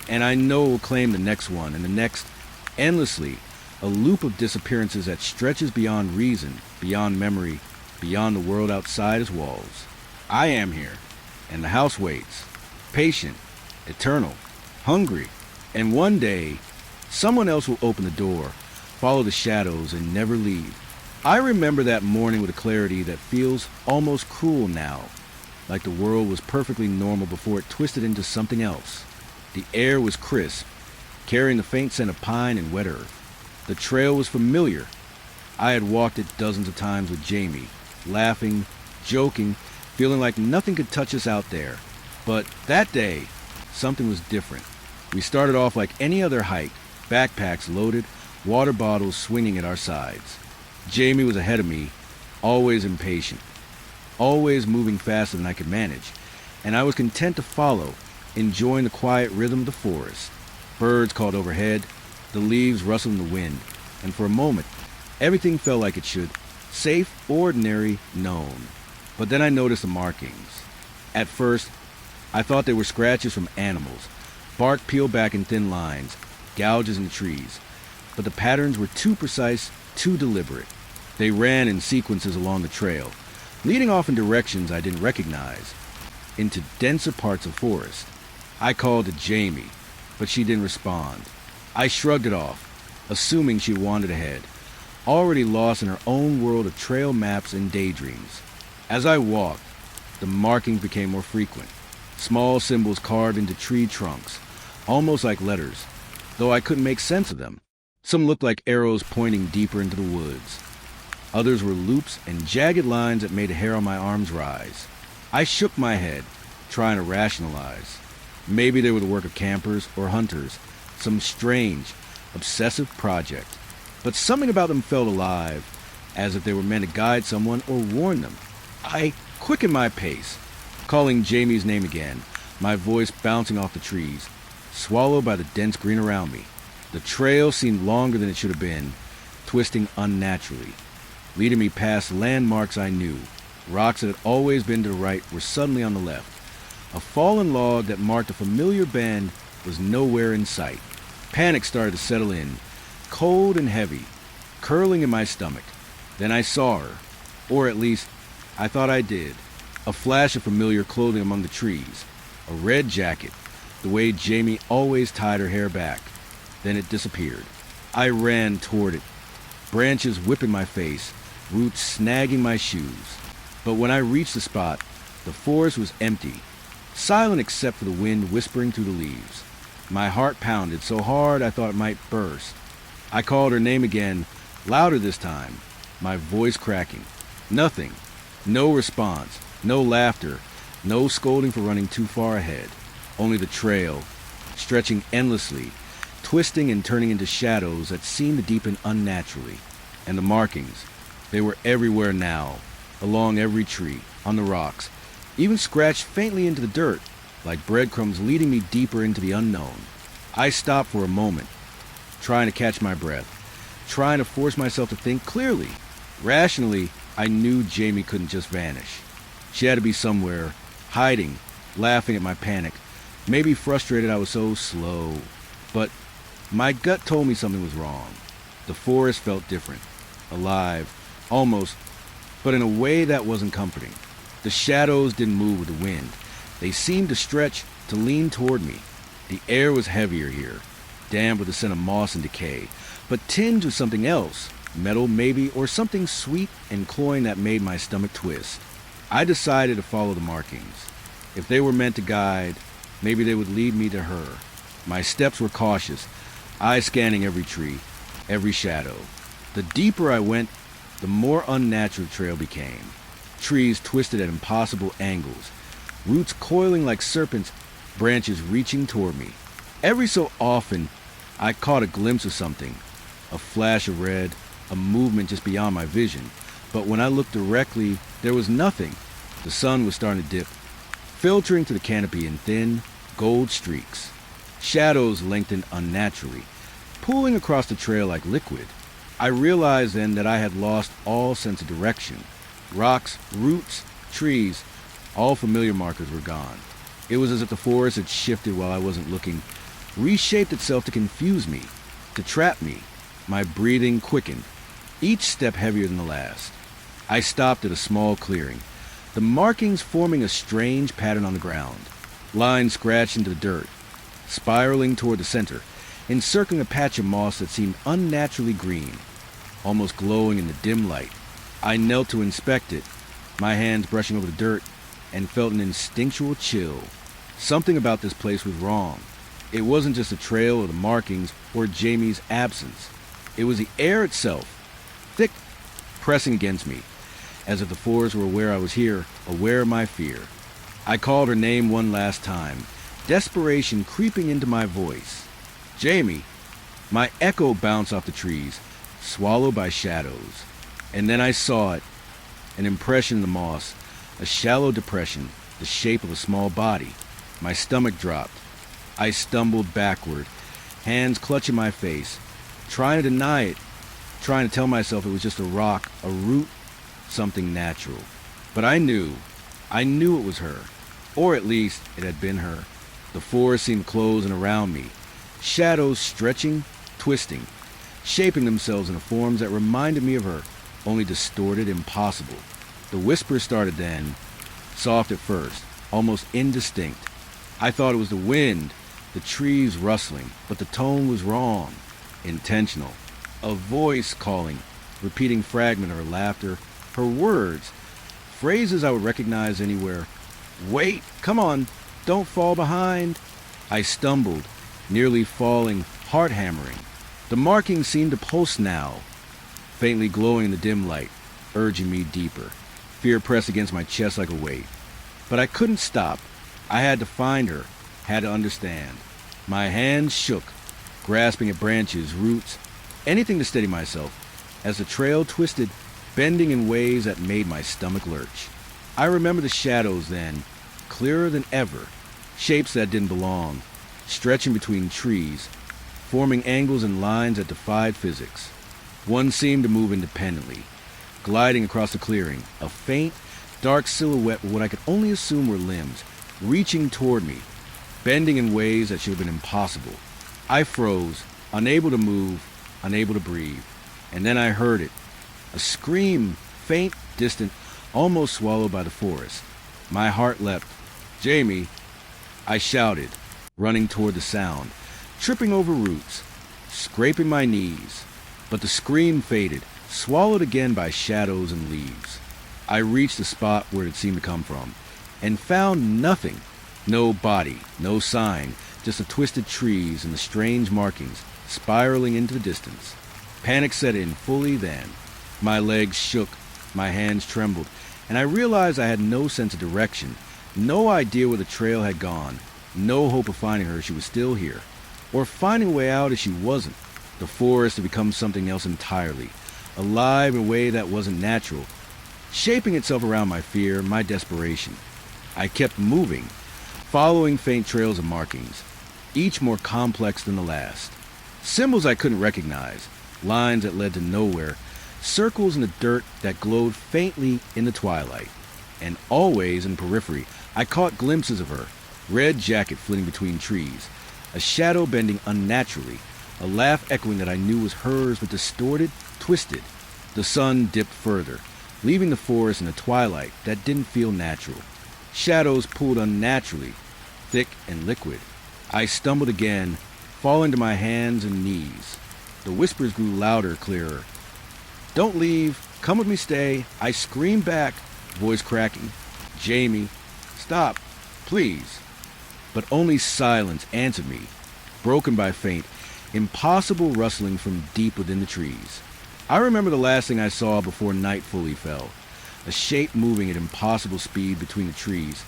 and I know it will claim the next one and the next, endlessly, a loop of disappearances that stretches beyond reason, beyond memory, beyond the world outside its walls. I am here, and the house waits, patient, eternal, hungry, and one day, someone else will open the door, follow the shadows, and never leave. I remember that morning with a clarity that feels almost cruel now, like the world was perfectly normal before it twisted into something else. The air was crisp, carrying the faint scent of pine and wet earth. The trail was familiar. I had walked it dozens of times with Jamie, laughing, joking, feeling like nothing could touch us out there. But that day, something was different. We started off like any other hike, backpacks loaded, water bottles swinging at our sides. Jamie was ahead of me, always impatient, always moving faster than I could manage, and I was content to follow, enjoying the quiet rhythm of the forest. Birds called overhead, the leaves rustled in the wind, and for a moment, everything felt like it should. Safe, ordinary, known. But then I noticed the markings. At first, I thought they were scratches from animals, bark peeled back in thin lines, gouges in the trees. But the patterns were too precise, too deliberate. They ran in sequences along the trail, leading off in directions I didn't recognize, into denser parts of forest. I called to Jamie, but she didn't respond. I shrugged it off, assuming she wandered ahead, already lost in her own world of trail maps and daydreams. As I walked, the markings became more frequent, small symbols carved into tree trunks, almost like letters, though I couldn't make sense of them. Some looked like arrows pointing deeper into the woods. Others were loops and jagged lines that made the hair on my arms rise. I shook my head, trying to rationalize. Maybe they were the work of campers or hunters, some strange, obsessive project. But something about them felt alive, as if they were meant to guide someone or warn them. I quickened my pace, calling Jamie's name again, my voice bouncing off the trees, swallowed by the dense green around me. The trail seemed longer than it should have been, twisting unnaturally, leading me past landmarks I knew. Rocks that had always been to the right were suddenly on the left. A fallen log that marked a familiar bend was nowhere in sight. Panic started to settle in, cold and heavy, curling in my stomach. Then I saw her, or at least, I thought I did. A flash of familiar clothing among the trees, a red jacket, the way Jamie always tied her hair back. Then it disappeared. I ran toward it, branches whipping my face, roots snagging my shoes. But when I reached the spot, the forest was empty. silent except for the wind whispering through the leaves. My heart pounded so hard I thought it might burst. I called her name again, louder this time, my voice cracking. Nothing. No response. No laughter. No scolding for running too far ahead. Only the trail, stretching endlessly, twisting and turning into shadows that seemed to deepen unnaturally. And the markings. They were everywhere now, along every tree, on the rocks, even scratched faintly into the dirt, like breadcrumbs leading me deeper into the unknown. I stopped for a moment, trying to catch my breath, trying to force myself to think clearly. Rationally, I knew Jamie couldn't just vanish. She had to be somewhere, hiding, laughing at my panic, maybe frustrated I was so slow. But my gut told me something was wrong. The forest felt different, alive, almost, but in a way that wasn't comforting. The shadows didn't move with the wind. They seemed to stretch, to lean toward me. The air was heavier here, damp with the scent of moss and decay, but tinged with something else, metal maybe, or something sweet and cloying that made my stomach twist. I decided to follow the markings. If they were meant to guide, maybe they would lead me to her. My steps were cautious, eyes scanning every tree, every shadow. The deeper I went, the more unnatural the trail became. Trees twisted at impossible angles, roots coiling like serpents, branches reaching toward me. Every so often, I caught a glimpse of something, a flash of red, a movement just beyond my vision. But when I looked directly, there was nothing. The sun was starting to dip, filtering through the canopy in thin, gold streaks. Shadows lengthened unnaturally, pooling across the trail like liquid. I realized then that I had lost all sense of direction. Rocks, roots, trees, all familiar markers were gone. It was as if the forest had shifted while I wasn't looking, reshaped itself to confuse me, to trap me. My breathing quickened, each step heavier than the last. I stopped at a small clearing, the markings forming a strange pattern on the ground. Lines scratched into the dirt, spiraling toward the center, encircling a patch of moss that seemed unnaturally green, almost glowing in the dim light. I knelt to inspect it, my hands brushing over the dirt, and felt an instinctual chill. Something about this place was wrong. It wasn't just the trail or the markings or Jamie's absence. It was the air itself, thick, pressing against me, as if the forest were aware I was here, aware of my fear. I called her name one last time, desperation creeping into my voice. Jamie! My echo bounced off the trees, swallowed by shadows. And then I saw it, an impression in the moss, a shallow depression, the shape of a small body. My stomach dropped. I stumbled backward, hands clutching my face, trying to deny it, trying to tell myself it was just a rock, a root, something natural. But I knew it was her, or at least it had been her. The forest seemed closed and around me, shadows stretching, twisting, shaping themselves into forms that reminded me of her, only distorted, impossible. The whisper started then, soft at first, almost indistinct. I thought it was the wind, the trees rustling, but the tone was wrong, intentional. A voice calling, repeating fragment of her laughter, her words, phrases I would recognize anywhere. Wait, come on, don't fall behind. I stumbled, nearly falling, heart hammering. The markings seemed to pulse now, faintly glowing in the dim light, urging me deeper. Fear pressed against my chest like a weight. But I couldn't stop. I had to find her, had to understand. My hands shook, grasping at branches, roots, anything to steady myself, as the trail twisted, bending in ways that made my stomach lurch. I remember the shadows then, clearer than ever, shapes that didn't belong, stretching between trees, forming angles and lines that defied physics. One seemed to move independently, gliding across the clearing, a faint, dark silhouette with what I could only assume were limbs, reaching toward me, bending in ways that should have been impossible. I froze, unable to move, unable to breathe. And then I heard it, a scream, faint, distant, almost swallowed by the forest. My heart leapt. Jamie, I shouted, running toward the sound, tripping over roots, scraping my knees. But the scream faded, swallowed again by shadows and leaves. I reached the spot where it seemed to come from, and found nothing. No body, no sign, just the twisted trees and the strange markings spiraling into the distance. Panic set in fully then. My legs shook, my hands trembled, and I realized I had no sense of direction, no idea where the trail had gone, no hope of finding her if she was still here, or finding a way out if she wasn't. The forest had become something else entirely, alive in a way that wasn't natural, shaping itself around my fear, my desperation. I kept moving, following faint trails of markings, each more complex than the last. Symbols I couldn't recognize, lines that led to nowhere, circles in the dirt that glowed faintly in the twilight. And always in periphery, I caught glimpses of her, red jacket flitting between trees, a shadow bending unnaturally, a laugh echoing that I knew was hers but distorted, twisted. The sun dipped further, leaving the forest in a twilight that didn't feel natural. Shadows pulled unnaturally, thick and liquid. I stumbled again, falling to my hands and knees. The whispers grew louder, clearer. "Don't leave. Come with me, stay." I screamed back, voice cracking. "Jamie, stop, please." But only silence answered me, broken by faint, impossible rustling from deep within the trees. I remember the last thing I saw before night fully fell, a shape moving at impossible speed between the trees,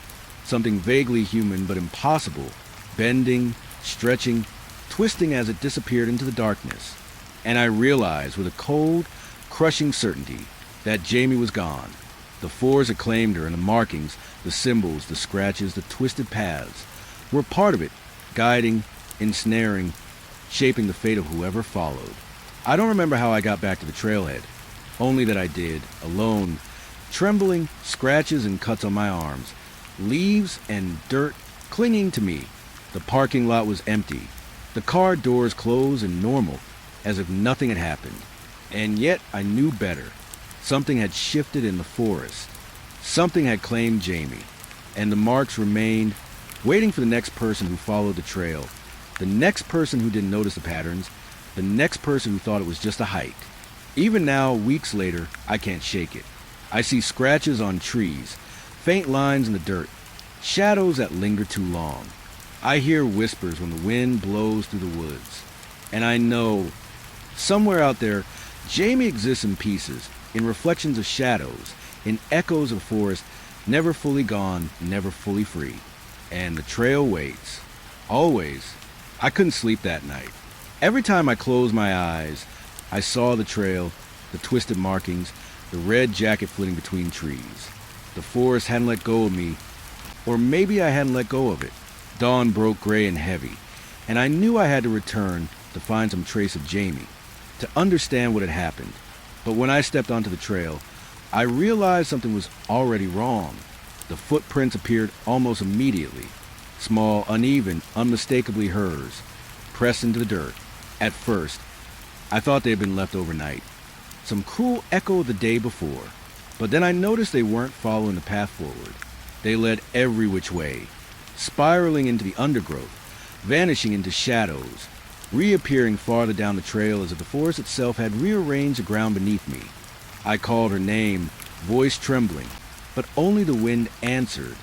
something vaguely human but impossible, bending, stretching, twisting as it disappeared into the darkness. And I realized with a cold, crushing certainty that Jamie was gone. The forest had claimed her, and the markings, the symbols, the scratches, the twisted paths were part of it, guiding, ensnaring, shaping the fate of whoever followed. I don't remember how I got back to the trailhead, only that I did, alone, trembling, scratches and cuts on my arms, leaves and dirt clinging to me. The parking lot was empty, the car doors closed and normal, as if nothing had happened. And yet I knew better. Something had shifted in the forest. Something had claimed Jamie, and the marks remained, waiting for the next person who followed the trail, the next person who didn't notice the patterns, the next person who thought it was just a hike. Even now, weeks later, I can't shake it. I see scratches on trees, faint lines in the dirt, shadows that linger too long. I hear whispers when the wind blows through the woods. And I know, somewhere out there, Jamie exists in pieces, in reflections of shadows, in echoes of forest, never fully gone, never fully free. And the trail waits. Always. I couldn't sleep that night. Every time I closed my eyes, I saw the trail, the twisted markings, the red jacket flitting between trees. The forest hadn't let go of me, or maybe I hadn't let go of it. Dawn broke gray and heavy, and I knew I had to return to find some trace of Jamie, to understand what had happened. But when I stepped onto the trail, I realized something was already wrong. The footprints appeared almost immediately, small, uneven, unmistakably hers, pressed into the dirt. At first, I thought they had been left overnight, some cruel echo of the day before. But then I noticed they weren't following the path forward. They led every which way, spiraling into the undergrowth, vanishing into shadows, reappearing farther down the trail as if the forest itself had rearranged the ground beneath me. I called her name, voice trembling, but only the wind answered.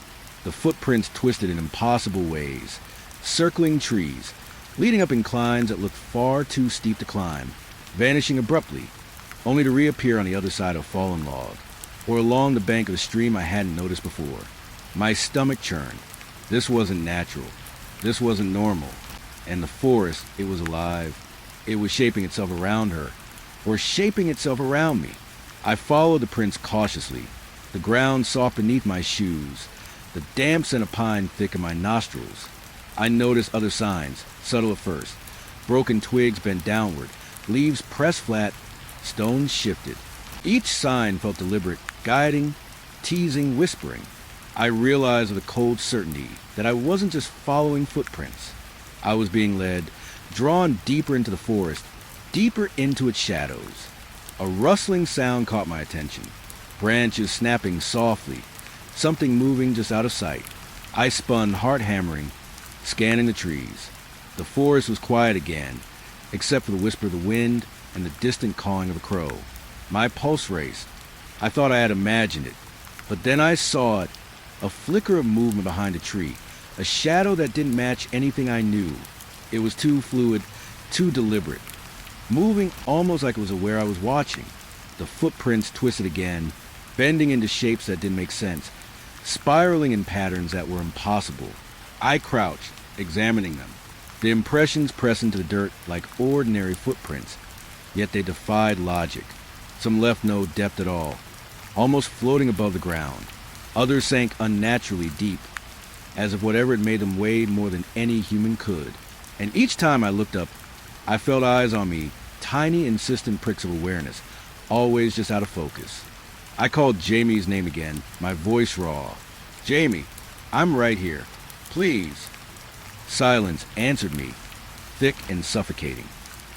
The footprints twisted in impossible ways, circling trees, leading up inclines that looked far too steep to climb, vanishing abruptly, only to reappear on the other side of a fallen log, or along the bank of a stream I hadn't noticed before. My stomach churned. This wasn't natural. This wasn't normal. And the forest, it was alive. It was shaping itself around her, or shaping itself around me. I followed the prints cautiously, the ground soft beneath my shoes, the damp scent of pine thick in my nostrils. I noticed other signs, subtle at first. Broken twigs bent downward, leaves pressed flat, stones shifted. Each sign felt deliberate, guiding, teasing, whispering. I realized with a cold certainty that I wasn't just following footprints. I was being led, drawn deeper into the forest, deeper into its shadows. A rustling sound caught my attention, branches snapping softly, something moving just out of sight. I spun, heart hammering, scanning the trees. The forest was quiet again, except for the whisper of the wind and the distant cawing of a crow. My pulse raced. I thought I had imagined it, but then I saw it, a flicker of movement behind a tree, A shadow that didn't match anything I knew. It was too fluid, too deliberate, moving almost like it was aware I was watching. The footprints twisted again, bending into shapes that didn't make sense, spiraling in patterns that were impossible. I crouched, examining them. The impressions pressed into the dirt like ordinary footprints, yet they defied logic. Some left no depth at all, almost floating above the ground. Others sank unnaturally deep, as if whatever had made them weighed more than any human could. And each time I looked up, I felt eyes on me, tiny, insistent pricks of awareness, always just out of focus. I called Jamie's name again, my voice raw. "Jamie, I'm right here. Please." Silence answered me, thick and suffocating.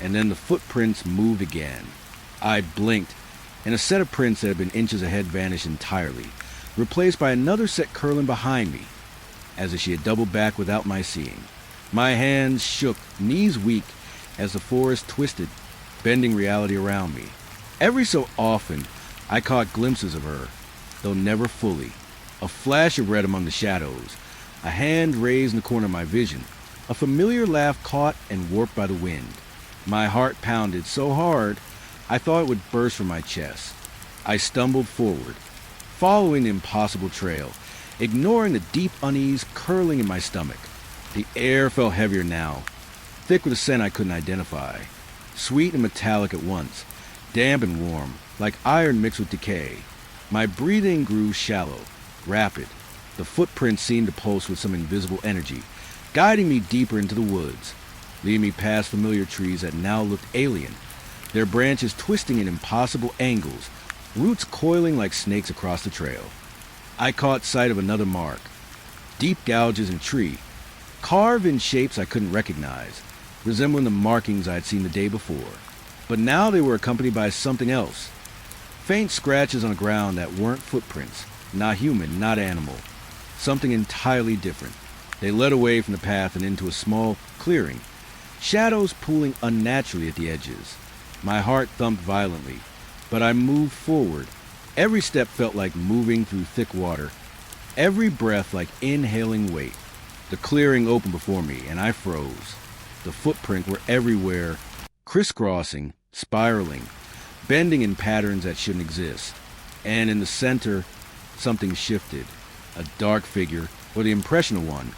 And then the footprints moved again. I blinked, and a set of prints that had been inches ahead vanished entirely, replaced by another set curling behind me, as if she had doubled back without my seeing. My hands shook, knees weak, as the forest twisted, bending reality around me. Every so often, I caught glimpses of her, though never fully. A flash of red among the shadows, a hand raised in the corner of my vision, a familiar laugh caught and warped by the wind. My heart pounded so hard, I thought it would burst from my chest. I stumbled forward, following the impossible trail, ignoring the deep unease curling in my stomach. The air felt heavier now, thick with a scent I couldn't identify, sweet and metallic at once, damp and warm, like iron mixed with decay. My breathing grew shallow, rapid. The footprints seemed to pulse with some invisible energy, guiding me deeper into the woods, leading me past familiar trees that now looked alien, their branches twisting in impossible angles, roots coiling like snakes across the trail. I caught sight of another mark, deep gouges in tree, carved in shapes I couldn't recognize, resembling the markings I had seen the day before. But now they were accompanied by something else. Faint scratches on the ground that weren't footprints, not human, not animal. Something entirely different. They led away from the path and into a small clearing, shadows pooling unnaturally at the edges. My heart thumped violently, but I moved forward. Every step felt like moving through thick water, every breath like inhaling weight. The clearing opened before me, and I froze. The footprints were everywhere, crisscrossing, spiraling, bending in patterns that shouldn't exist. And in the center, something shifted. A dark figure, or the impression of one,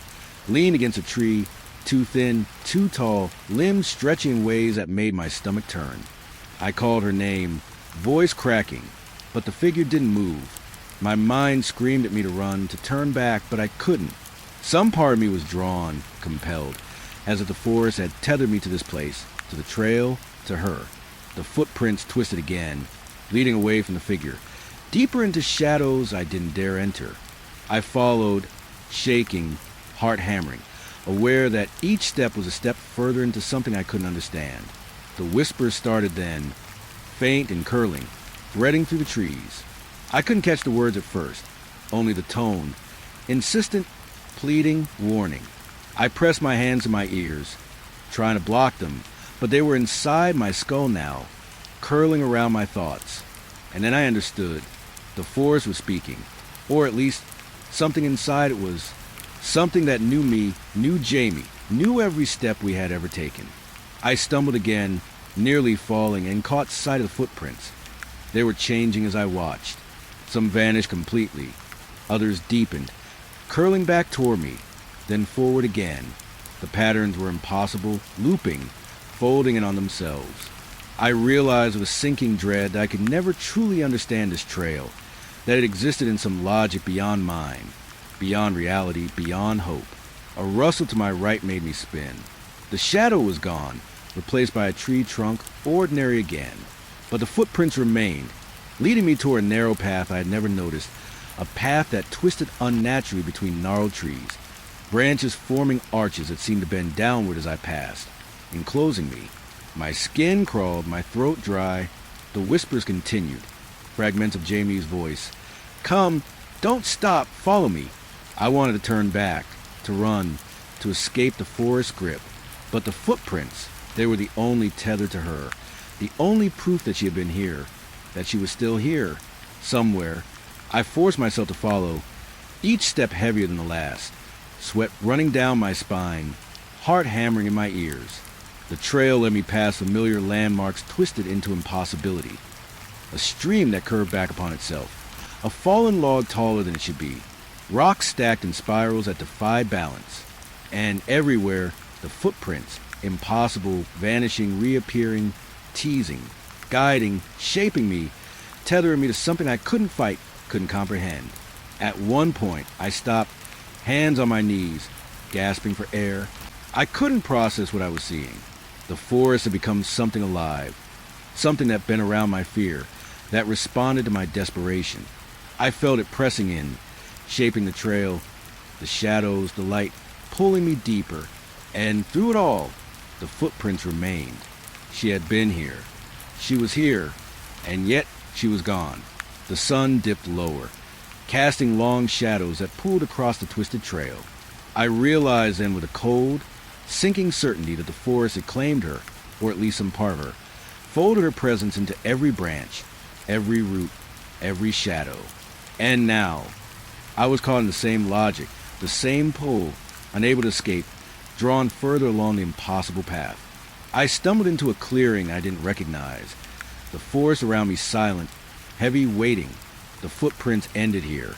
leaned against a tree, too thin, too tall, limbs stretching in ways that made my stomach turn. I called her name, voice cracking, but the figure didn't move. My mind screamed at me to run, to turn back, but I couldn't. Some part of me was drawn, compelled, as if the forest had tethered me to this place, to the trail, to her. The footprints twisted again, leading away from the figure, deeper into shadows I didn't dare enter. I followed, shaking, heart hammering, aware that each step was a step further into something I couldn't understand. The whispers started then, faint and curling, threading through the trees. I couldn't catch the words at first, only the tone, insistent, pleading, warning. I pressed my hands to my ears, trying to block them, but they were inside my skull now, curling around my thoughts. And then I understood. The forest was speaking, or at least something inside it was. Something that knew me, knew Jamie, knew every step we had ever taken. I stumbled again, nearly falling, and caught sight of the footprints. They were changing as I watched. Some vanished completely, others deepened, curling back toward me, then forward again. The patterns were impossible, looping, folding in on themselves. I realized with a sinking dread that I could never truly understand this trail, that it existed in some logic beyond mine, beyond reality, beyond hope. A rustle to my right made me spin. The shadow was gone, replaced by a tree trunk, ordinary again. But the footprints remained, leading me toward a narrow path I had never noticed, a path that twisted unnaturally between gnarled trees, branches forming arches that seemed to bend downward as I passed, enclosing me. My skin crawled, my throat dry. The whispers continued, fragments of Jamie's voice. "Come, don't stop, follow me." I wanted to turn back, to run, to escape the forest grip. But the footprints, they were the only tether to her, the only proof that she had been here, that she was still here, somewhere. I forced myself to follow, each step heavier than the last. sweat running down my spine, heart hammering in my ears. The trail led me past familiar landmarks twisted into impossibility. A stream that curved back upon itself, a fallen log taller than it should be, rocks stacked in spirals that defied balance, and everywhere the footprints, impossible, vanishing, reappearing, teasing, guiding, shaping me, tethering me to something I couldn't fight, couldn't comprehend. At one point, I stopped, hands on my knees, gasping for air. I couldn't process what I was seeing. The forest had become something alive, something that bent around my fear, that responded to my desperation. I felt it pressing in, shaping the trail, the shadows, the light, pulling me deeper. And through it all, the footprints remained. She had been here. She was here, and yet she was gone. The sun dipped lower, casting long shadows that pooled across the twisted trail. I realized then with a cold, sinking certainty that the forest had claimed her, or at least some part of her, folded her presence into every branch, every root, every shadow. And now, I was caught in the same logic, the same pull, unable to escape, drawn further along the impossible path. I stumbled into a clearing I didn't recognize. The forest around me silent, heavy, waiting. The footprints ended here.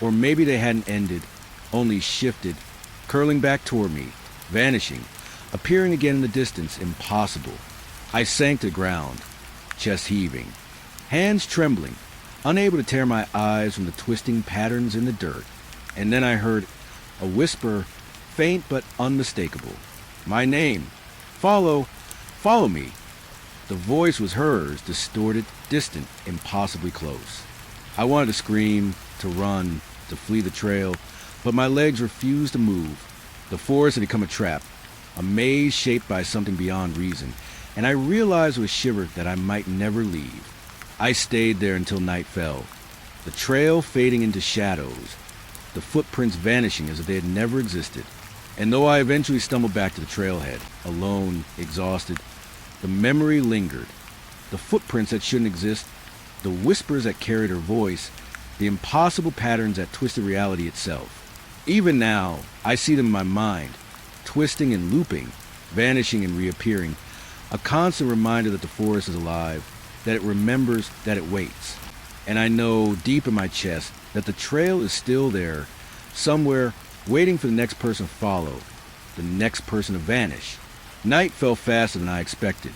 Or maybe they hadn't ended, only shifted, curling back toward me, vanishing, appearing again in the distance, impossible. I sank to the ground, chest heaving, hands trembling, unable to tear my eyes from the twisting patterns in the dirt. And then I heard a whisper, faint but unmistakable. My name. Follow me. The voice was hers, distorted, distant, impossibly close. I wanted to scream, to run, to flee the trail, but my legs refused to move. The forest had become a trap, a maze shaped by something beyond reason, and I realized with a shiver that I might never leave. I stayed there until night fell, the trail fading into shadows, the footprints vanishing as if they had never existed. And though I eventually stumbled back to the trailhead, alone, exhausted, the memory lingered. The footprints that shouldn't exist, the whispers that carried her voice, the impossible patterns that twisted reality itself. Even now, I see them in my mind, twisting and looping, vanishing and reappearing, a constant reminder that the forest is alive, that it remembers, that it waits. And I know deep in my chest that the trail is still there, somewhere, waiting for the next person to follow, the next person to vanish. Night fell faster than I expected,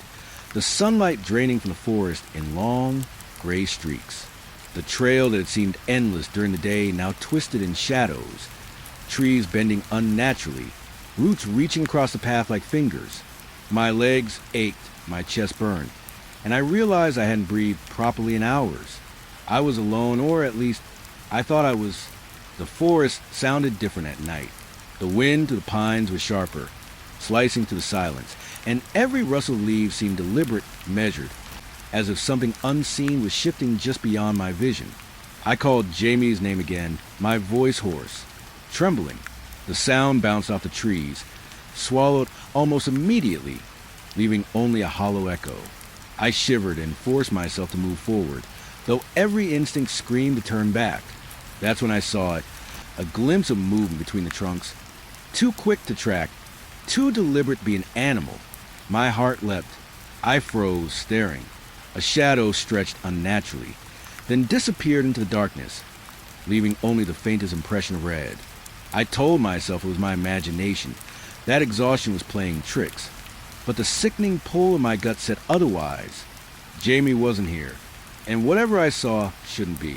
the sunlight draining from the forest in long, gray streaks. The trail that had seemed endless during the day now twisted in shadows, trees bending unnaturally, roots reaching across the path like fingers. My legs ached, my chest burned, and I realized I hadn't breathed properly in hours. I was alone, or at least I thought I was. The forest sounded different at night. The wind through the pines was sharper, slicing through the silence, and every rustle of leaves seemed deliberate, measured, as if something unseen was shifting just beyond my vision. I called Jamie's name again, my voice hoarse, trembling. The sound bounced off the trees, swallowed almost immediately, leaving only a hollow echo. I shivered and forced myself to move forward, though every instinct screamed to turn back. That's when I saw it, a glimpse of movement between the trunks, too quick to track, too deliberate to be an animal. My heart leapt. I froze, staring. A shadow stretched unnaturally, then disappeared into the darkness, leaving only the faintest impression of red. I told myself it was my imagination, that exhaustion was playing tricks, but the sickening pull in my gut said otherwise. Jamie wasn't here, and whatever I saw shouldn't be.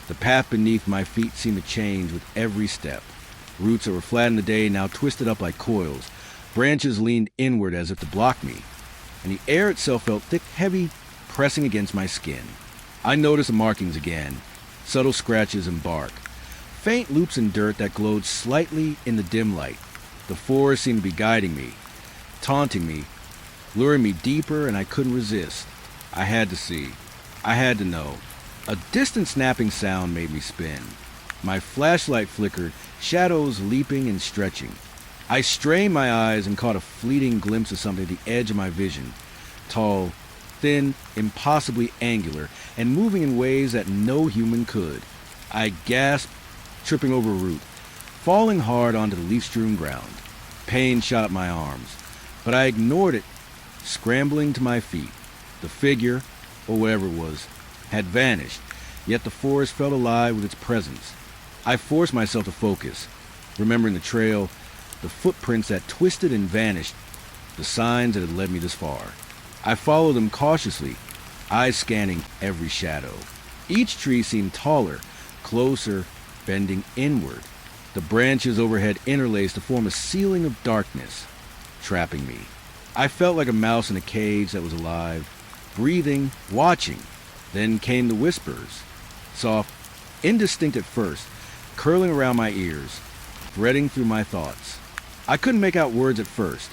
The path beneath my feet seemed to change with every step. Roots that were flat in the day now twisted up like coils. Branches leaned inward as if to block me, and the air itself felt thick, heavy, pressing against my skin. I noticed the markings again, subtle scratches in bark, faint loops in dirt that glowed slightly in the dim light. The forest seemed to be guiding me, taunting me, luring me deeper, and I couldn't resist. I had to see. I had to know. A distant snapping sound made me spin. My flashlight flickered, shadows leaping and stretching. I strained my eyes and caught a fleeting glimpse of something at the edge of my vision. Tall, thin, impossibly angular, and moving in ways that no human could. I gasped, tripping over a root, falling hard onto the leaf-strewn ground. Pain shot up my arms, but I ignored it, scrambling to my feet. The figure, or whatever it was, had vanished, yet the forest felt alive with its presence. I forced myself to focus, remembering the trail, the footprints that twisted and vanished, the signs that had led me this far. I followed them cautiously, eyes scanning every shadow. Each tree seemed taller, closer, bending inward. The branches overhead interlaced to form a ceiling of darkness, trapping me. I felt like a mouse in a cage that was alive, breathing, watching. Then came the whispers, soft, indistinct at first, curling around my ears, threading through my thoughts. I couldn't make out words at first,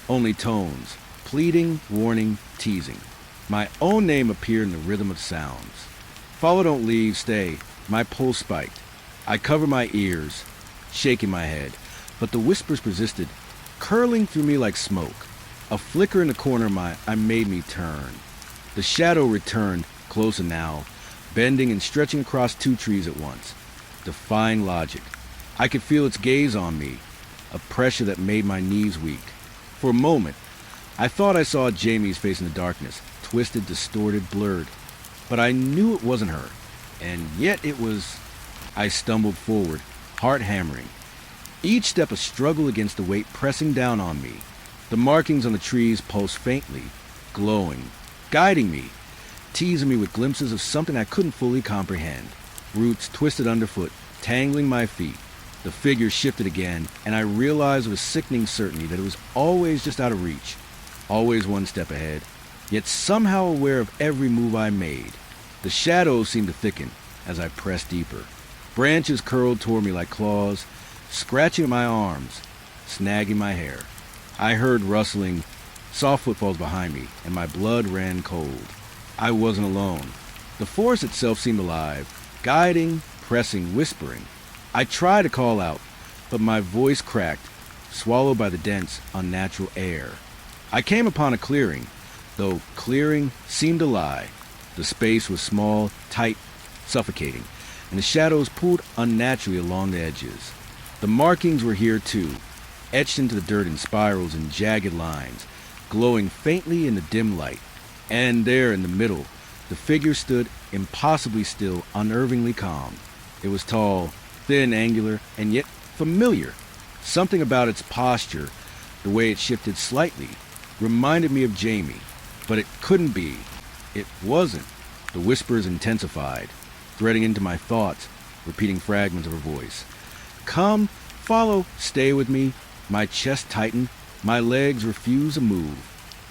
only tones, pleading, warning, teasing. My own name appeared in the rhythm of sounds. Follow, don't leave, stay. My pulse spiked. I covered my ears, shaking my head, but the whispers persisted, curling through me like smoke. A flicker in the corner of my eye made me turn. The shadow returned, closer now, bending and stretching across two trees at once, defying logic. I could feel its gaze on me, a pressure that made my knees weak. For a moment, I thought I saw Jamie's face in the darkness, twisted, distorted, blurred. But I knew it wasn't her, and yet it was. I stumbled forward, heart hammering. Each step a struggle against the weight pressing down on me. The markings on the trees pulsed faintly, glowing, guiding me, teasing me with glimpses of something I couldn't fully comprehend. Roots twisted underfoot, tangling my feet. The figure shifted again, and I realized with sickening certainty that it was always just out of reach, always one step ahead, yet somehow aware of every move I made. The shadows seemed to thicken as I pressed deeper. Branches curled toward me like claws, scratching at my arms, snagging my hair. I heard rustling, soft footfalls behind me, and my blood ran cold. I wasn't alone. The forest itself seemed alive, guiding, pressing, whispering. I tried to call out, but my voice cracked, swallowed by the dense, unnatural air. I came upon a clearing, though clearing seemed a lie. The space was small, tight, suffocating, and the shadows pulled unnaturally along the edges. The markings were here too, etched into the dirt in spirals and jagged lines, glowing faintly in the dim light. And there in the middle, the figure stood impossibly still, unnervingly calm. It was tall, thin, angular, and yet familiar. Something about its posture, the way it shifted slightly, reminded me of Jamie. But it couldn't be. It wasn't. The whispers intensified, threading into my thoughts, repeating fragments of her voice. Come, follow, stay with me. My chest tightened, my legs refused to move.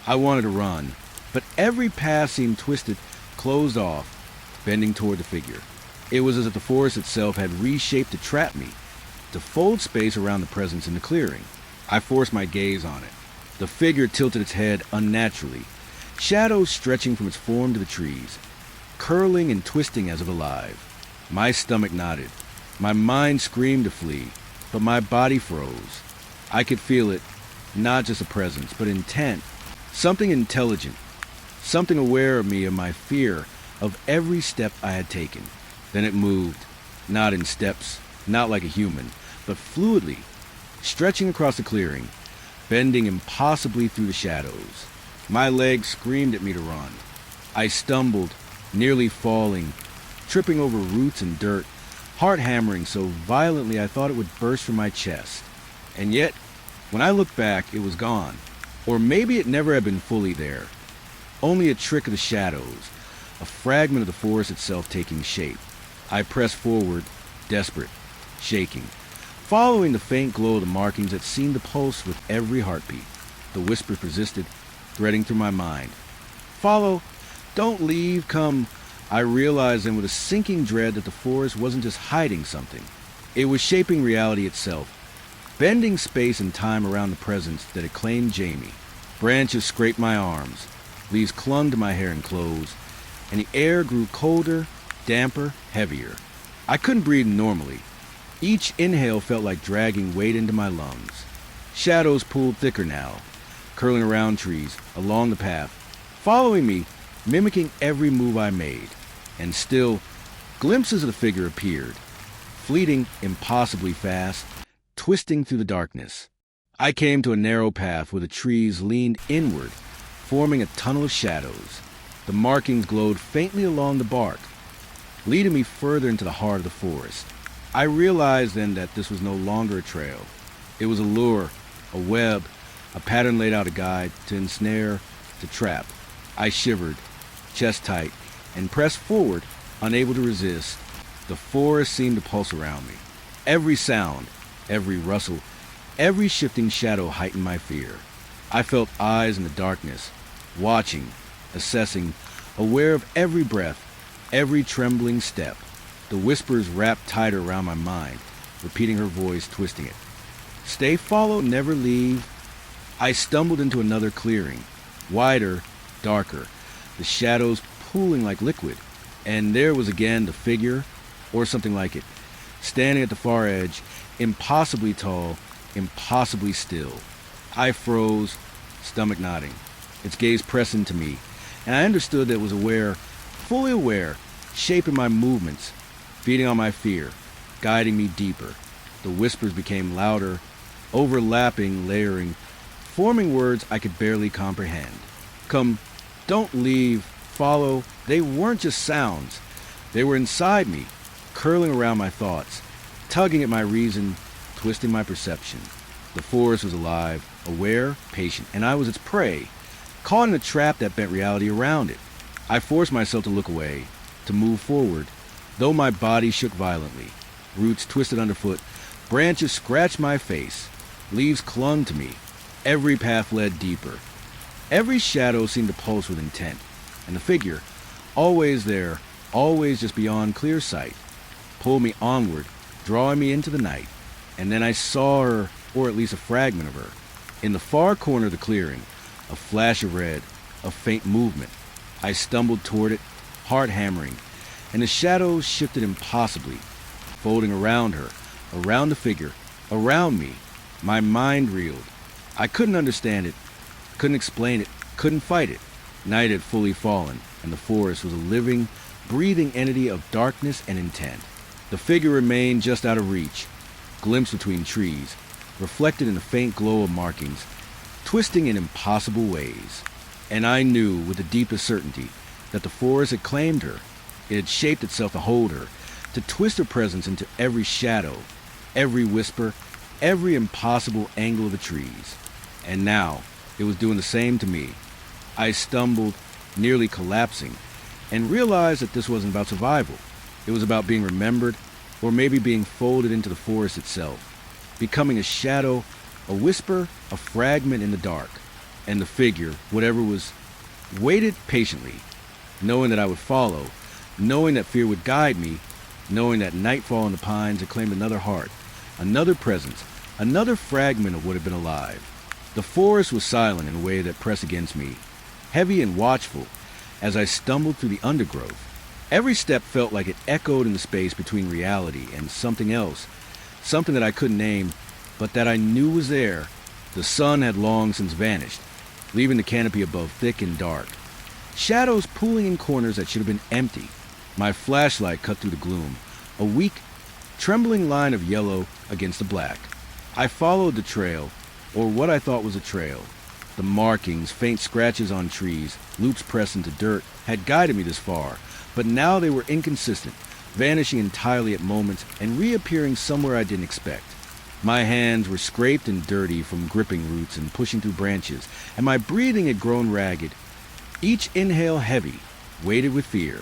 I wanted to run, but every path seemed twisted, closed off, bending toward the figure. It was as if the forest itself had reshaped to trap me, to fold space around the presence in the clearing. I forced my gaze on it. The figure tilted its head unnaturally, shadows stretching from its form to the trees, curling and twisting as if alive. My stomach knotted. My mind screamed to flee, but my body froze. I could feel it, not just a presence, but intent, something intelligent, something aware of me, of my fear, of every step I had taken. Then it moved, not in steps, not like a human, but fluidly, stretching across the clearing, bending impossibly through the shadows. My legs screamed at me to run. I stumbled, nearly falling, tripping over roots and dirt, heart hammering so violently I thought it would burst from my chest. And yet, when I looked back, it was gone. Or maybe it never had been fully there. Only a trick of the shadows, a fragment of the forest itself taking shape. I pressed forward, desperate, shaking, following the faint glow of the markings that seemed to pulse with every heartbeat. The whisper persisted, threading through my mind. Follow, don't leave, come. I realized then with a sinking dread that the forest wasn't just hiding something. It was shaping reality itself, bending space and time around the presence that had claimed Jamie. Branches scraped my arms, leaves clung to my hair and clothes, and the air grew colder, damper, heavier. I couldn't breathe normally. Each inhale felt like dragging weight into my lungs. Shadows pulled thicker now, curling around trees, along the path, following me, mimicking every move I made. And still, glimpses of the figure appeared, fleeting impossibly fast, twisting through the darkness. I came to a narrow path where the trees leaned inward, forming a tunnel of shadows. The markings glowed faintly along the bark, leading me further into the heart of the forest. I realized then that this was no longer a trail. It was a lure, a web, a pattern laid out, a guide to ensnare, to trap. I shivered, chest tight, and pressed forward, unable to resist. The forest seemed to pulse around me. Every sound, every rustle, every shifting shadow heightened my fear. I felt eyes in the darkness, watching, assessing, aware of every breath, every trembling step. The whispers wrapped tighter around my mind, repeating her voice, twisting it. Stay, follow, never leave. I stumbled into another clearing, wider, darker, the shadows pooling like liquid. And there was again the figure, or something like it, standing at the far edge, impossibly tall, impossibly still. I froze, stomach nodding, its gaze pressing to me, and I understood that it was aware, fully aware, shaping my movements, feeding on my fear, guiding me deeper. The whispers became louder, overlapping, layering, forming words I could barely comprehend. Come, don't leave, follow. They weren't just sounds. They were inside me, curling around my thoughts, tugging at my reason, twisting my perception. The forest was alive, aware, patient, and I was its prey, caught in a trap that bent reality around it. I forced myself to look away, to move forward, though my body shook violently. Roots twisted underfoot, branches scratched my face, leaves clung to me. Every path led deeper. Every shadow seemed to pulse with intent, and the figure, always there, always just beyond clear sight, pulled me onward, drawing me into the night. And then I saw her, or at least a fragment of her. In the far corner of the clearing, a flash of red, a faint movement. I stumbled toward it, heart hammering, and the shadows shifted impossibly, folding around her, around the figure, around me. My mind reeled. I couldn't understand it, couldn't explain it, couldn't fight it. Night had fully fallen, and the forest was a living, breathing entity of darkness and intent. The figure remained just out of reach, glimpsed between trees, reflected in the faint glow of markings, twisting in impossible ways. And I knew with the deepest certainty that the forest had claimed her. It had shaped itself to hold her, to twist her presence into every shadow, every whisper, every impossible angle of the trees. And now it was doing the same to me. I stumbled, nearly collapsing, and realized that this wasn't about survival. It was about being remembered, or maybe being folded into the forest itself, becoming a shadow, a whisper, a fragment in the dark. And the figure, whatever was, waited patiently, knowing that I would follow, knowing that fear would guide me, knowing that nightfall in the pines had claimed another heart, another presence, another fragment of what had been alive. The forest was silent in a way that pressed against me, heavy and watchful, as I stumbled through the undergrowth. Every step felt like it echoed in the space between reality and something else, something that I couldn't name, but that I knew was there. The sun had long since vanished, leaving the canopy above thick and dark, shadows pooling in corners that should have been empty. My flashlight cut through the gloom, a weak, trembling line of yellow against the black. I followed the trail, or what I thought was a trail. The markings, faint scratches on trees, loops pressed into dirt, had guided me this far, but now they were inconsistent, vanishing entirely at moments and reappearing somewhere I didn't expect. My hands were scraped and dirty from gripping roots and pushing through branches, and my breathing had grown ragged, each inhale heavy, weighted with fear.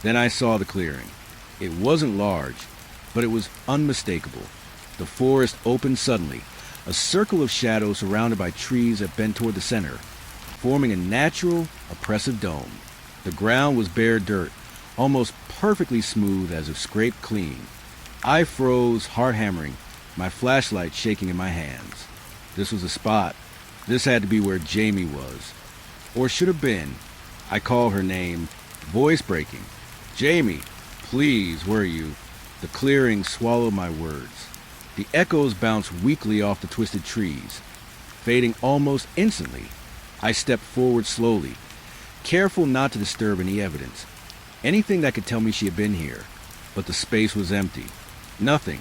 Then I saw the clearing. It wasn't large, but it was unmistakable. The forest opened suddenly, a circle of shadow surrounded by trees that bent toward the center, forming a natural, oppressive dome. The ground was bare dirt, almost perfectly smooth as if scraped clean. I froze, heart hammering, my flashlight shaking in my hands. This was the spot. This had to be where Jamie was. Or should have been. I called her name, voice breaking. Jamie, please, where are you? The clearing swallowed my words. The echoes bounced weakly off the twisted trees, fading almost instantly. I stepped forward slowly, careful not to disturb any evidence, anything that could tell me she had been here. But the space was empty. Nothing.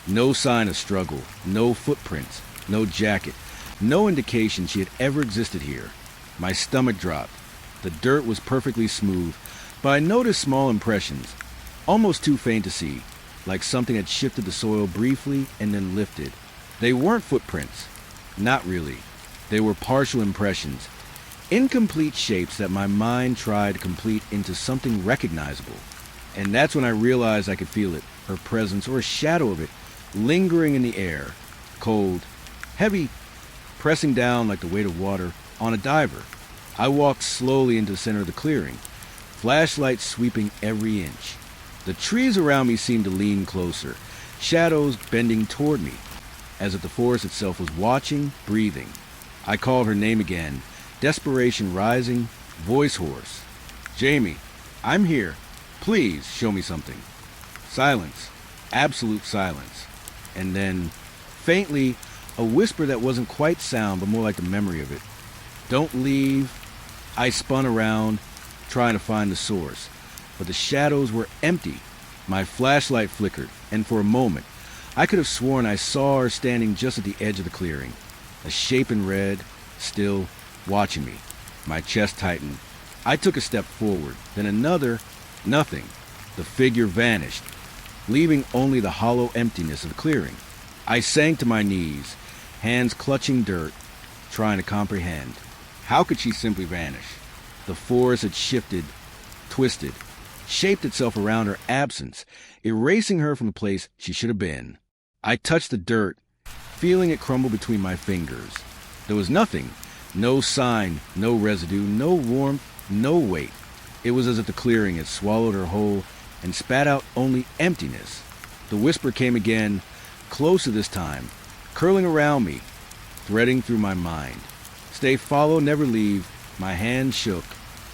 No sign of struggle, no footprints, no jacket, no indication she had ever existed here. My stomach dropped. The dirt was perfectly smooth, but I noticed small impressions, almost too faint to see, like something had shifted the soil briefly and then lifted. They weren't footprints. Not really. They were partial impressions, incomplete shapes that my mind tried to complete into something recognizable. And that's when I realized I could feel it, her presence or a shadow of it, lingering in the air, cold, heavy, pressing down like the weight of water on a diver. I walked slowly into the center of the clearing, flashlight sweeping every inch. The trees around me seemed to lean closer, shadows bending toward me, as if the forest itself was watching, breathing. I called her name again, desperation rising, voice hoarse. "Jamie, I'm here. Please show me something." Silence, absolute silence. And then, faintly, a whisper that wasn't quite sound, but more like the memory of it. "Don't leave." I spun around, trying to find the source, but the shadows were empty. My flashlight flickered, and for a moment, I could have sworn I saw her standing just at the edge of the clearing, a shape in red, still, watching me. My chest tightened. I took a step forward, then another. Nothing. The figure vanished, leaving only the hollow emptiness of the clearing. I sank to my knees, hands clutching dirt, trying to comprehend. How could she simply vanish? The forest had shifted, twisted, shaped itself around her absence, erasing her from the place she should have been. I touched the dirt, feeling it crumble between my fingers. There was nothing, no sign, no residue, no warmth, no weight. It was as if the clearing had swallowed her whole and spat out only emptiness. The whisper came again, closer this time, curling around me, threading through my mind. "Stay, follow, never leave." My hand shook.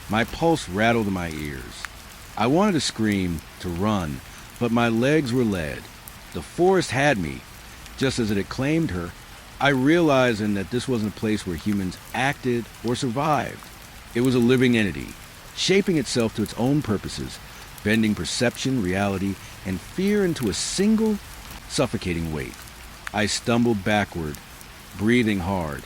My pulse rattled in my ears. I wanted to scream, to run, but my legs were led. The forest had me, just as it had claimed her. I realized then that this wasn't a place where humans acted or survived. It was a living entity, shaping itself to its own purposes, bending perception, reality, and fear into a single, suffocating weight. I stumbled backward, breathing hard,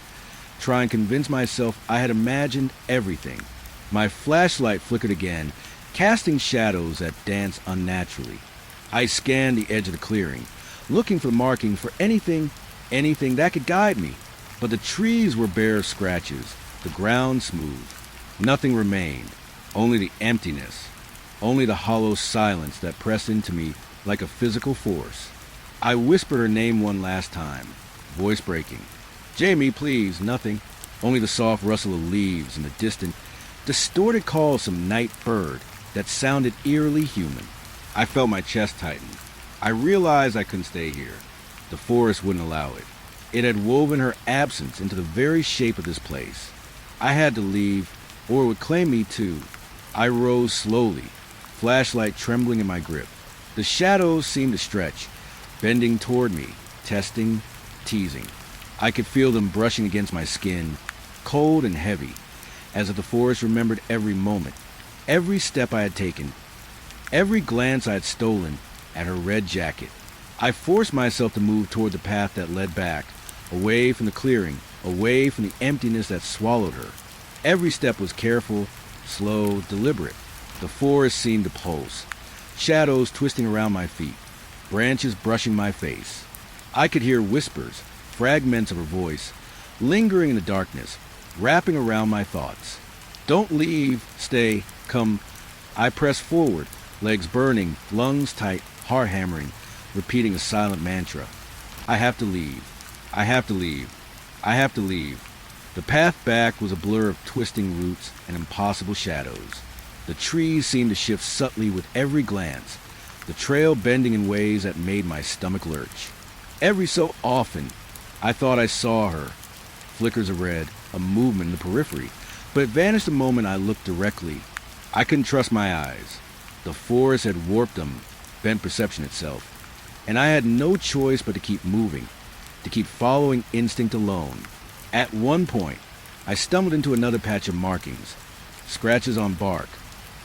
trying to convince myself I had imagined everything. My flashlight flickered again, casting shadows that danced unnaturally. I scanned the edge of the clearing, looking for marking for anything that could guide me. But the trees were bare of scratches, the ground smooth. Nothing remained, only the emptiness, only the hollow silence that pressed into me like a physical force. I whispered her name one last time, voice breaking. "Jamie, please." Nothing, only the soft rustle of leaves and the distant, distorted call of some night bird that sounded eerily human. I felt my chest tighten. I realized I couldn't stay here. The forest wouldn't allow it. It had woven her absence into the very shape of this place. I had to leave, or it would claim me too. I rose slowly, flashlight trembling in my grip. The shadows seemed to stretch, bending toward me, testing, teasing. I could feel them brushing against my skin, cold and heavy, as if the forest remembered every moment, every step I had taken, every glance I had stolen at her red jacket. I forced myself to move toward the path that led back, away from the clearing, away from the emptiness that swallowed her. Every step was careful, slow, deliberate. The forest seemed to pulse, shadows twisting around my feet, branches brushing my face. I could hear whispers, fragments of her voice, lingering in the darkness, wrapping around my thoughts. "Don't leave, stay, come." I pressed forward, legs burning, lungs tight, heart hammering, repeating a silent mantra. "I have to leave. I have to leave. I have to leave." The path back was a blur of twisting roots and impossible shadows. The trees seemed to shift subtly with every glance, the trail bending in ways that made my stomach lurch. Every so often, I thought I saw her. Flickers of red, a movement in the periphery, but it vanished the moment I looked directly. I couldn't trust my eyes. The forest had warped them, bent perception itself, and I had no choice but to keep moving, to keep following instinct alone. At one point, I stumbled into another patch of markings, scratches on bark,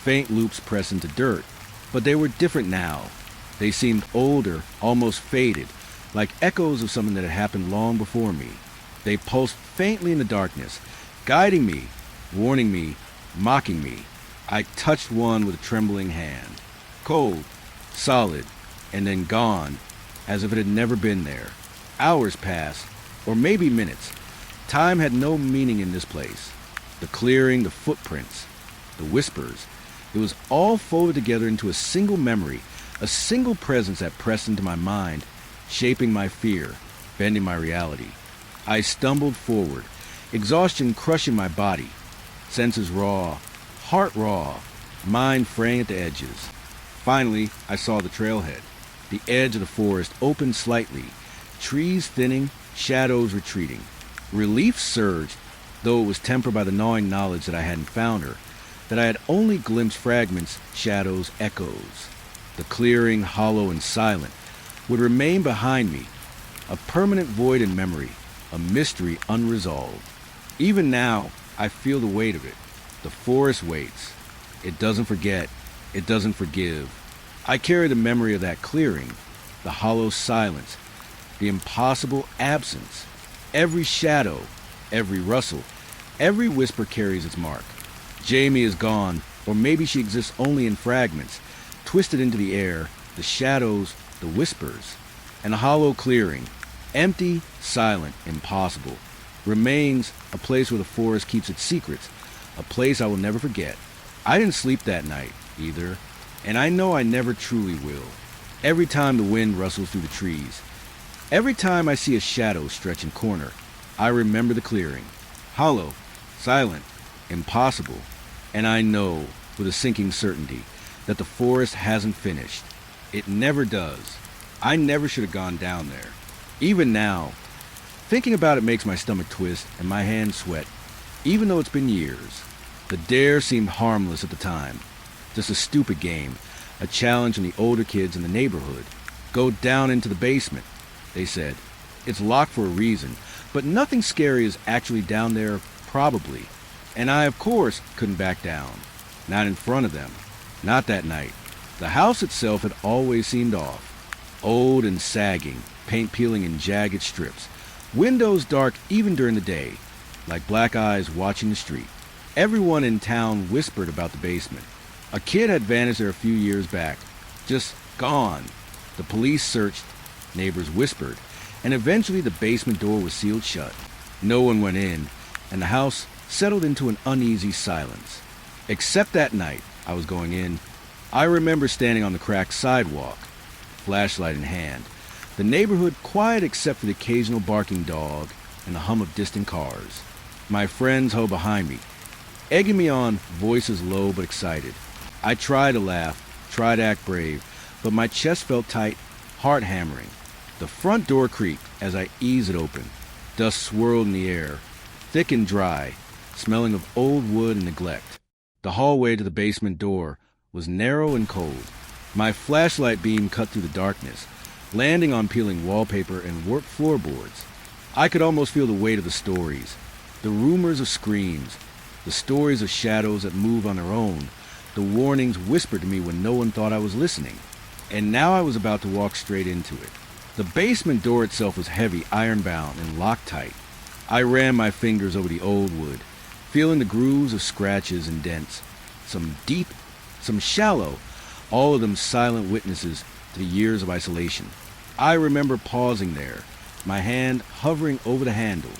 faint loops pressed into dirt, but they were different now. They seemed older, almost faded, like echoes of something that had happened long before me. They pulsed faintly in the darkness, guiding me, warning me, mocking me. I touched one with a trembling hand. Cold, solid, and then gone, as if it had never been there. Hours passed, or maybe minutes. Time had no meaning in this place. The clearing, the footprints, the whispers. It was all folded together into a single memory, a single presence that pressed into my mind, shaping my fear, bending my reality. I stumbled forward, exhaustion crushing my body, senses raw, heart raw, mind fraying at the edges. Finally, I saw the trailhead. The edge of the forest opened slightly, trees thinning, shadows retreating. Relief surged, though it was tempered by the gnawing knowledge that I hadn't found her, that I had only glimpsed fragments, shadows, echoes. The clearing, hollow and silent, would remain behind me, a permanent void in memory, a mystery unresolved. Even now, I feel the weight of it. The forest waits. It doesn't forget. It doesn't forgive. I carry the memory of that clearing, the hollow silence, the impossible absence. Every shadow, every rustle, every whisper carries its mark. Jamie is gone, or maybe she exists only in fragments, twisted into the air, the shadows, the whispers, and a hollow clearing, empty, silent, impossible, remains a place where the forest keeps its secrets, a place I will never forget. I didn't sleep that night, either, and I know I never truly will. Every time the wind rustles through the trees, every time I see a shadow stretch in corner, I remember the clearing, hollow, silent, impossible, and I know, with a sinking certainty, that the forest hasn't finished. It never does. I never should have gone down there. Even now, thinking about it makes my stomach twist and my hands sweat, even though it's been years. The dare seemed harmless at the time. Just a stupid game, a challenge from the older kids in the neighborhood. Go down into the basement, they said. It's locked for a reason, but nothing scary is actually down there, probably. And I, of course, couldn't back down. Not in front of them. Not that night. The house itself had always seemed off. Old and sagging, paint peeling in jagged strips. Windows dark even during the day, like black eyes watching the street. Everyone in town whispered about the basement. A kid had vanished there a few years back. Just gone. The police searched, neighbors whispered, and eventually the basement door was sealed shut. No one went in, and the house settled into an uneasy silence. Except that night I was going in. I remember standing on the cracked sidewalk, flashlight in hand, the neighborhood quiet except for the occasional barking dog and the hum of distant cars. My friends ho behind me, egging me on, voices low but excited. I tried to laugh, tried to act brave, but my chest felt tight, heart hammering. The front door creaked as I eased it open. Dust swirled in the air, thick and dry, smelling of old wood and neglect. The hallway to the basement door was narrow and cold. My flashlight beam cut through the darkness, landing on peeling wallpaper and warped floorboards. I could almost feel the weight of the stories, the rumors of screams, the stories of shadows that move on their own, the warnings whispered to me when no one thought I was listening. And now I was about to walk straight into it. The basement door itself was heavy, iron-bound, and locked tight. I ran my fingers over the old wood, feeling the grooves of scratches and dents, some deep, some shallow, all of them silent witnesses to the years of isolation. I remember pausing there, my hand hovering over the handle.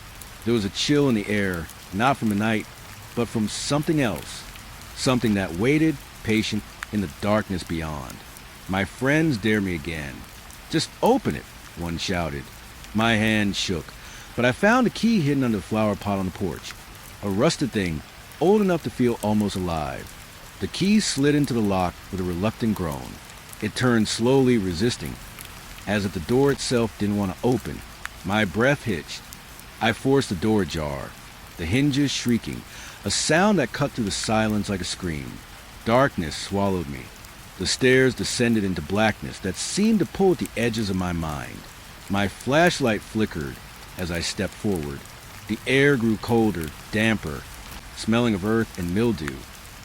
There was a chill in the air, not from the night, but from something else, something that waited, patient, in the darkness beyond. My friends dared me again. "Just open it," one shouted. My hand shook, but I found a key hidden under the flower pot on the porch, a rusted thing, old enough to feel almost alive. The key slid into the lock with a reluctant groan. It turned slowly, resisting, as if the door itself didn't want to open. My breath hitched. I forced the door ajar, the hinges shrieking, a sound that cut through the silence like a scream. Darkness swallowed me. The stairs descended into blackness that seemed to pull at the edges of my mind. My flashlight flickered as I stepped forward. The air grew colder, damper, smelling of earth and mildew.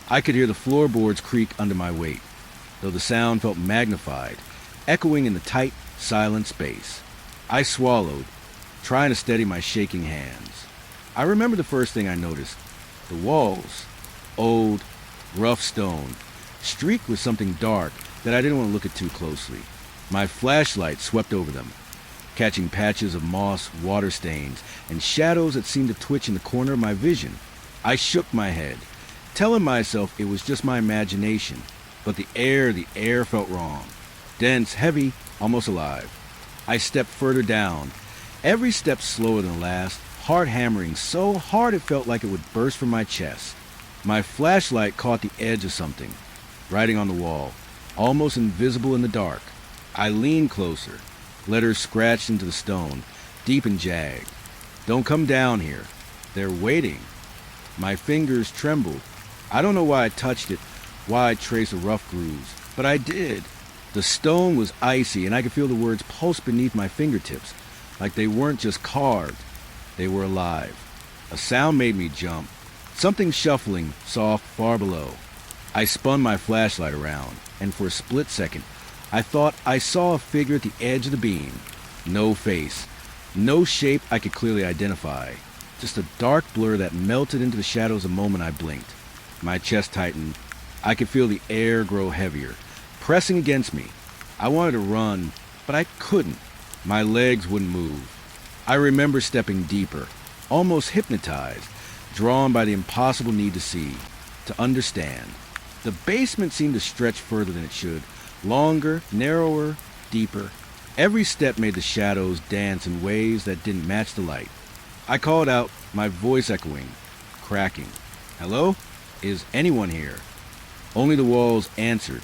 I could hear the floorboards creak under my weight, though the sound felt magnified, echoing in the tight, silent space. I swallowed, trying to steady my shaking hands. I remember the first thing I noticed. The walls, old, rough stone, streaked with something dark that I didn't want to look at too closely. My flashlight swept over them, catching patches of moss, water stains, and shadows that seemed to twitch in the corner of my vision. I shook my head, telling myself it was just my imagination, but the air felt wrong. Dense, heavy, almost alive. I stepped further down, every step slower than the last, heart hammering so hard it felt like it would burst from my chest. My flashlight caught the edge of something, writing on the wall, almost invisible in the dark. I leaned closer, letters scratched into the stone, deep and jagged. Don't come down here. They're waiting. My fingers trembled. I don't know why I touched it, why I traced a rough grooves, but I did. The stone was icy, and I could feel the words pulse beneath my fingertips, like they weren't just carved, they were alive. A sound made me jump, something shuffling, soft, far below. I spun my flashlight around, and for a split second, I thought I saw a figure at the edge of the beam. No face, no shape I could clearly identify, just a dark blur that melted into the shadows the moment I blinked. My chest tightened. I could feel the air grow heavier, pressing against me. I wanted to run, but I couldn't. My legs wouldn't move. I remember stepping deeper, almost hypnotized, drawn by the impossible need to see, to understand. The basement seemed to stretch further than it should, longer, narrower, deeper. Every step made the shadows dance in ways that didn't match the light. I called out, my voice echoing, cracking. Hello? Is anyone here? Only the walls answered,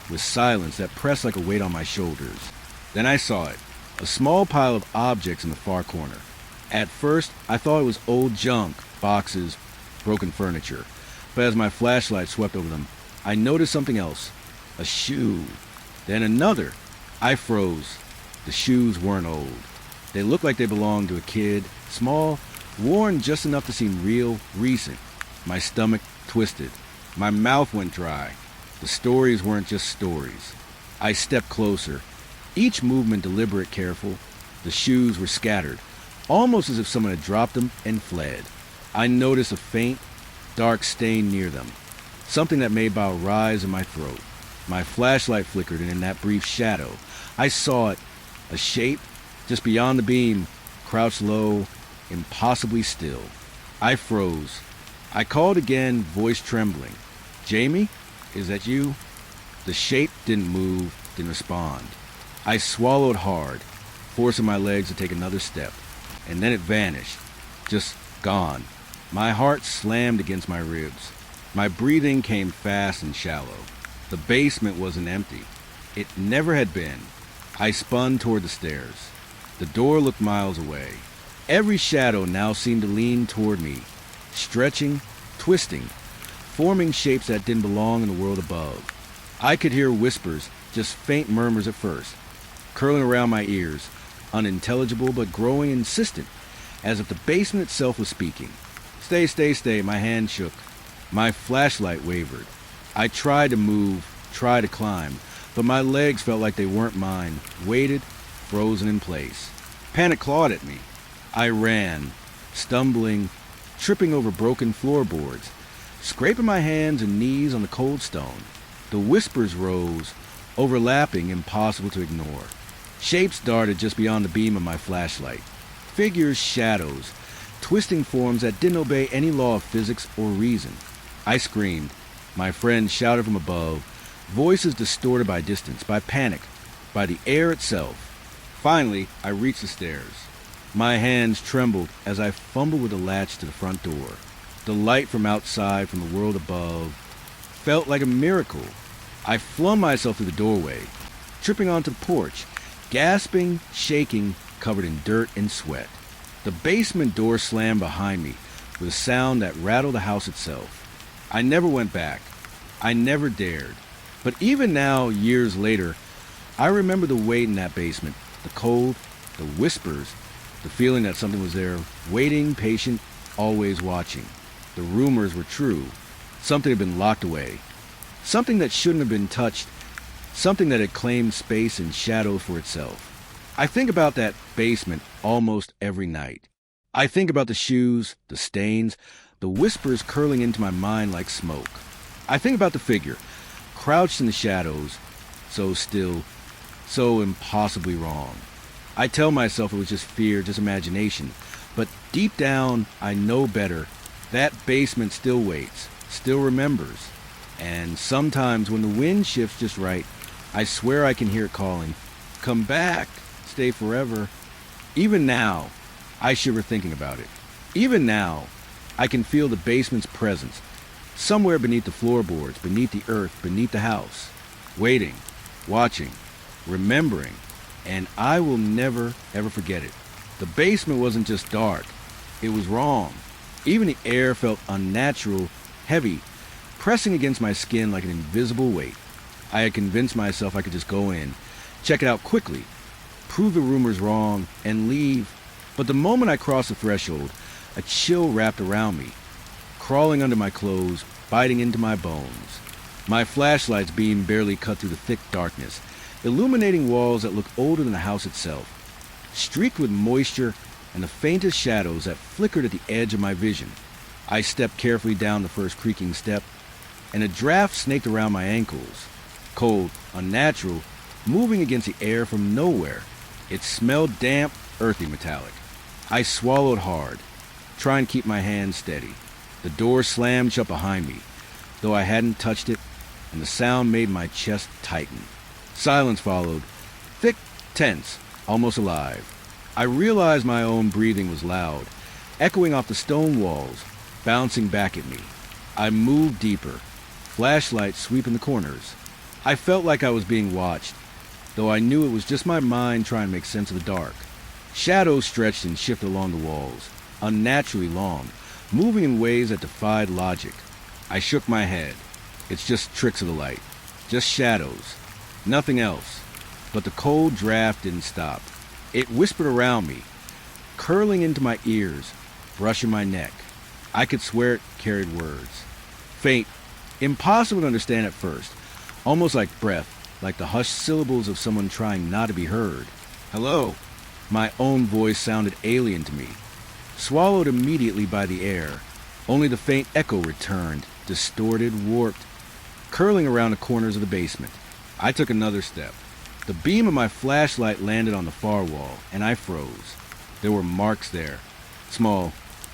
with silence that pressed like a weight on my shoulders. Then I saw it, a small pile of objects in the far corner. At first, I thought it was old junk, boxes, broken furniture. But as my flashlight swept over them, I noticed something else. A shoe. Then another. I froze. The shoes weren't old. They looked like they belonged to a kid, small, worn just enough to seem real, recent. My stomach twisted. My mouth went dry. The stories weren't just stories. I stepped closer, each movement deliberate, careful. The shoes were scattered, almost as if someone had dropped them and fled. I noticed a faint, dark stain near them, something that made about a rise in my throat. My flashlight flickered, and in that brief shadow, I saw it, a shape, just beyond the beam, crouched low, impossibly still. I froze. I called again, voice trembling. Jamie, is that you? The shape didn't move, didn't respond. I swallowed hard, forcing my legs to take another step, and then it vanished, just gone. My heart slammed against my ribs. My breathing came fast and shallow. The basement wasn't empty. It never had been. I spun toward the stairs. The door looked miles away. Every shadow now seemed to lean toward me, stretching, twisting, forming shapes that didn't belong in the world above. I could hear whispers, just faint murmurs at first, curling around my ears, unintelligible but growing insistent, as if the basement itself was speaking. Stay, stay, stay. My hand shook. My flashlight wavered. I tried to move, tried to climb, but my legs felt like they weren't mine, weighted, frozen in place. Panic clawed at me. I ran, stumbling, tripping over broken floorboards, scraping my hands and knees on the cold stone. The whispers rose, overlapping, impossible to ignore. Shapes darted just beyond the beam of my flashlight. Figures, shadows, twisting forms that didn't obey any law of physics or reason. I screamed. My friends shouted from above, voices distorted by distance, by panic, by the air itself. Finally, I reached the stairs. My hands trembled as I fumbled with the latch to the front door. The light from outside, from the world above, felt like a miracle. I flung myself through the doorway, tripping onto the porch, gasping, shaking, covered in dirt and sweat. The basement door slammed behind me with a sound that rattled the house itself. I never went back. I never dared. But even now, years later, I remember the weight in that basement, the cold, the whispers, the feeling that something was there, waiting, patient, always watching. The rumors were true. Something had been locked away. Something that shouldn't have been touched something that had claimed space and shadow for itself. I think about that basement almost every night. I think about the shoes, the stains, the whispers curling into my mind like smoke. I think about the figure, crouched in the shadows, so still, so impossibly wrong. I tell myself it was just fear, just imagination, but deep down, I know better. That basement still waits, still remembers. And sometimes when the wind shifts just right, I swear I can hear it calling, "Come back, stay forever." Even now, I shiver thinking about it. Even now, I can feel the basement's presence, somewhere beneath the floorboards, beneath the earth, beneath the house, waiting, watching, remembering, and I will never, ever forget it. The basement wasn't just dark, it was wrong. Even the air felt unnatural, heavy, pressing against my skin like an invisible weight. I had convinced myself I could just go in, check it out quickly, prove the rumors wrong, and leave. But the moment I crossed the threshold, a chill wrapped around me, crawling under my clothes, biting into my bones. My flashlight's beam barely cut through the thick darkness, illuminating walls that looked older than the house itself, streaked with moisture and the faintest shadows that flickered at the edge of my vision. I stepped carefully down the first creaking step, and a draft snaked around my ankles, cold, unnatural, moving against the air from nowhere. It smelled damp, earthy, metallic. I swallowed hard, trying to keep my hands steady. The door slammed shut behind me, though I hadn't touched it, and the sound made my chest tighten. Silence followed, thick, tense, almost alive. I realized my own breathing was loud, echoing off the stone walls, bouncing back at me. I moved deeper, flashlight sweeping the corners. I felt like I was being watched, though I knew it was just my mind trying to make sense of the dark. Shadows stretched and shifted along the walls, unnaturally long, moving in ways that defied logic. I shook my head. It's just tricks of the light, just shadows, nothing else. But the cold draft didn't stop. It whispered around me, curling into my ears, brushing my neck. I could swear it carried words. Faint, impossible to understand at first, almost like breath, like the hushed syllables of someone trying not to be heard. "Hello." My own voice sounded alien to me, swallowed immediately by the air. Only the faint echo returned, distorted, warped, curling around the corners of the basement. I took another step. The beam of my flashlight landed on the far wall, and I froze. There were marks there, small,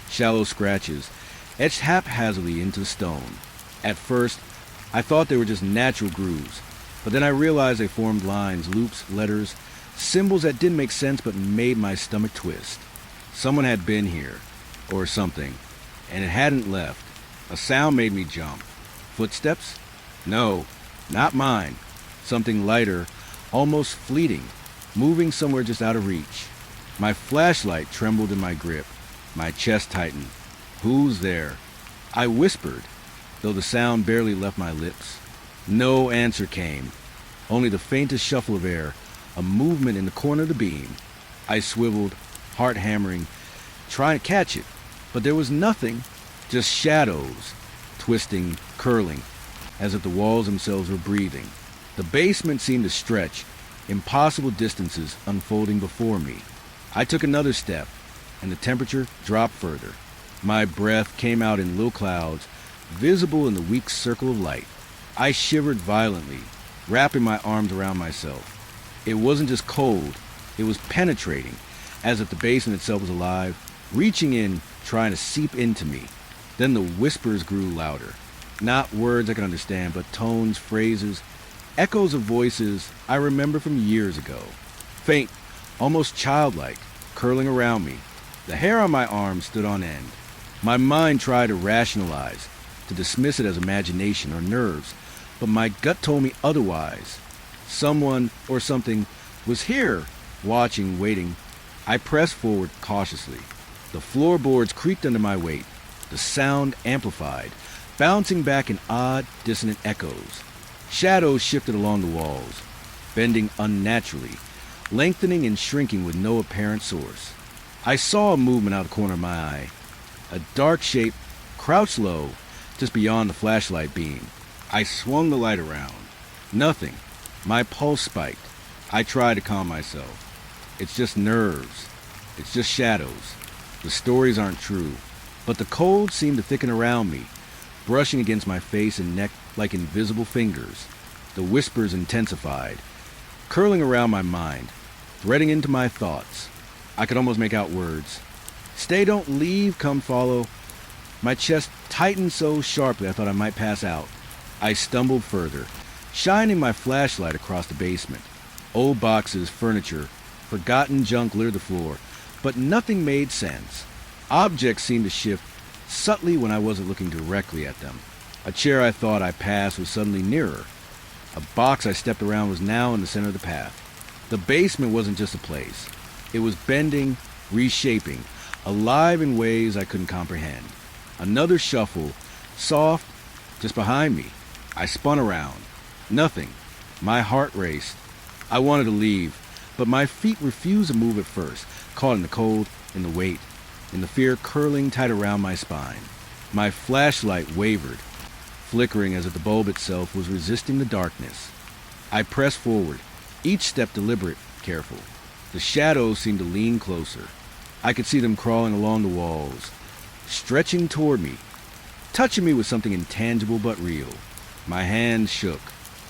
shallow scratches, etched haphazardly into the stone. At first, I thought they were just natural grooves, but then I realized they formed lines, loops, letters, symbols that didn't make sense but made my stomach twist. Someone had been here, or something, and it hadn't left. A sound made me jump. Footsteps? No, not mine. Something lighter, almost fleeting, moving somewhere just out of reach. My flashlight trembled in my grip. My chest tightened. "Who's there?" I whispered, though the sound barely left my lips. No answer came, only the faintest shuffle of air, a movement in the corner of the beam. I swiveled, heart hammering, trying to catch it, but there was nothing, just shadows, twisting, curling, as if the walls themselves were breathing. The basement seemed to stretch, impossible distances unfolding before me. I took another step, and the temperature dropped further. My breath came out in little clouds, visible in the weak circle of light. I shivered violently, wrapping my arms around myself. It wasn't just cold, it was penetrating, as if the basement itself was alive, reaching in, trying to seep into me. Then the whispers grew louder. Not words I could understand, but tones, phrases, echoes of voices I remember from years ago. Faint, almost childlike, curling around me. The hair on my arm stood on end. My mind tried to rationalize, to dismiss it as imagination or nerves, but my gut told me otherwise. Someone or something was here, watching, waiting. I pressed forward cautiously. The floorboards creaked under my weight. The sound amplified, bouncing back in odd, dissonant echoes. Shadows shifted along the walls, bending unnaturally, lengthening and shrinking with no apparent source. I saw a movement out of the corner of my eye. A dark shape crouched low, just beyond the flashlight beam. I swung the light around. Nothing. My pulse spiked. I tried to calm myself. It's just nerves. It's just shadows. The stories aren't true. But the cold seemed to thicken around me, brushing against my face and neck like invisible fingers. The whispers intensified, curling around my mind, threading into my thoughts. I could almost make out words. Stay, don't leave, come follow. My chest tightened so sharply I thought I might pass out. I stumbled further, shining my flashlight across the basement. Old boxes, furniture, forgotten junk littered the floor, but nothing made sense. Objects seemed to shift subtly when I wasn't looking directly at them. A chair I thought I passed was suddenly nearer. A box I stepped around was now in the center of the path. The basement wasn't just a place. It was bending, reshaping, alive in ways I couldn't comprehend. Another shuffle, soft, just behind me. I spun around. Nothing. My heart raced. I wanted to leave, but my feet refused to move at first, caught in the cold, in the weight, in the fear curling tight around my spine. My flashlight wavered, flickering as if the bulb itself was resisting the darkness. I pressed forward, each step deliberate, careful. The shadows seemed to lean closer. I could see them crawling along the walls, stretching toward me, touching me with something intangible but real. My hands shook.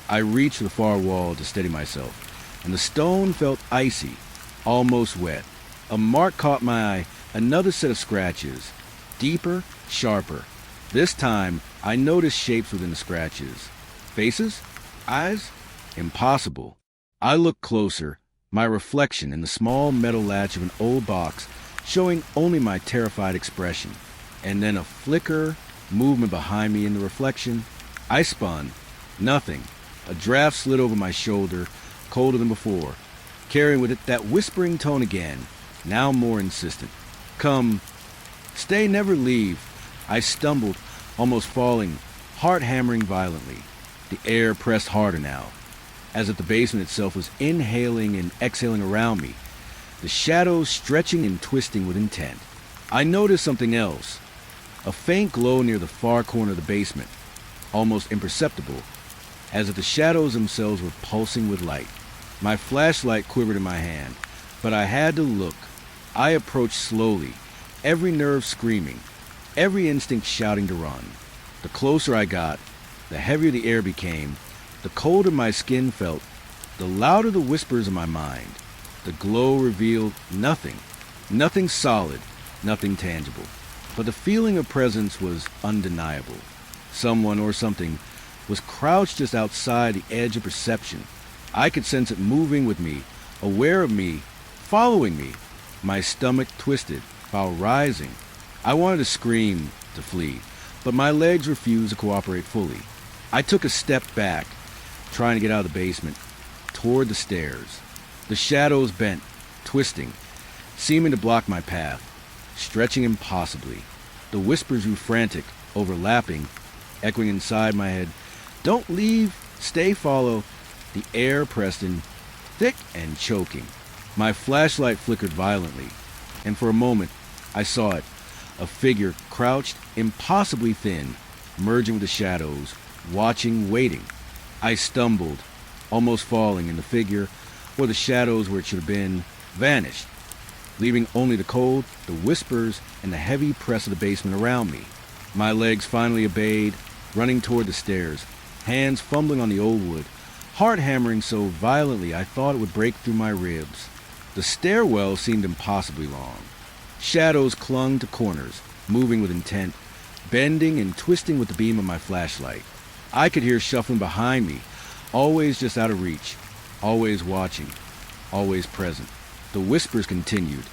I reached for the far wall to steady myself, and the stone felt icy, almost wet. A mark caught my eye, another set of scratches, deeper, sharper. This time, I noticed shapes within the scratches. Faces? Eyes? Impossible. I looked closer, my reflection in the small metal latch of an old box, showing only my terrified expression. And then a flicker, movement behind me in the reflection. I spun. Nothing. A draft slid over my shoulder, colder than before, carrying with it that whispering tone again, now more insistent. Come. Stay, never leave. I stumbled, almost falling, heart hammering violently. The air pressed harder now, as if the basement itself was inhaling and exhaling around me, the shadows stretching and twisting with intent. I noticed something else, a faint glow near the far corner of the basement, almost imperceptible, as if the shadows themselves were pulsing with light. My flashlight quivered in my hand, but I had to look. I approached slowly, every nerve screaming, every instinct shouting to run. The closer I got, the heavier the air became, the colder my skin felt, the louder the whispers in my mind. The glow revealed nothing, nothing solid, nothing tangible. But the feeling of presence was undeniable. Someone or something was crouched just outside the edge of perception. I could sense it moving with me, aware of me, following me. My stomach twisted, while rising. I wanted to scream, to flee, but my legs refused to cooperate fully. I took a step back, trying to get out of the basement, toward the stairs. The shadows bent, twisting, seeming to block my path, stretching impossibly. The whispers grew frantic, overlapping, echoing inside my head. Don't leave, stay, follow. The air pressed in, thick and choking. My flashlight flickered violently, and for a moment I saw it, a figure crouched, impossibly thin, merging with the shadows, watching, waiting. I stumbled, almost falling, and the figure, or the shadows where it should have been, vanished, leaving only the cold, the whispers, and the heavy press of the basement around me. My legs finally obeyed, running toward the stairs, hands fumbling on the old wood, heart hammering so violently I thought it would break through my ribs. The stairwell seemed impossibly long. Shadows clung to corners, moving with intent, bending and twisting with the beam of my flashlight. I could hear shuffling behind me, always just out of reach, always watching, always present. The whispers continued,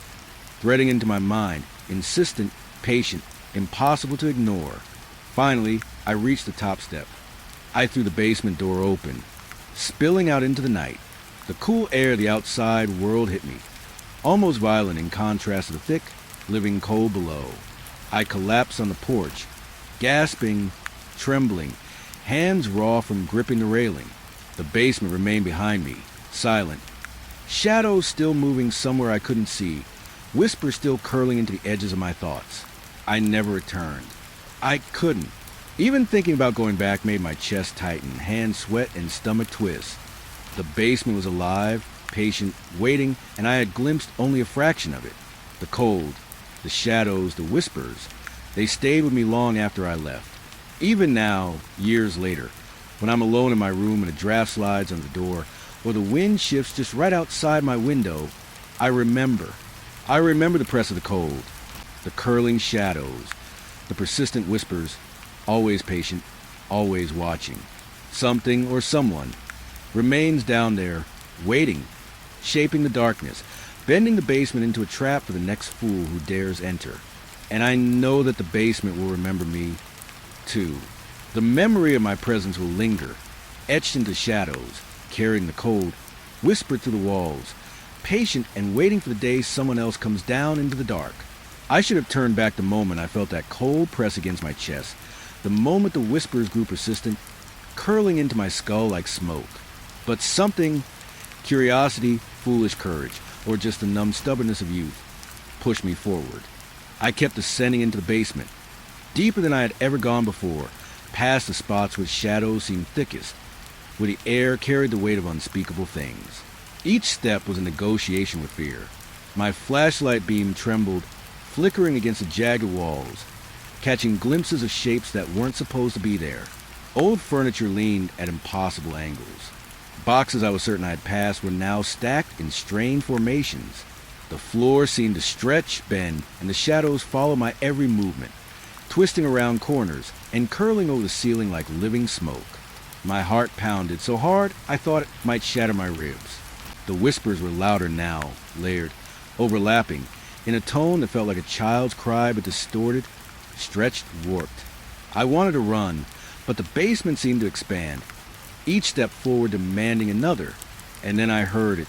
threading into my mind, insistent, patient, impossible to ignore. Finally, I reached the top step. I threw the basement door open, spilling out into the night. The cool air of the outside world hit me, almost violent in contrast to the thick, living cold below. I collapsed on the porch, gasping, trembling, hands raw from gripping the railing. The basement remained behind me, silent. Shadows still moving somewhere I couldn't see, whispers still curling into the edges of my thoughts. I never returned. I couldn't. Even thinking about going back made my chest tighten, hands sweat, and stomach twist. The basement was alive, patient, waiting, and I had glimpsed only a fraction of it. The cold, the shadows, the whispers, they stayed with me long after I left. Even now, years later, when I'm alone in my room and a draft slides on the door, or the wind shifts just right outside my window, I remember. I remember the press of the cold, the curling shadows, the persistent whispers, always patient, always watching. Something or someone remains down there, waiting, shaping the darkness, bending the basement into a trap for the next fool who dares enter. And I know that the basement will remember me, too. The memory of my presence will linger, etched into shadows, carrying the cold, whispered through the walls, patient and waiting for the day someone else comes down into the dark. I should have turned back the moment I felt that cold press against my chest, the moment the whispers grew persistent, curling into my skull like smoke. But something, curiosity, foolish courage, or just the numb stubbornness of youth, pushed me forward. I kept descending into the basement, deeper than I had ever gone before, past the spots where shadows seemed thickest, where the air carried the weight of unspeakable things. Each step was a negotiation with fear. My flashlight beam trembled, flickering against the jagged walls, catching glimpses of shapes that weren't supposed to be there. Old furniture leaned at impossible angles. Boxes I was certain I had passed were now stacked in strange formations. The floor seemed to stretch, bend, and the shadows followed my every movement, twisting around corners and curling over the ceiling like living smoke. My heart pounded so hard I thought it might shatter my ribs. The whispers were louder now, layered, overlapping, in a tone that felt like a child's cry but distorted, stretched, warped. I wanted to run, but the basement seemed to expand, each step forward demanding another, and then I heard it.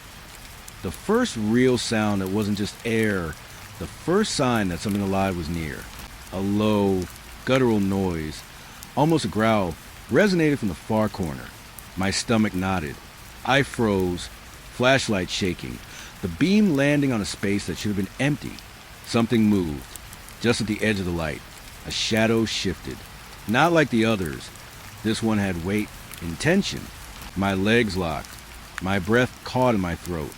The first real sound that wasn't just air, the first sign that something alive was near. A low, guttural noise, almost a growl, resonated from the far corner. My stomach knotted. I froze, flashlight shaking, the beam landing on a space that should have been empty. Something moved, just at the edge of the light. A shadow shifted. Not like the others. This one had weight, intention. My legs locked. My breath caught in my throat.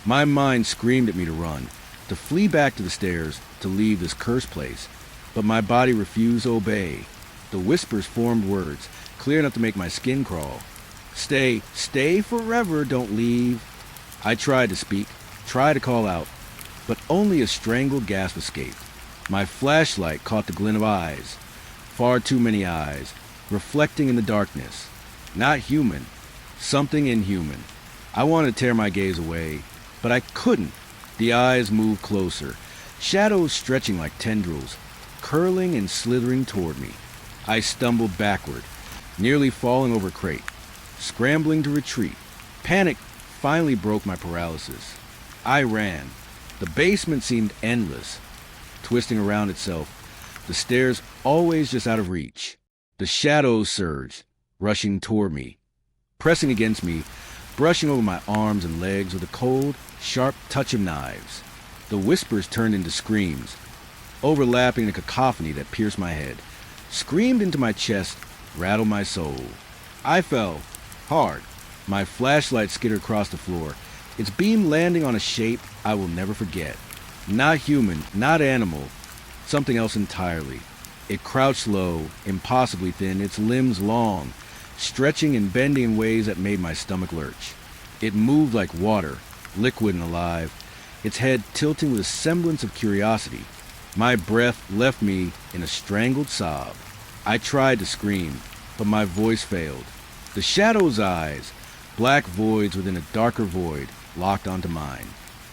My mind screamed at me to run, to flee back to the stairs, to leave this cursed place. But my body refused to obey. The whispers formed words, clear enough to make my skin crawl. Stay, stay forever, don't leave. I tried to speak, tried to call out, but only a strangled gasp escaped. My flashlight caught the glint of eyes. Far too many eyes, reflecting in the darkness. Not human, something inhuman. I wanted to tear my gaze away, but I couldn't. The eyes moved closer, shadows stretching like tendrils, curling and slithering toward me. I stumbled backward, nearly falling over a crate, scrambling to retreat. Panic finally broke my paralysis. I ran. The basement seemed endless, twisting around itself, the stairs always just out of reach. The shadows surged, rushing toward me, pressing against me, brushing over my arms and legs with a cold, sharp touch of knives. The whispers turned into screams, overlapping a cacophony that pierced my head, screamed into my chest, rattled my soul. I fell, hard. My flashlight skittered across the floor, its beam landing on a shape I will never forget. Not human, not animal, something else entirely. It crouched low, impossibly thin, its limbs long, stretching and bending in ways that made my stomach lurch. It moved like water, liquid and alive, its head tilting with a semblance of curiosity. My breath left me in a strangled sob. I tried to scream, but my voice failed. The shadow's eyes, black voids within a darker void, locked onto mine.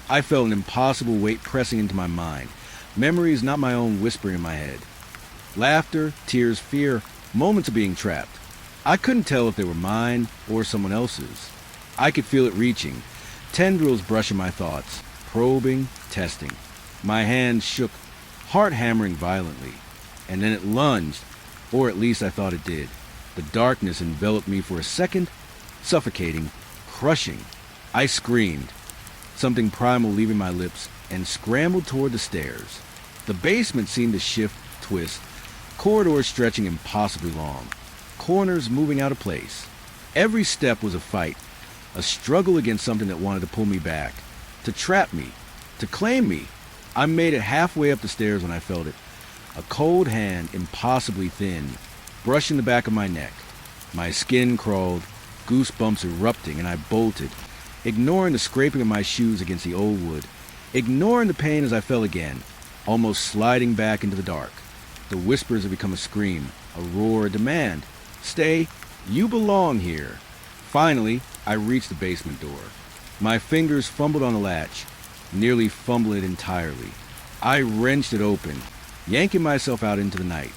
I felt an impossible weight pressing into my mind, memories not my own whispering in my head. Laughter, tears, fear, moments of being trapped. I couldn't tell if they were mine or someone else's. I could feel it reaching, tendrils brushing my thoughts, probing, testing. My hand shook, heart hammering violently, and then it lunged, or at least I thought it did. The darkness enveloped me for a second, suffocating, crushing. I screamed, something primal leaving my lips, and scrambled toward the stairs. The basement seemed to shift, twist, corridors stretching impossibly long, corners moving out of place. Every step was a fight, a struggle against something that wanted to pull me back, to trap me, to claim me. I made it halfway up the stairs when I felt it. A cold hand, impossibly thin, brushing the back of my neck. My skin crawled, goosebumps erupting, and I bolted, ignoring the scraping of my shoes against the old wood, ignoring the pain as I fell again, almost sliding back into the dark. The whispers had become a scream, a roar, a demand. Stay, you belong here. Finally, I reached the basement door. My fingers fumbled on the latch, nearly fumbling it entirely. I wrenched it open, yanking myself out into the night.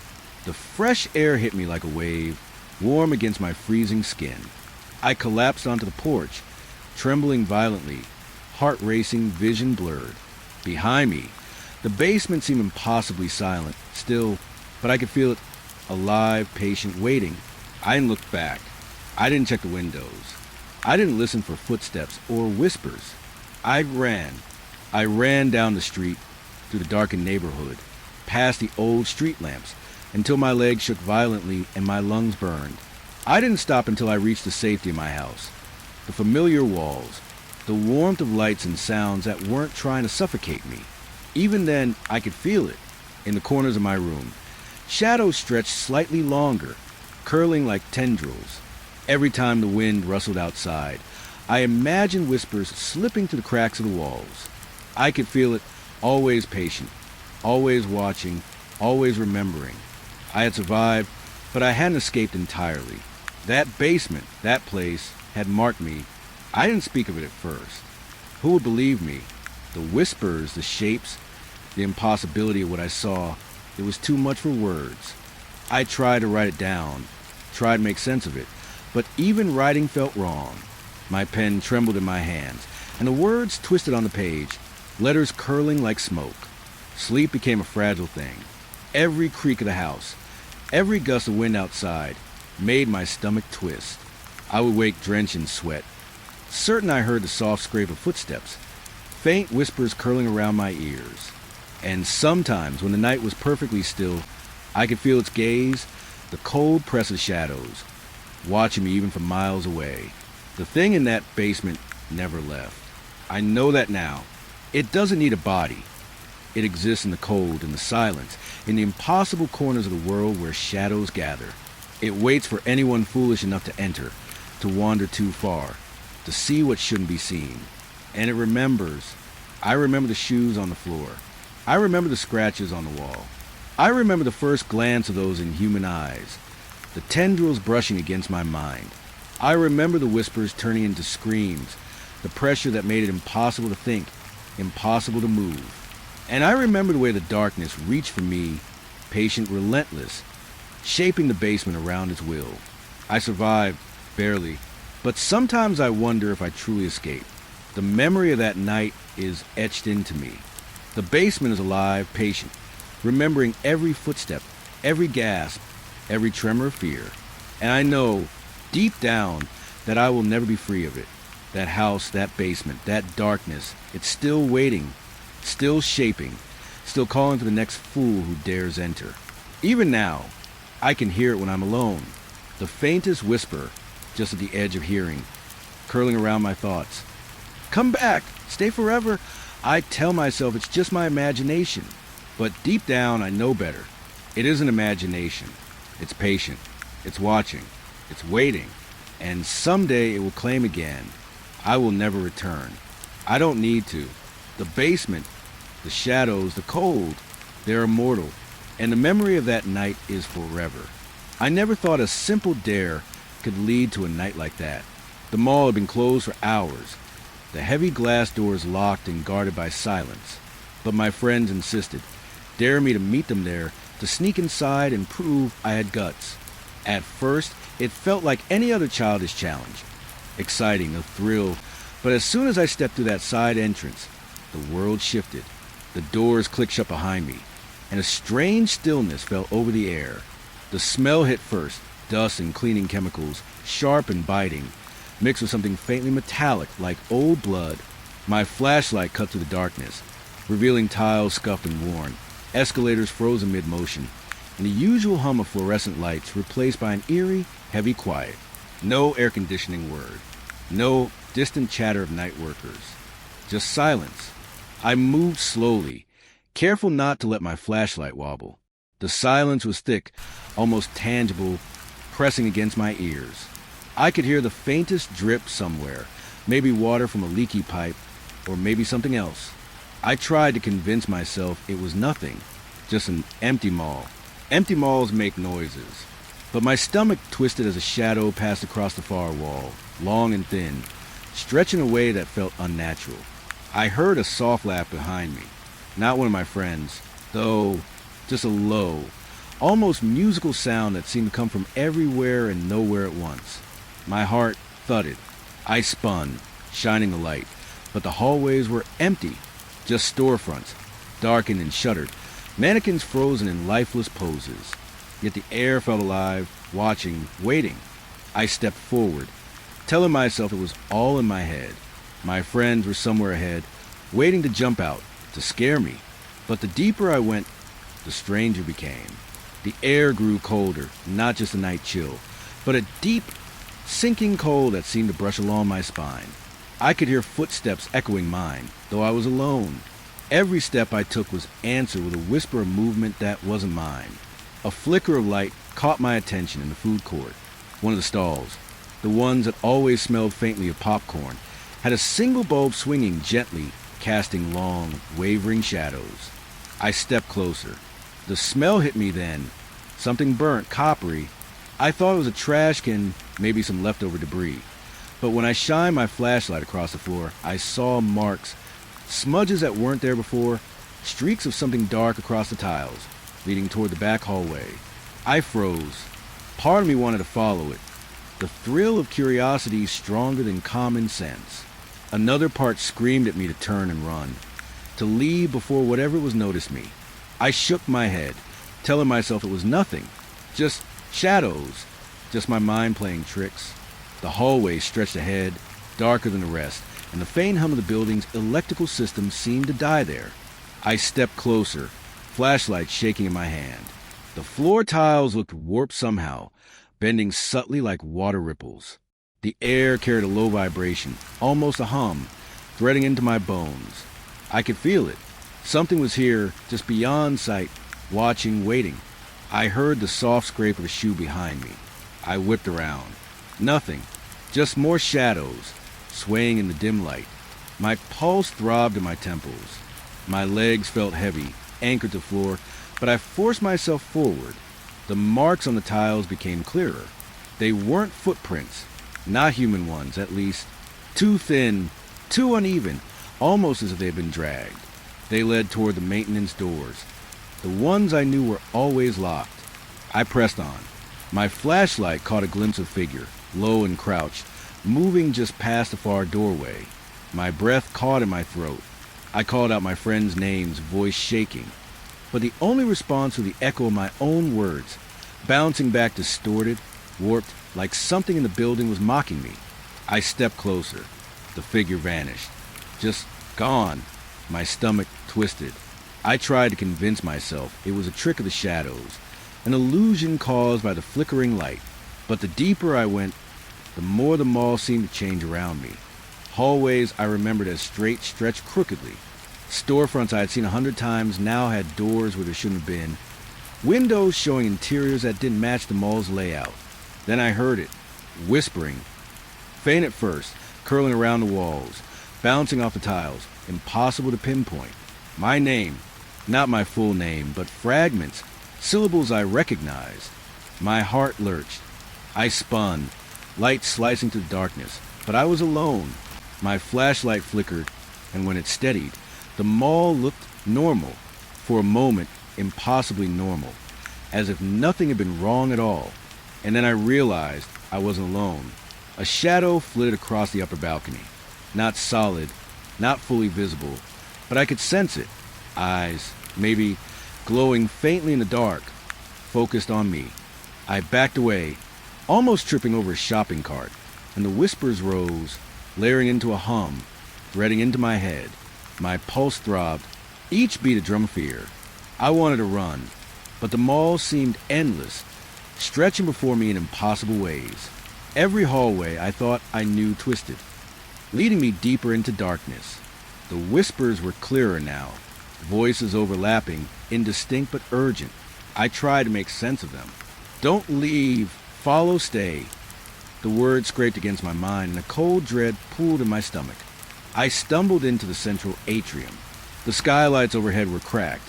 The fresh air hit me like a wave, warm against my freezing skin. I collapsed onto the porch, trembling violently, heart racing, vision blurred. Behind me, the basement seemed impossibly silent, still, but I could feel it, alive, patient, waiting. I didn't look back. I didn't check the windows. I didn't listen for footsteps or whispers. I ran. I ran down the street, through the darkened neighborhood, past the old street lamps, until my legs shook violently and my lungs burned. I didn't stop until I reached the safety of my house. The familiar walls, the warmth of lights and sounds that weren't trying to suffocate me. Even then, I could feel it, in the corners of my room. Shadows stretched slightly longer, curling like tendrils. Every time the wind rustled outside, I imagined whispers slipping through the cracks of the walls. I could feel it, always patient, always watching, always remembering. I had survived, but I hadn't escaped entirely. That basement, that place, had marked me. I didn't speak of it at first. Who would believe me? The whispers, the shapes, the impossibility of what I saw, it was too much for words. I tried to write it down, tried to make sense of it, but even writing felt wrong. My pen trembled in my hands, and the words twisted on the page, letters curling like smoke. Sleep became a fragile thing. Every creak of the house, every gust of wind outside, made my stomach twist. I would wake drenched in sweat, certain I heard the soft scrape of footsteps, faint whispers curling around my ears. And sometimes, when the night was perfectly still, I could feel its gaze, the cold press of shadows, watching me even from miles away. The thing in that basement never left. I know that now. It doesn't need a body. It exists in the cold, in the silence, in the impossible corners of the world where shadows gather. It waits for anyone foolish enough to enter, to wander too far, to see what shouldn't be seen. And it remembers. I remember the shoes on the floor. I remember the scratches on the wall. I remember the first glance of those inhuman eyes, the tendrils brushing against my mind. I remember the whispers turning into screams, the pressure that made it impossible to think, impossible to move. And I remember the way the darkness reached for me, patient, relentless, shaping the basement around its will. I survived, barely, but sometimes I wonder if I truly escaped. The memory of that night is etched into me. The basement is alive, patient, remembering every footstep, every gasp, every tremor of fear. And I know, deep down, that I will never be free of it. That house, that basement, that darkness, it's still waiting, still shaping, still calling to the next fool who dares enter. Even now, I can hear it when I'm alone. The faintest whisper, just at the edge of hearing, curling around my thoughts. Come back, stay forever. I tell myself it's just my imagination. But deep down, I know better. It isn't imagination. It's patient. It's watching. It's waiting. And someday it will claim again. I will never return. I don't need to. The basement, the shadows, the cold, they're immortal. And the memory of that night is forever. I never thought a simple dare could lead to a night like that. The mall had been closed for hours. The heavy glass doors locked and guarded by silence. But my friends insisted, daring me to meet them there, to sneak inside and prove I had guts. At first, it felt like any other childish challenge. Exciting, a thrill, but as soon as I stepped through that side entrance, the world shifted. The doors clicked shut behind me, and a strange stillness fell over the air. The smell hit first, dust and cleaning chemicals, sharp and biting, mixed with something faintly metallic like old blood. My flashlight cut through the darkness, revealing tiles scuffed and worn, escalators frozen mid-motion, and the usual hum of fluorescent lights replaced by an eerie, heavy quiet. No air conditioning word. No distant chatter of night workers. Just silence. I moved slowly, careful not to let my flashlight wobble. The silence was thick, almost tangible, pressing against my ears. I could hear the faintest drip somewhere, maybe water from a leaky pipe, or maybe something else. I tried to convince myself it was nothing, just an empty mall. Empty malls make noises. But my stomach twisted as a shadow passed across the far wall, long and thin, stretching in a way that felt unnatural. I heard a soft laugh behind me. Not one of my friends, though just a low, almost musical sound that seemed to come from everywhere and nowhere at once. My heart thudded. I spun, shining the light, but the hallways were empty, just storefronts, darkened and shuttered, mannequins frozen in lifeless poses. Yet the air felt alive, watching, waiting. I stepped forward, telling myself it was all in my head. My friends were somewhere ahead, waiting to jump out, to scare me. But the deeper I went, the stranger became. The air grew colder, not just a night chill, but a deep, sinking cold that seemed to brush along my spine. I could hear footsteps echoing mine, though I was alone. Every step I took was answered with a whisper of movement that wasn't mine. A flicker of light caught my attention in the food court. One of the stalls, the ones that always smelled faintly of popcorn, had a single bulb swinging gently, casting long, wavering shadows. I stepped closer. The smell hit me then. Something burnt, coppery. I thought it was a trash can, maybe some leftover debris. But when I shined my flashlight across the floor, I saw marks, smudges that weren't there before, streaks of something dark across the tiles, leading toward the back hallway. I froze. Part of me wanted to follow it. The thrill of curiosity stronger than common sense. Another part screamed at me to turn and run, to leave before whatever was noticed me. I shook my head, telling myself it was nothing, just shadows, just my mind playing tricks. The hallway stretched ahead, darker than the rest, and the faint hum of the building's electrical system seemed to die there. I stepped closer, flashlight shaking in my hand. The floor tiles looked warped somehow, bending subtly like water ripples. The air carried a low vibration, almost a hum, threading into my bones. I could feel it. Something was here, just beyond sight, watching, waiting. I heard the soft scrape of a shoe behind me. I whipped around. Nothing, just more shadows, swaying in the dim light. My pulse throbbed in my temples. My legs felt heavy, anchored to the floor, but I forced myself forward. The marks on the tiles became clearer. They weren't footprints, not human ones, at least. Too thin, too uneven, almost as if they had been dragged. They led toward the maintenance doors. The ones I knew were always locked. I pressed on. My flashlight caught a glimpse of figure, low and crouched, moving just past the far doorway. My breath caught in my throat. I called out my friends' names, voice shaking. But the only response was the echo of my own words, bouncing back distorted, warped, like something in the building was mocking me. I stepped closer. The figure vanished. Just gone. My stomach twisted. I tried to convince myself it was a trick of the shadows, an illusion caused by the flickering light. But the deeper I went, the more the mall seemed to change around me. Hallways I remembered as straight stretched crookedly. Storefronts I had seen 100 times now had doors where there shouldn't have been. Windows showing interiors that didn't match the mall's layout. Then I heard it, whispering. Faint at first, curling around the walls, bouncing off the tiles, impossible to pinpoint. My name, not my full name, but fragments, syllables I recognized. My heart lurched. I spun, light slicing through the darkness, but I was alone. My flashlight flickered, and when it steadied, the mall looked normal. For a moment, impossibly normal, as if nothing had been wrong at all. And then I realized I wasn't alone. A shadow flitted across the upper balcony. Not solid, not fully visible, but I could sense it. Eyes, maybe, glowing faintly in the dark, focused on me. I backed away, almost tripping over a shopping cart, and the whispers rose, layering into a hum, threading into my head. My pulse throbbed, each beat a drum of fear. I wanted to run, but the mall seemed endless, stretching before me in impossible ways. Every hallway I thought I knew twisted. leading me deeper into darkness. The whispers were clearer now, voices overlapping, indistinct but urgent. I tried to make sense of them. Don't leave. Follow, stay. The words scraped against my mind, and a cold dread pooled in my stomach. I stumbled into the central atrium. The skylights overhead were cracked,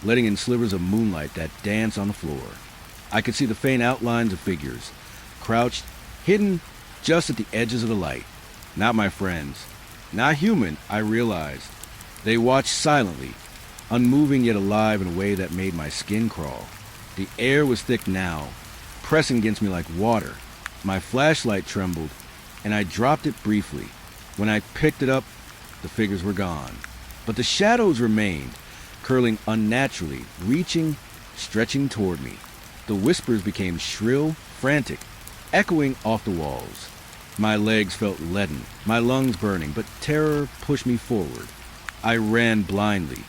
letting in slivers of moonlight that danced on the floor. I could see the faint outlines of figures, crouched, hidden just at the edges of the light. Not my friends. Not human, I realized. They watched silently, unmoving yet alive in a way that made my skin crawl. The air was thick now, pressing against me like water. My flashlight trembled, and I dropped it briefly. When I picked it up, the figures were gone. But the shadows remained, curling unnaturally, reaching, stretching toward me. The whispers became shrill, frantic, echoing off the walls. My legs felt leaden, my lungs burning, but terror pushed me forward. I ran blindly,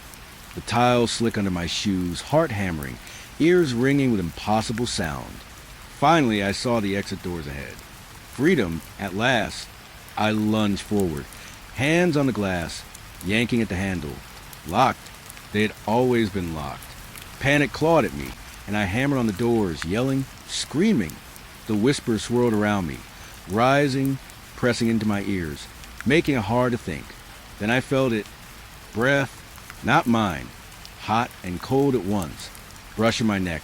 the tiles slick under my shoes, heart hammering, ears ringing with impossible sound. Finally, I saw the exit doors ahead. Freedom, at last. I lunged forward, hands on the glass, yanking at the handle. Locked. They had always been locked. Panic clawed at me, and I hammered on the doors, yelling, screaming. The whispers swirled around me, rising, pressing into my ears, making it hard to think. Then I felt it. Breath, not mine, hot and cold at once, brushing my neck,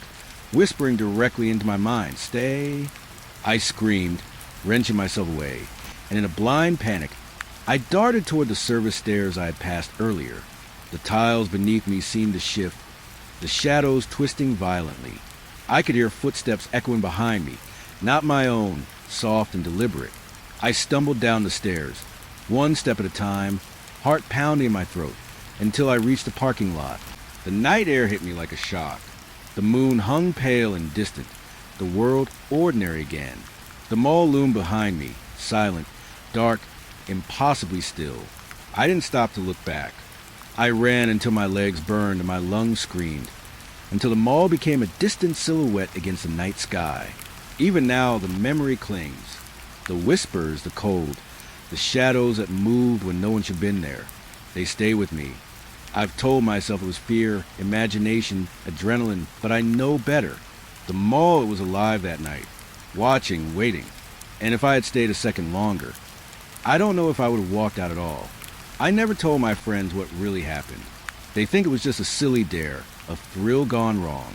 whispering directly into my mind, stay. I screamed, wrenching myself away, and in a blind panic, I darted toward the service stairs I had passed earlier. The tiles beneath me seemed to shift, the shadows twisting violently. I could hear footsteps echoing behind me, not my own, soft and deliberate. I stumbled down the stairs, one step at a time, heart pounding in my throat, until I reached the parking lot. The night air hit me like a shock. The moon hung pale and distant, the world ordinary again. The mall loomed behind me, silent, dark, impossibly still. I didn't stop to look back. I ran until my legs burned and my lungs screamed, until the mall became a distant silhouette against the night sky. Even now, the memory clings. The whispers, the cold, the shadows that moved when no one should have been there. They stay with me. I've told myself it was fear, imagination, adrenaline, but I know better. The mall was alive that night, watching, waiting. And if I had stayed a second longer, I don't know if I would have walked out at all. I never told my friends what really happened. They think it was just a silly dare, a thrill gone wrong.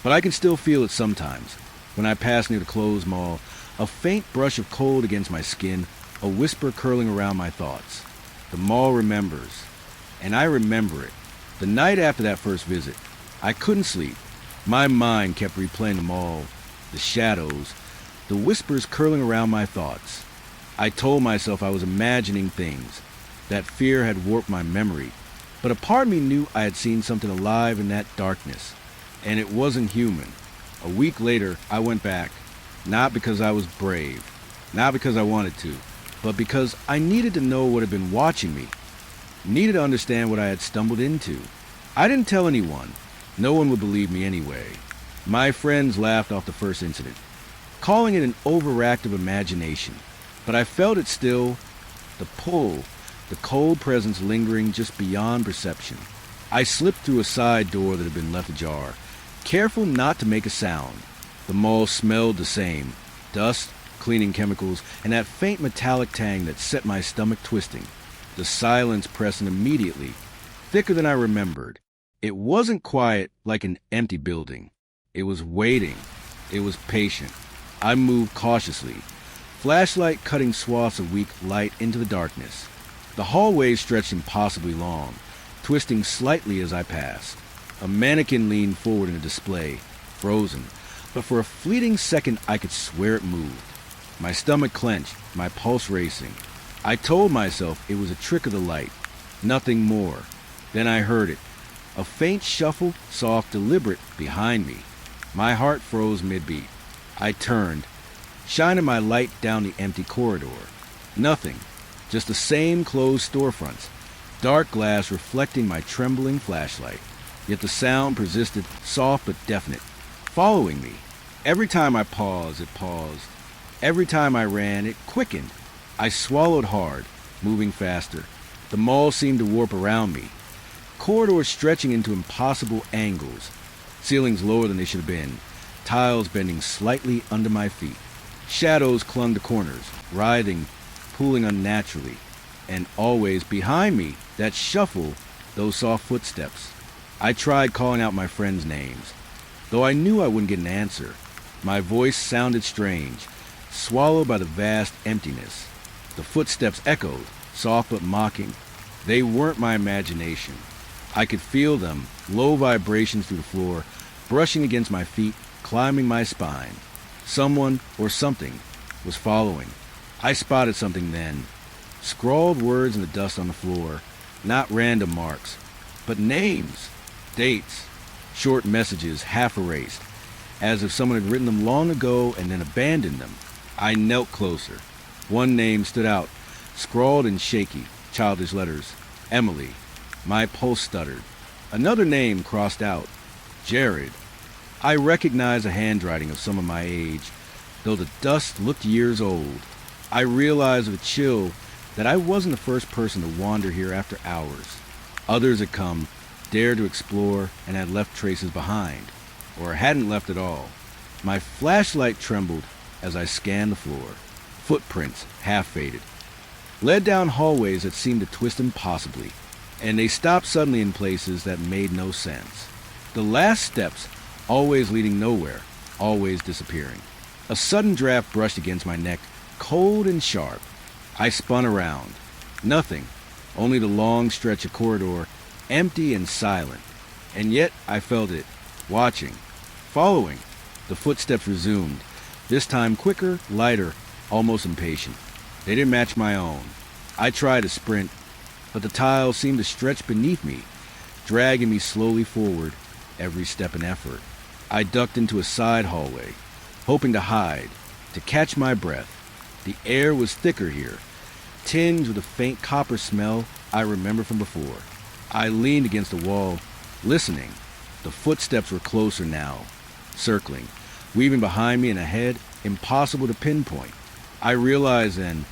But I can still feel it sometimes. When I pass near the closed mall, a faint brush of cold against my skin, a whisper curling around my thoughts. The mall remembers, and I remember it. The night after that first visit, I couldn't sleep. My mind kept replaying the mall, the shadows, the whispers curling around my thoughts. I told myself I was imagining things, that fear had warped my memory, but a part of me knew I had seen something alive in that darkness, and it wasn't human. A week later, I went back, not because I was brave, not because I wanted to, but because I needed to know what had been watching me, needed to understand what I had stumbled into. I didn't tell anyone. No one would believe me anyway. My friends laughed off the first incident, calling it an overactive imagination, but I felt it still, the pull, the cold presence lingering just beyond perception. I slipped through a side door that had been left ajar, careful not to make a sound. The mall smelled the same, dust, cleaning chemicals, and that faint metallic tang that set my stomach twisting. The silence pressing immediately, thicker than I remembered. It wasn't quiet like an empty building. It was waiting. It was patient. I moved cautiously, flashlight cutting swaths of weak light into the darkness. The hallway stretched impossibly long, twisting slightly as I passed. A mannequin leaned forward in a display, frozen, but for a fleeting second I could swear it moved. My stomach clenched, my pulse racing. I told myself it was a trick of the light, nothing more. Then I heard it, a faint shuffle, soft, deliberate, behind me. My heart froze mid-beat. I turned, shining my light down the empty corridor. Nothing, just the same closed storefronts, dark glass reflecting my trembling flashlight. Yet the sound persisted, soft but definite, following me. Every time I paused, it paused. Every time I ran, it quickened. I swallowed hard, moving faster. The mall seemed to warp around me. Corridors stretching into impossible angles. Ceilings lower than they should have been. Tiles bending slightly under my feet. Shadows clung to corners, writhing, pulling unnaturally. And always behind me, that shuffle, those soft footsteps. I tried calling out my friends' names. Though I knew I wouldn't get an answer, my voice sounded strange, swallowed by the vast emptiness. The footsteps echoed, soft but mocking. They weren't my imagination. I could feel them, low vibrations through the floor, brushing against my feet, climbing my spine. Someone or something was following. I spotted something then. Scrawled words in the dust on the floor, not random marks, but names, dates, short messages half erased, as if someone had written them long ago and then abandoned them. I knelt closer. One name stood out, scrawled in shaky, childish letters. Emily. My pulse stuttered. Another name crossed out. Jared. I recognized the handwriting of some of my age, though the dust looked years old. I realized with a chill that I wasn't the first person to wander here after hours. Others had come, dared to explore, and had left traces behind, or hadn't left at all. My flashlight trembled as I scanned the floor. Footprints, half-faded, led down hallways that seemed to twist impossibly, and they stopped suddenly in places that made no sense. The last steps, always leading nowhere, always disappearing. A sudden draft brushed against my neck, cold and sharp. I spun around. Nothing, only the long stretch of corridor, empty and silent. And yet I felt it, watching, following. The footsteps resumed, this time quicker, lighter, almost impatient. They didn't match my own. I tried to sprint, but the tiles seemed to stretch beneath me, dragging me slowly forward, every step an effort. I ducked into a side hallway, hoping to hide, to catch my breath. The air was thicker here, tinged with a faint copper smell I remember from before. I leaned against the wall, listening. The footsteps were closer now, circling, weaving behind me and ahead, impossible to pinpoint. I realized then,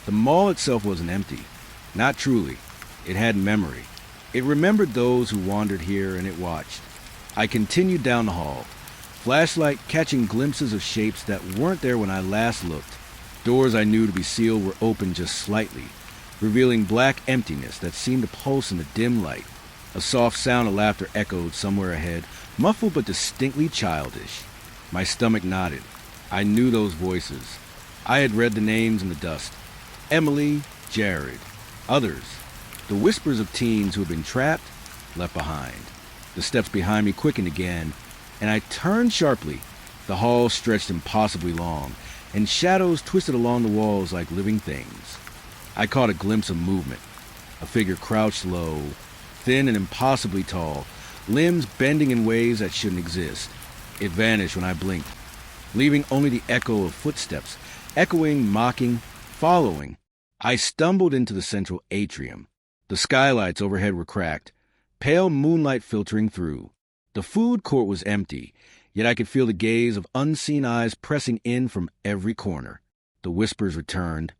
the mall itself wasn't empty. Not truly. It had memory. It remembered those who wandered here, and it watched. I continued down the hall, flashlight catching glimpses of shapes that weren't there when I last looked. Doors I knew to be sealed were open just slightly, revealing black emptiness that seemed to pulse in the dim light. A soft sound of laughter echoed somewhere ahead, muffled but distinctly childish. My stomach knotted. I knew those voices. I had read the names in the dust. Emily, Jared, others. The whispers of teens who had been trapped, left behind. The steps behind me quickened again, and I turned sharply. The hall stretched impossibly long, and shadows twisted along the walls like living things. I caught a glimpse of movement. A figure crouched low, thin and impossibly tall, limbs bending in ways that shouldn't exist. It vanished when I blinked, leaving only the echo of footsteps, echoing, mocking, following. I stumbled into the central atrium. The skylights overhead were cracked, pale moonlight filtering through. The food court was empty, yet I could feel the gaze of unseen eyes pressing in from every corner. The whispers returned,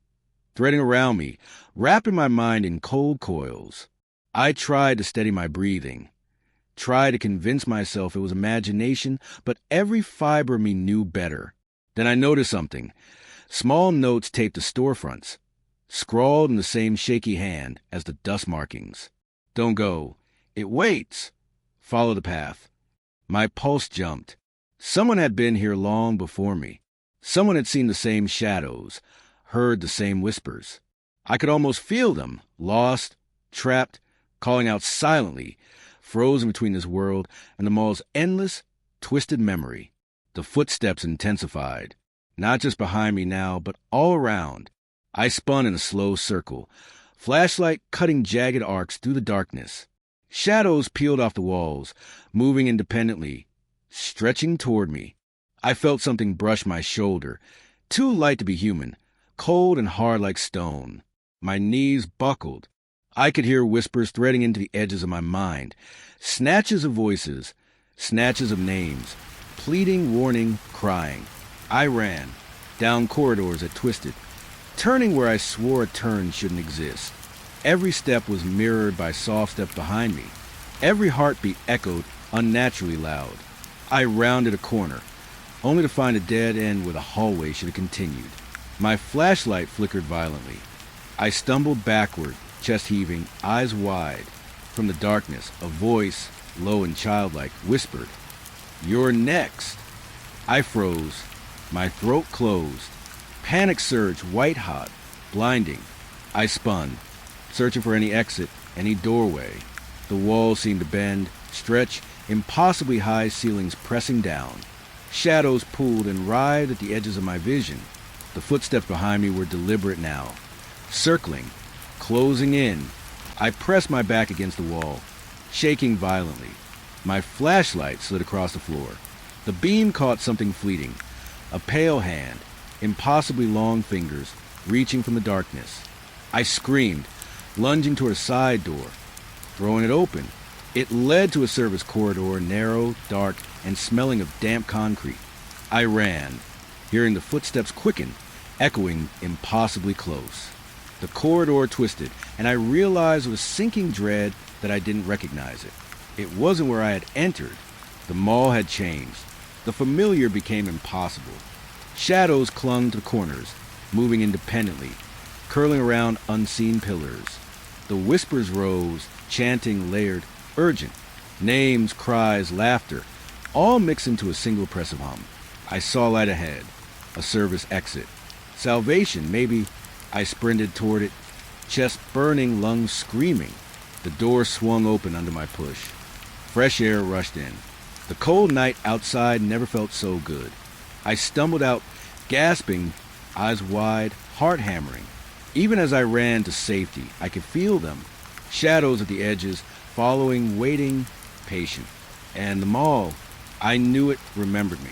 threading around me, wrapping my mind in cold coils. I tried to steady my breathing, tried to convince myself it was imagination, but every fiber of me knew better. Then I noticed something. Small notes taped to storefronts, scrawled in the same shaky hand as the dust markings. Don't go. It waits. Follow the path. My pulse jumped. Someone had been here long before me. Someone had seen the same shadows, heard the same whispers. I could almost feel them, lost, trapped, calling out silently, frozen between this world and the mall's endless, twisted memory. The footsteps intensified, not just behind me now, but all around. I spun in a slow circle, flashlight cutting jagged arcs through the darkness. Shadows peeled off the walls, moving independently, stretching toward me. I felt something brush my shoulder, too light to be human, cold and hard like stone. My knees buckled. I could hear whispers threading into the edges of my mind, snatches of voices, snatches of names, pleading, warning, crying. I ran, down corridors that twisted, turning where I swore a turn shouldn't exist. Every step was mirrored by soft steps behind me. Every heartbeat echoed unnaturally loud. I rounded a corner, only to find a dead end where the hallway should have continued. My flashlight flickered violently. I stumbled backward, chest heaving, eyes wide. From the darkness, a voice, low and childlike, whispered, "You're next." I froze. My throat closed. Panic surged white-hot, blinding. I spun, searching for any exit, any doorway. The walls seemed to bend, stretch, impossibly high ceilings pressing down. Shadows pooled and writhed at the edges of my vision. The footsteps behind me were deliberate now, circling, closing in. I pressed my back against the wall, shaking violently. My flashlight slid across the floor. The beam caught something fleeting, a pale hand, impossibly long fingers, reaching from the darkness. I screamed, lunging toward a side door, throwing it open. It led to a service corridor, narrow, dark, and smelling of damp concrete. I ran, hearing the footsteps quicken, echoing impossibly close. The corridor twisted, and I realized with a sinking dread that I didn't recognize it. It wasn't where I had entered. The mall had changed. The familiar became impossible. Shadows clung to the corners, moving independently, curling around unseen pillars. The whispers rose, chanting, layered, urgent. Names, cries, laughter, all mixed into a single oppressive hum. I saw light ahead, a service exit. Salvation, maybe. I sprinted toward it, chest burning, lungs screaming. The door swung open under my push. Fresh air rushed in. The cold night outside never felt so good. I stumbled out, gasping, eyes wide, heart hammering. Even as I ran to safety, I could feel them. Shadows at the edges, following, waiting, patient. And the mall, I knew it remembered me.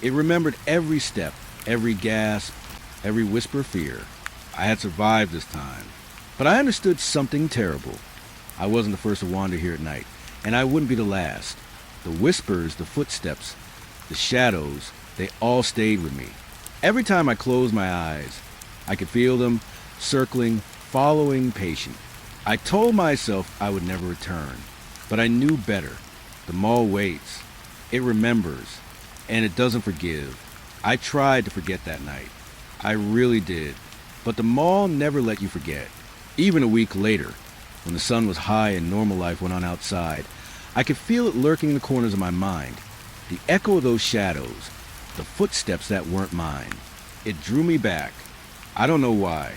It remembered every step, every gasp, every whisper of fear. I had survived this time. But I understood something terrible. I wasn't the first to wander here at night, and I wouldn't be the last. The whispers, the footsteps, the shadows, they all stayed with me. Every time I closed my eyes, I could feel them circling, following, patient. I told myself I would never return, but I knew better. The mall waits. It remembers, and it doesn't forgive. I tried to forget that night. I really did. But the mall never let you forget. Even a week later, when the sun was high and normal life went on outside, I could feel it lurking in the corners of my mind. The echo of those shadows, the footsteps that weren't mine. It drew me back. I don't know why.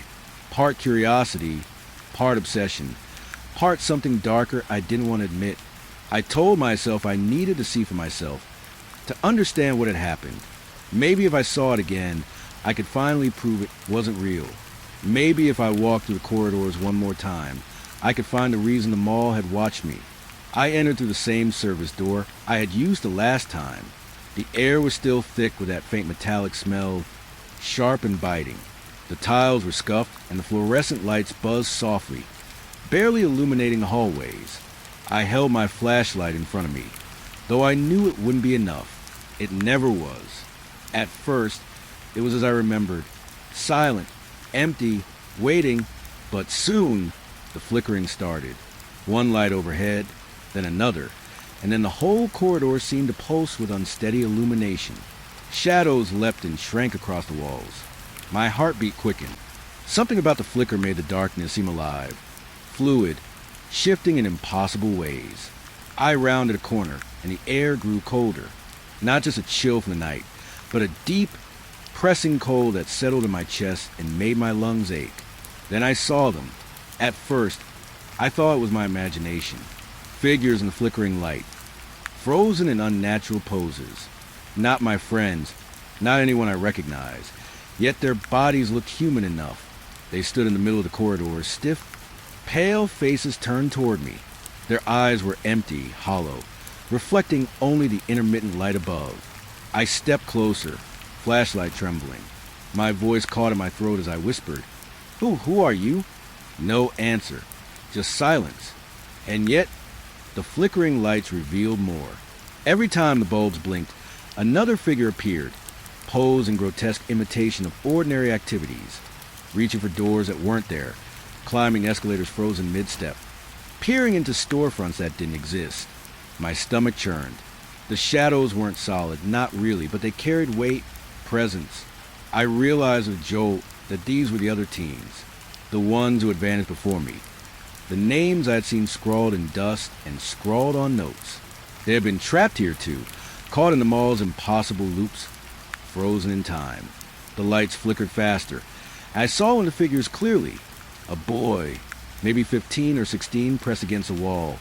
Part curiosity, part obsession, part something darker I didn't want to admit. I told myself I needed to see for myself, to understand what had happened. Maybe if I saw it again, I could finally prove it wasn't real. Maybe if I walked through the corridors one more time, I could find the reason the mall had watched me. I entered through the same service door I had used the last time. The air was still thick with that faint metallic smell, sharp and biting. The tiles were scuffed and the fluorescent lights buzzed softly, barely illuminating the hallways. I held my flashlight in front of me, though I knew it wouldn't be enough. It never was. At first, it was as I remembered, silent, empty, waiting, but soon the flickering started. One light overhead, then another, and then the whole corridor seemed to pulse with unsteady illumination. Shadows leapt and shrank across the walls. My heartbeat quickened. Something about the flicker made the darkness seem alive, fluid, shifting in impossible ways. I rounded a corner, and the air grew colder. Not just a chill from the night, but a deep, pressing cold that settled in my chest and made my lungs ache. Then I saw them. At first, I thought it was my imagination. Figures in the flickering light, frozen in unnatural poses. Not my friends, not anyone I recognized, yet their bodies looked human enough. They stood in the middle of the corridor, stiff, pale faces turned toward me. Their eyes were empty, hollow, reflecting only the intermittent light above. I stepped closer, flashlight trembling. My voice caught in my throat as I whispered, Who are you?" No answer, just silence. And yet, the flickering lights revealed more. Every time the bulbs blinked, another figure appeared, posed in grotesque imitation of ordinary activities. reaching for doors that weren't there, climbing escalators frozen mid-step, peering into storefronts that didn't exist. My stomach churned. The shadows weren't solid, not really, but they carried weight, presence. I realized with jolt that these were the other teens, the ones who had vanished before me. The names I had seen scrawled in dust and scrawled on notes. They had been trapped here too, caught in the mall's impossible loops, frozen in time. The lights flickered faster. I saw one of the figures clearly. A boy, maybe 15 or 16, pressed against a wall,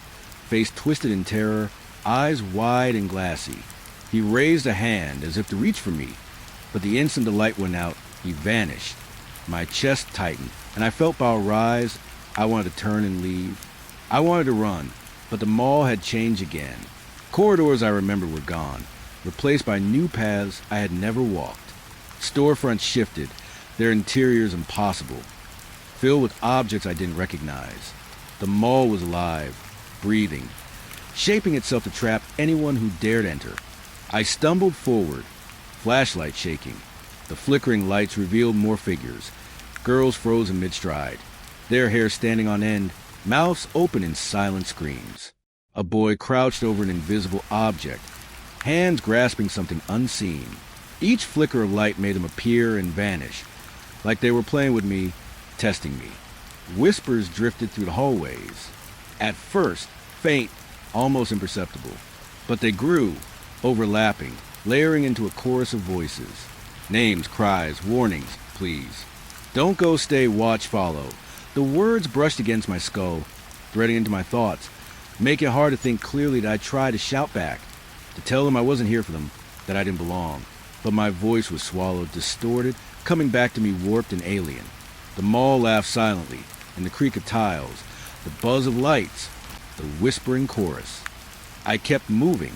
face twisted in terror, eyes wide and glassy. He raised a hand as if to reach for me, but the instant the light went out, he vanished. My chest tightened, and I felt Bao rise. I wanted to turn and leave. I wanted to run, but the mall had changed again. Corridors I remembered were gone, replaced by new paths I had never walked. Storefronts shifted, their interiors impossible, filled with objects I didn't recognize. The mall was alive, breathing, shaping itself to trap anyone who dared enter. I stumbled forward, flashlight shaking. The flickering lights revealed more figures, girls frozen mid-stride, their hair standing on end, mouths open in silent screams. A boy crouched over an invisible object, hands grasping something unseen. Each flicker of light made them appear and vanish, like they were playing with me, testing me. Whispers drifted through the hallways. At first, faint, almost imperceptible, but they grew, overlapping, layering into a chorus of voices. Names, cries, warnings, pleas. Don't go, stay, watch, follow. The words brushed against my skull, threading into my thoughts, making it hard to think clearly that I tried to shout back, to tell them I wasn't here for them, that I didn't belong. But my voice was swallowed, distorted, coming back to me warped and alien. The mall laughed silently, and the creak of tiles, the buzz of lights, the whispering chorus. I kept moving,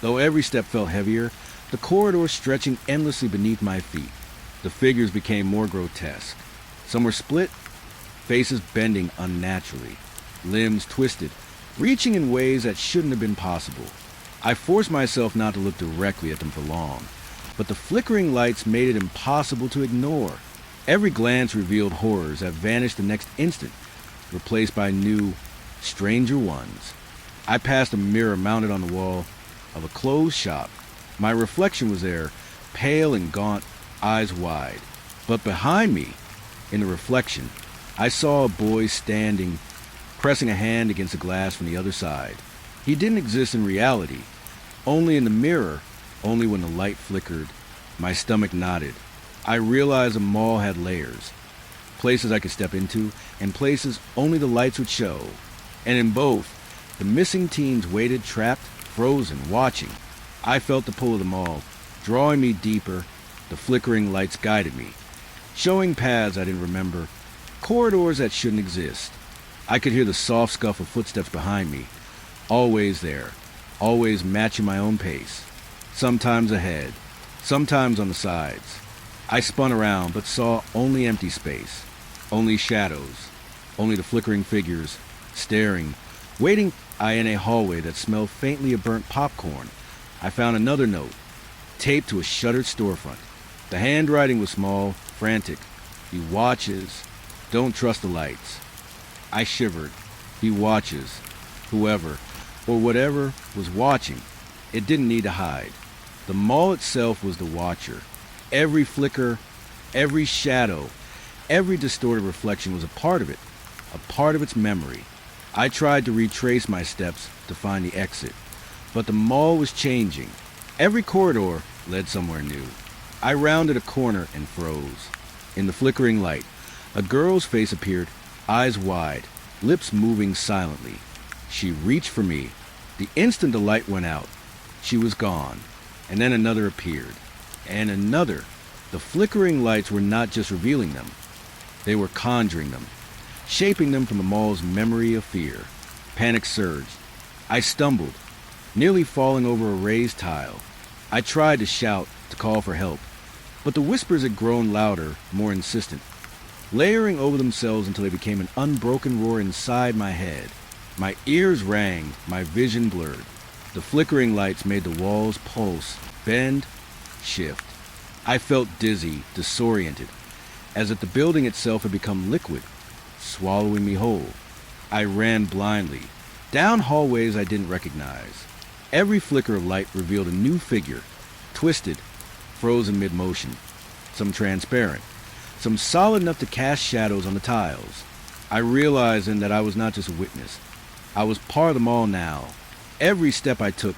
though every step felt heavier, the corridor stretching endlessly beneath my feet. The figures became more grotesque. Some were split, faces bending unnaturally, limbs twisted, reaching in ways that shouldn't have been possible. I forced myself not to look directly at them for long, but the flickering lights made it impossible to ignore. Every glance revealed horrors that vanished the next instant, replaced by new, stranger ones. I passed a mirror mounted on the wall of a closed shop. My reflection was there, pale and gaunt, eyes wide. But behind me, in the reflection, I saw a boy standing, pressing a hand against the glass from the other side. He didn't exist in reality, only in the mirror, only when the light flickered. My stomach knotted. I realized the mall had layers, places I could step into, and places only the lights would show. And in both, the missing teens waited, trapped, frozen, watching. I felt the pull of the mall, drawing me deeper. The flickering lights guided me, showing paths I didn't remember, corridors that shouldn't exist. I could hear the soft scuff of footsteps behind me, always there, always matching my own pace, sometimes ahead, sometimes on the sides. I spun around, but saw only empty space, only shadows, only the flickering figures, staring, waiting. I in a hallway that smelled faintly of burnt popcorn. I found another note, taped to a shuttered storefront. The handwriting was small, frantic. He watches. Don't trust the lights. I shivered. He watches. Whoever, or whatever, was watching. It didn't need to hide. The mall itself was the watcher. Every flicker, every shadow, every distorted reflection was a part of it, a part of its memory. I tried to retrace my steps to find the exit, but the mall was changing. Every corridor led somewhere new. I rounded a corner and froze. In the flickering light, a girl's face appeared, eyes wide, lips moving silently. She reached for me. The instant the light went out, she was gone, and then another appeared, and another. The flickering lights were not just revealing them, they were conjuring them, shaping them from the mall's memory of fear. Panic surged. I stumbled, nearly falling over a raised tile. I tried to shout, to call for help, but the whispers had grown louder, more insistent, layering over themselves until they became an unbroken roar inside my head. My ears rang, my vision blurred. The flickering lights made the walls pulse, bend, shift. I felt dizzy, disoriented. as if the building itself had become liquid, swallowing me whole. I ran blindly, down hallways I didn't recognize. Every flicker of light revealed a new figure, twisted, frozen mid-motion, some transparent, some solid enough to cast shadows on the tiles. I realized then that I was not just a witness. I was part of them all now. Every step I took,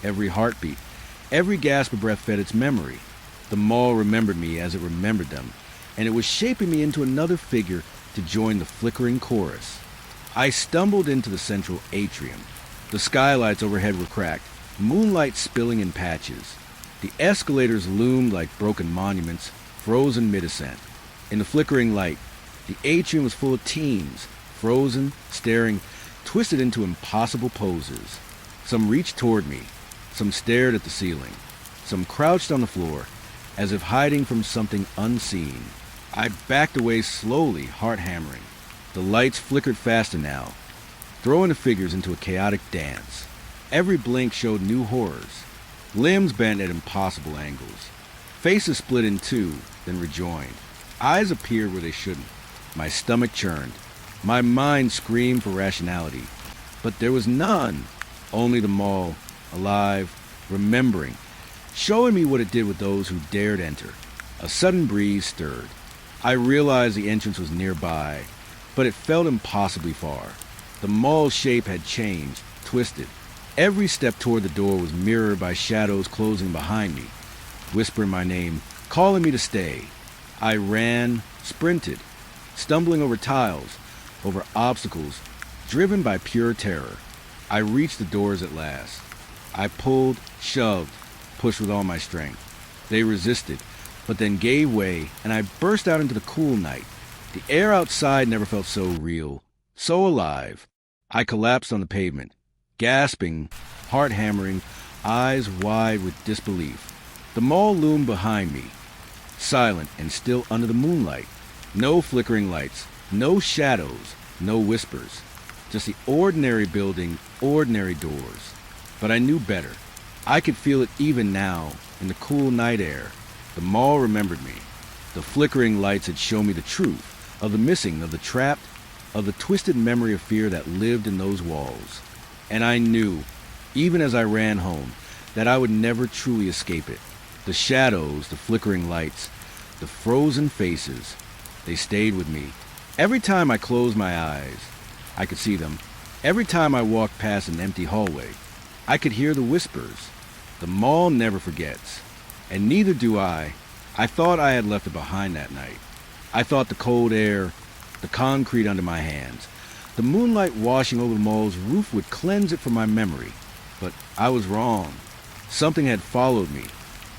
every heartbeat, every gasp of breath fed its memory. The mall remembered me as it remembered them, and it was shaping me into another figure to join the flickering chorus. I stumbled into the central atrium. The skylights overhead were cracked, moonlight spilling in patches. The escalators loomed like broken monuments, frozen mid-ascent. In the flickering light, the atrium was full of teens, frozen, staring, twisted into impossible poses. Some reached toward me, some stared at the ceiling, some crouched on the floor, as if hiding from something unseen. I backed away slowly, heart hammering. The lights flickered faster now, throwing the figures into a chaotic dance. Every blink showed new horrors. Limbs bent at impossible angles. Faces split in two, then rejoined. Eyes appeared where they shouldn't. My stomach churned. My mind screamed for rationality. But there was none. Only the mall, alive, remembering, showing me what it did with those who dared enter. A sudden breeze stirred. I realized the entrance was nearby, but it felt impossibly far. The mall's shape had changed, twisted. Every step toward the door was mirrored by shadows closing behind me, whispering my name, calling me to stay. I ran, sprinted, stumbling over tiles, over obstacles, driven by pure terror. I reached the doors at last. I pulled, shoved, pushed with all my strength. They resisted, but then gave way, and I burst out into the cool night. The air outside never felt so real, so alive. I collapsed on the pavement, gasping, heart hammering, eyes wide with disbelief. The mall loomed behind me, silent and still under the moonlight. No flickering lights, no shadows, no whispers. Just the ordinary building, ordinary doors. But I knew better. I could feel it even now, in the cool night air. The mall remembered me. The flickering lights had shown me the truth of the missing, of the trapped, of the twisted memory of fear that lived in those walls. And I knew, even as I ran home, that I would never truly escape it. The shadows, the flickering lights, the frozen faces, they stayed with me. Every time I closed my eyes, I could see them. Every time I walked past an empty hallway, I could hear the whispers. The mall never forgets. And neither do I. I thought I had left it behind that night. I thought the cold air, the concrete under my hands, the moonlight washing over the mall's roof would cleanse it from my memory. But I was wrong. Something had followed me.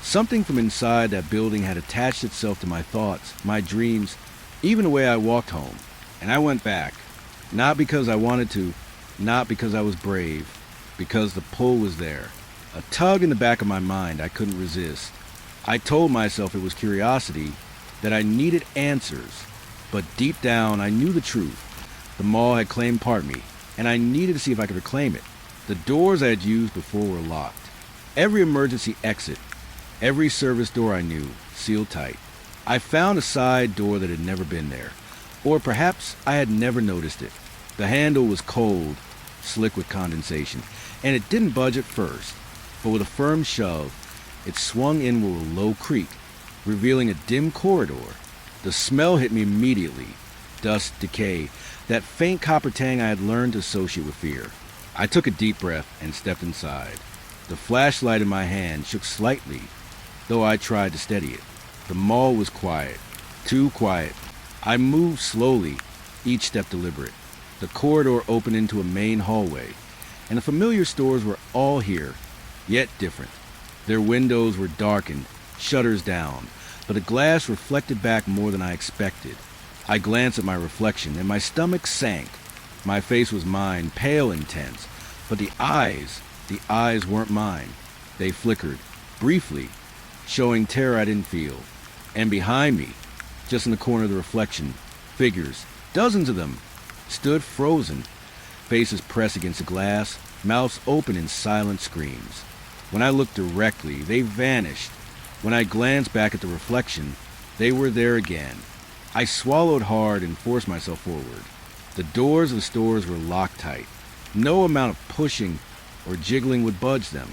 Something from inside that building had attached itself to my thoughts, my dreams, even the way I walked home. And I went back. Not because I wanted to, not because I was brave, because the pull was there. A tug in the back of my mind I couldn't resist. I told myself it was curiosity, that I needed answers. But deep down, I knew the truth. The mall had claimed part of me, and I needed to see if I could reclaim it. The doors I had used before were locked. Every emergency exit, every service door I knew, sealed tight. I found a side door that had never been there. Or perhaps I had never noticed it. The handle was cold, slick with condensation, and it didn't budge at first. But with a firm shove, it swung inward with a low creak, revealing a dim corridor. The smell hit me immediately. Dust, decay, that faint copper tang I had learned to associate with fear. I took a deep breath and stepped inside. The flashlight in my hand shook slightly, though I tried to steady it. The mall was quiet, too quiet. I moved slowly, each step deliberate. The corridor opened into a main hallway, and the familiar stores were all here, yet different. Their windows were darkened, shutters down, but the glass reflected back more than I expected. I glanced at my reflection, and my stomach sank. My face was mine, pale and tense, but the eyes weren't mine. They flickered, briefly, showing terror I didn't feel. And behind me, just in the corner of the reflection, figures, dozens of them, stood frozen, faces pressed against the glass, mouths open in silent screams. When I looked directly, they vanished. When I glanced back at the reflection, they were there again, I swallowed hard and forced myself forward. The doors of the stores were locked tight. No amount of pushing or jiggling would budge them.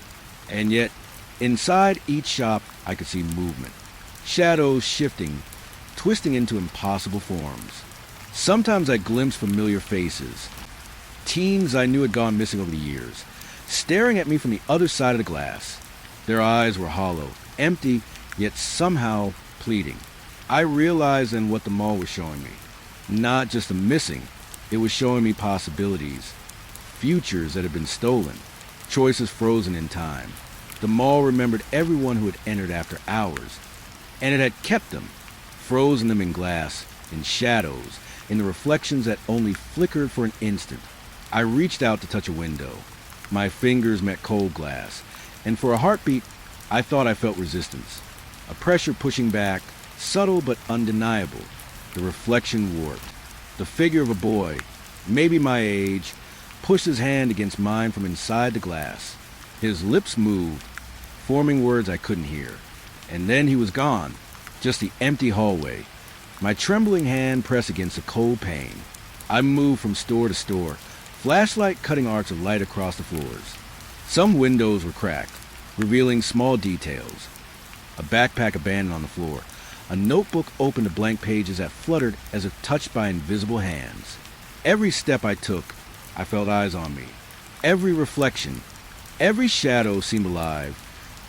And yet, inside each shop, I could see movement. Shadows shifting, twisting into impossible forms. Sometimes I glimpsed familiar faces. Teens I knew had gone missing over the years, staring at me from the other side of the glass. Their eyes were hollow, empty, yet somehow pleading. I realized then what the mall was showing me. Not just the missing, it was showing me possibilities. Futures that had been stolen. Choices frozen in time. The mall remembered everyone who had entered after hours. And it had kept them. Frozen them in glass, in shadows, in the reflections that only flickered for an instant. I reached out to touch a window. My fingers met cold glass. And for a heartbeat, I thought I felt resistance. A pressure pushing back, subtle but undeniable. The reflection warped. The figure of a boy, maybe my age, pushed his hand against mine from inside the glass. His lips moved, forming words I couldn't hear. And then he was gone. Just the empty hallway. My trembling hand pressed against the cold pane. I moved from store to store, flashlight cutting arcs of light across the floors. Some windows were cracked, revealing small details. A backpack abandoned on the floor. A notebook opened to blank pages that fluttered as if touched by invisible hands. Every step I took, I felt eyes on me. Every reflection, every shadow seemed alive,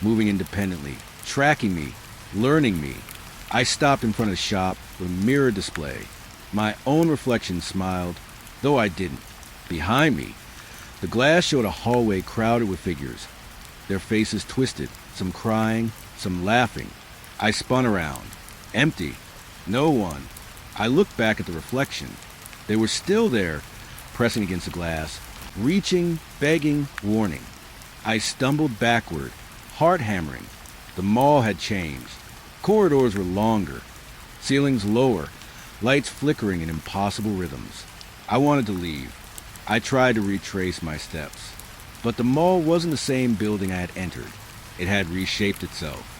moving independently, tracking me, learning me. I stopped in front of the shop with a mirror display. My own reflection smiled, though I didn't. Behind me, the glass showed a hallway crowded with figures. Their faces twisted, some crying, some laughing. I spun around. Empty. No one. I looked back at the reflection. They were still there, pressing against the glass, reaching, begging, warning. I stumbled backward, heart hammering. The mall had changed. Corridors were longer, ceilings lower, lights flickering in impossible rhythms. I wanted to leave. I tried to retrace my steps. But the mall wasn't the same building I had entered. It had reshaped itself.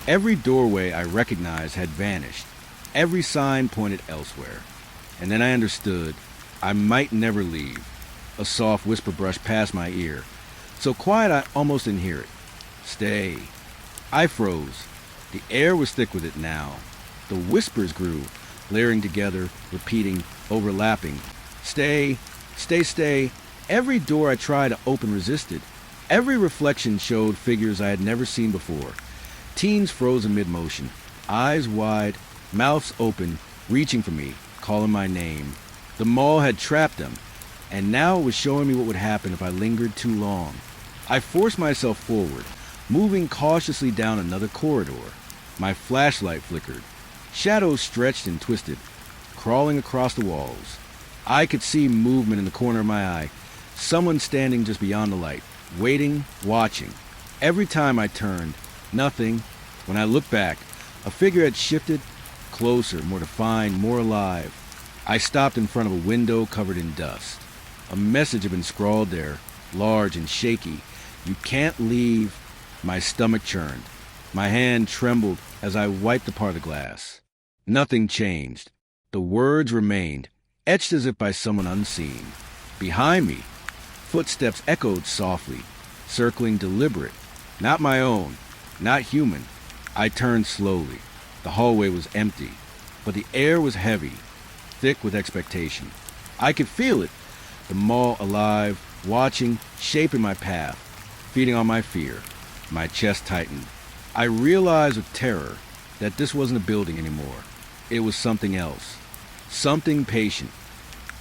Every doorway I recognized had vanished. Every sign pointed elsewhere. And then I understood I might never leave. A soft whisper brushed past my ear, so quiet I almost didn't hear it. Stay. I froze. The air was thick with it now. The whispers grew, layering together, repeating, overlapping. Stay, stay, stay. Every door I tried to open resisted. Every reflection showed figures I had never seen before. Teens frozen mid-motion, eyes wide, mouths open, reaching for me, calling my name. The mall had trapped them, and now it was showing me what would happen if I lingered too long. I forced myself forward, moving cautiously down another corridor. My flashlight flickered. Shadows stretched and twisted, crawling across the walls. I could see movement in the corner of my eye, someone standing just beyond the light, waiting, watching. Every time I turned, nothing. When I looked back, a figure had shifted, closer, more defined, more alive. I stopped in front of a window covered in dust. A message had been scrawled there, large and shaky. You can't leave. My stomach churned. My hand trembled as I wiped the part of the glass. Nothing changed. The words remained, etched as if by someone unseen. Behind me, footsteps echoed softly, circling deliberate. Not my own, not human. I turned slowly. The hallway was empty, but the air was heavy, thick with expectation. I could feel it, the mall alive, watching, shaping my path, feeding on my fear. My chest tightened. I realized with terror that this wasn't a building anymore. It was something else. Something patient.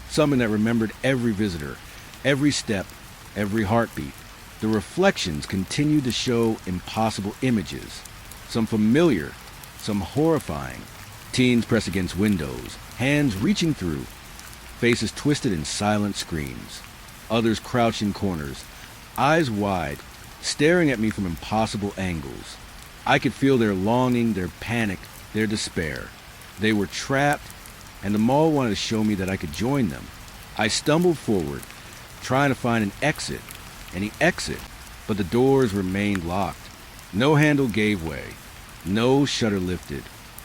Something that remembered every visitor, every step, every heartbeat. The reflections continued to show impossible images. Some familiar, some horrifying. Teens pressed against windows, hands reaching through. Faces twisted in silent screams. Others crouched in corners, eyes wide, staring at me from impossible angles. I could feel their longing, their panic, their despair. They were trapped, and the mall wanted to show me that I could join them. I stumbled forward, trying to find an exit, but the doors remained locked. No handle gave way. No shutter lifted.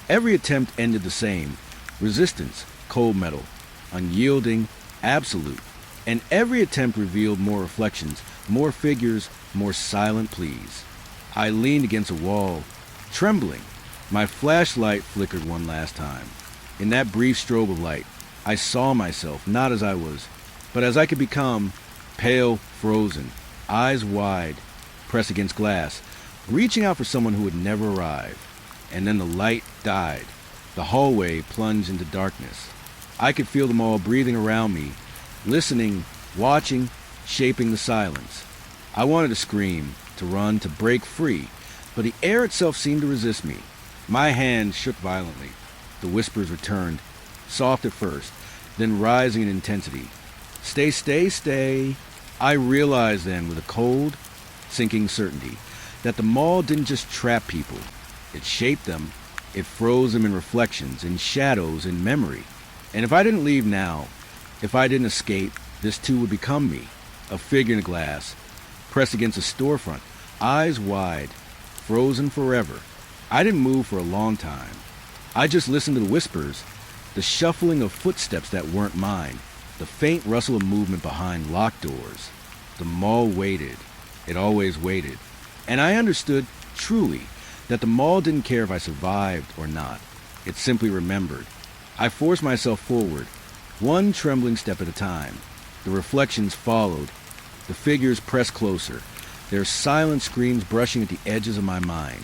Every attempt ended the same, Resistance, cold metal. Unyielding, absolute. And every attempt revealed more reflections, more figures, more silent pleas. I leaned against a wall, trembling. My flashlight flickered one last time. In that brief strobe of light, I saw myself not as I was, but as I could become, pale, frozen, eyes wide, pressed against glass, reaching out for someone who would never arrive. And then the light died. The hallway plunged into darkness. I could feel them all breathing around me, listening, watching, shaping the silence. I wanted to scream, to run, to break free, but the air itself seemed to resist me. My hands shook violently. The whispers returned, soft at first, then rising in intensity. Stay, stay, stay. I realized then with a cold, sinking certainty that the mall didn't just trap people. It shaped them. It froze them in reflections, in shadows, in memory. And if I didn't leave now, if I didn't escape, this too would become me, a figure in a glass, pressed against a storefront, eyes wide, frozen forever. I didn't move for a long time. I just listened to the whispers, the shuffling of footsteps that weren't mine, the faint rustle of movement behind locked doors. The mall waited. It always waited. And I understood, truly, that the mall didn't care if I survived or not. It simply remembered. I forced myself forward, one trembling step at a time. The reflections followed. The figures pressed closer, their silent screams brushing at the edges of my mind.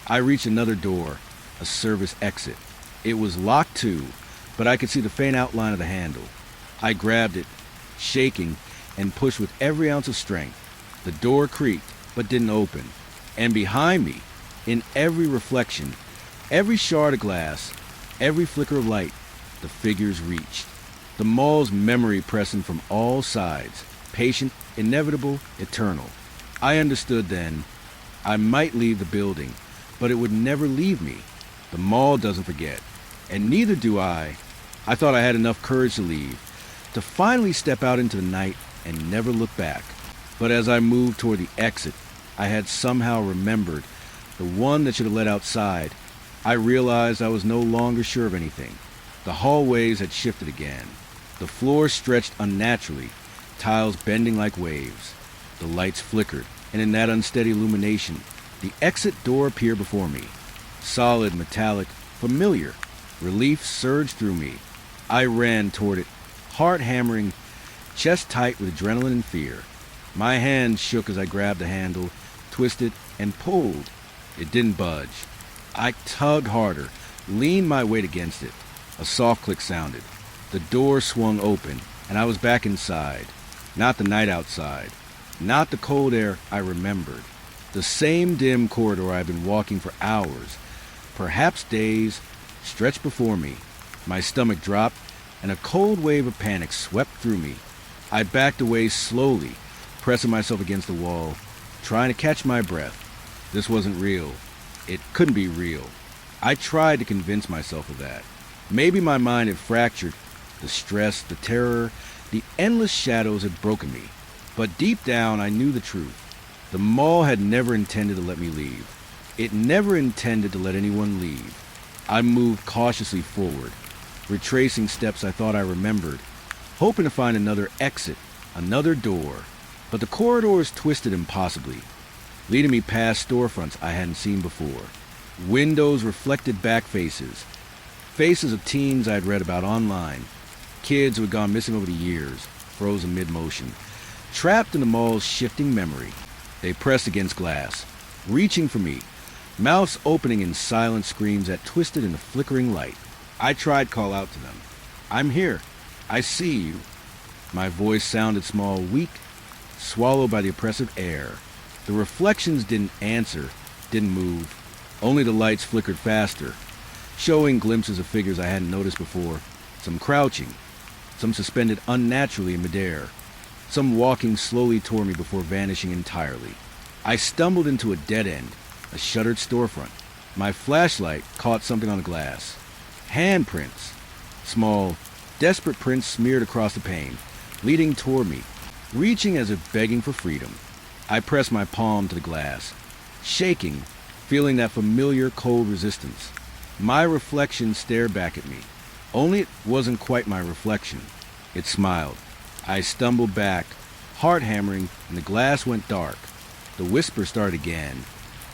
I reached another door, a service exit. It was locked too, but I could see the faint outline of the handle. I grabbed it, shaking, and pushed with every ounce of strength. The door creaked, but didn't open. And behind me, in every reflection, every shard of glass, every flicker of light, the figures reached. The mall's memory pressing from all sides, patient, inevitable, eternal. I understood then. I might leave the building, but it would never leave me. The mall doesn't forget, and neither do I. I thought I had enough courage to leave, to finally step out into the night and never look back. But as I moved toward the exit, I had somehow remembered, the one that should have led outside. I realized I was no longer sure of anything. The hallways had shifted again. The floor stretched unnaturally, tiles bending like waves. The lights flickered, and in that unsteady illumination, the exit door appeared before me. Solid, metallic, familiar. Relief surged through me. I ran toward it, heart hammering, chest tight with adrenaline and fear. My hands shook as I grabbed the handle, twisted, and pulled. It didn't budge. I tugged harder, leaned my weight against it. A soft click sounded. The door swung open, and I was back inside. Not the night outside. Not the cold air I remembered. The same dim corridor I'd been walking for hours, perhaps days, stretched before me. My stomach dropped, and a cold wave of panic swept through me. I backed away slowly, pressing myself against the wall, trying to catch my breath. This wasn't real. It couldn't be real. I tried to convince myself of that. Maybe my mind had fractured. The stress, the terror, the endless shadows had broken me. But deep down, I knew the truth. The mall had never intended to let me leave. It never intended to let anyone leave. I moved cautiously forward, retracing steps I thought I remembered, hoping to find another exit, another door. But the corridors twisted impossibly, leading me past storefronts I hadn't seen before. Windows reflected back faces, faces of teens I'd read about online, kids who had gone missing over the years, frozen mid-motion, trapped in the mall's shifting memory. They pressed against glass, reaching for me, mouths opening in silent screams that twisted in the flickering light. I tried to call out to them. I'm here. I see you. My voice sounded small, weak, swallowed by the oppressive air. The reflections didn't answer, didn't move. Only the lights flickered faster, showing glimpses of figures I hadn't noticed before. Some crouching, some suspended unnaturally in midair, some walking slowly toward me before vanishing entirely. I stumbled into a dead end, a shuttered storefront. My flashlight caught something on the glass. Handprints. Small, desperate prints smeared across the pane, leading toward me, reaching as if begging for freedom. I pressed my palm to the glass, shaking, feeling that familiar cold resistance. My reflection stared back at me, Only it wasn't quite my reflection. It smiled. I stumbled back, heart hammering, and the glass went dark. The whisper started again,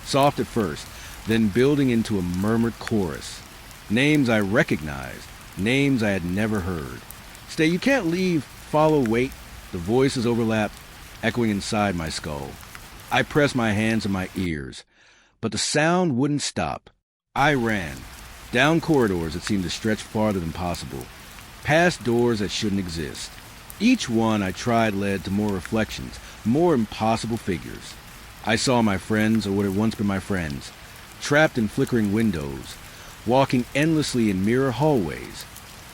soft at first, then building into a murmured chorus. Names I recognized, names I had never heard. Stay, you can't leave, follow, wait. The voices overlapped, echoing inside my skull. I pressed my hands to my ears, but the sound wouldn't stop. I ran, down corridors that seemed to stretch farther than possible, past doors that shouldn't exist. Each one I tried led to more reflections, more impossible figures. I saw my friends, or what had once been my friends, trapped in flickering windows, walking endlessly in mirror hallways,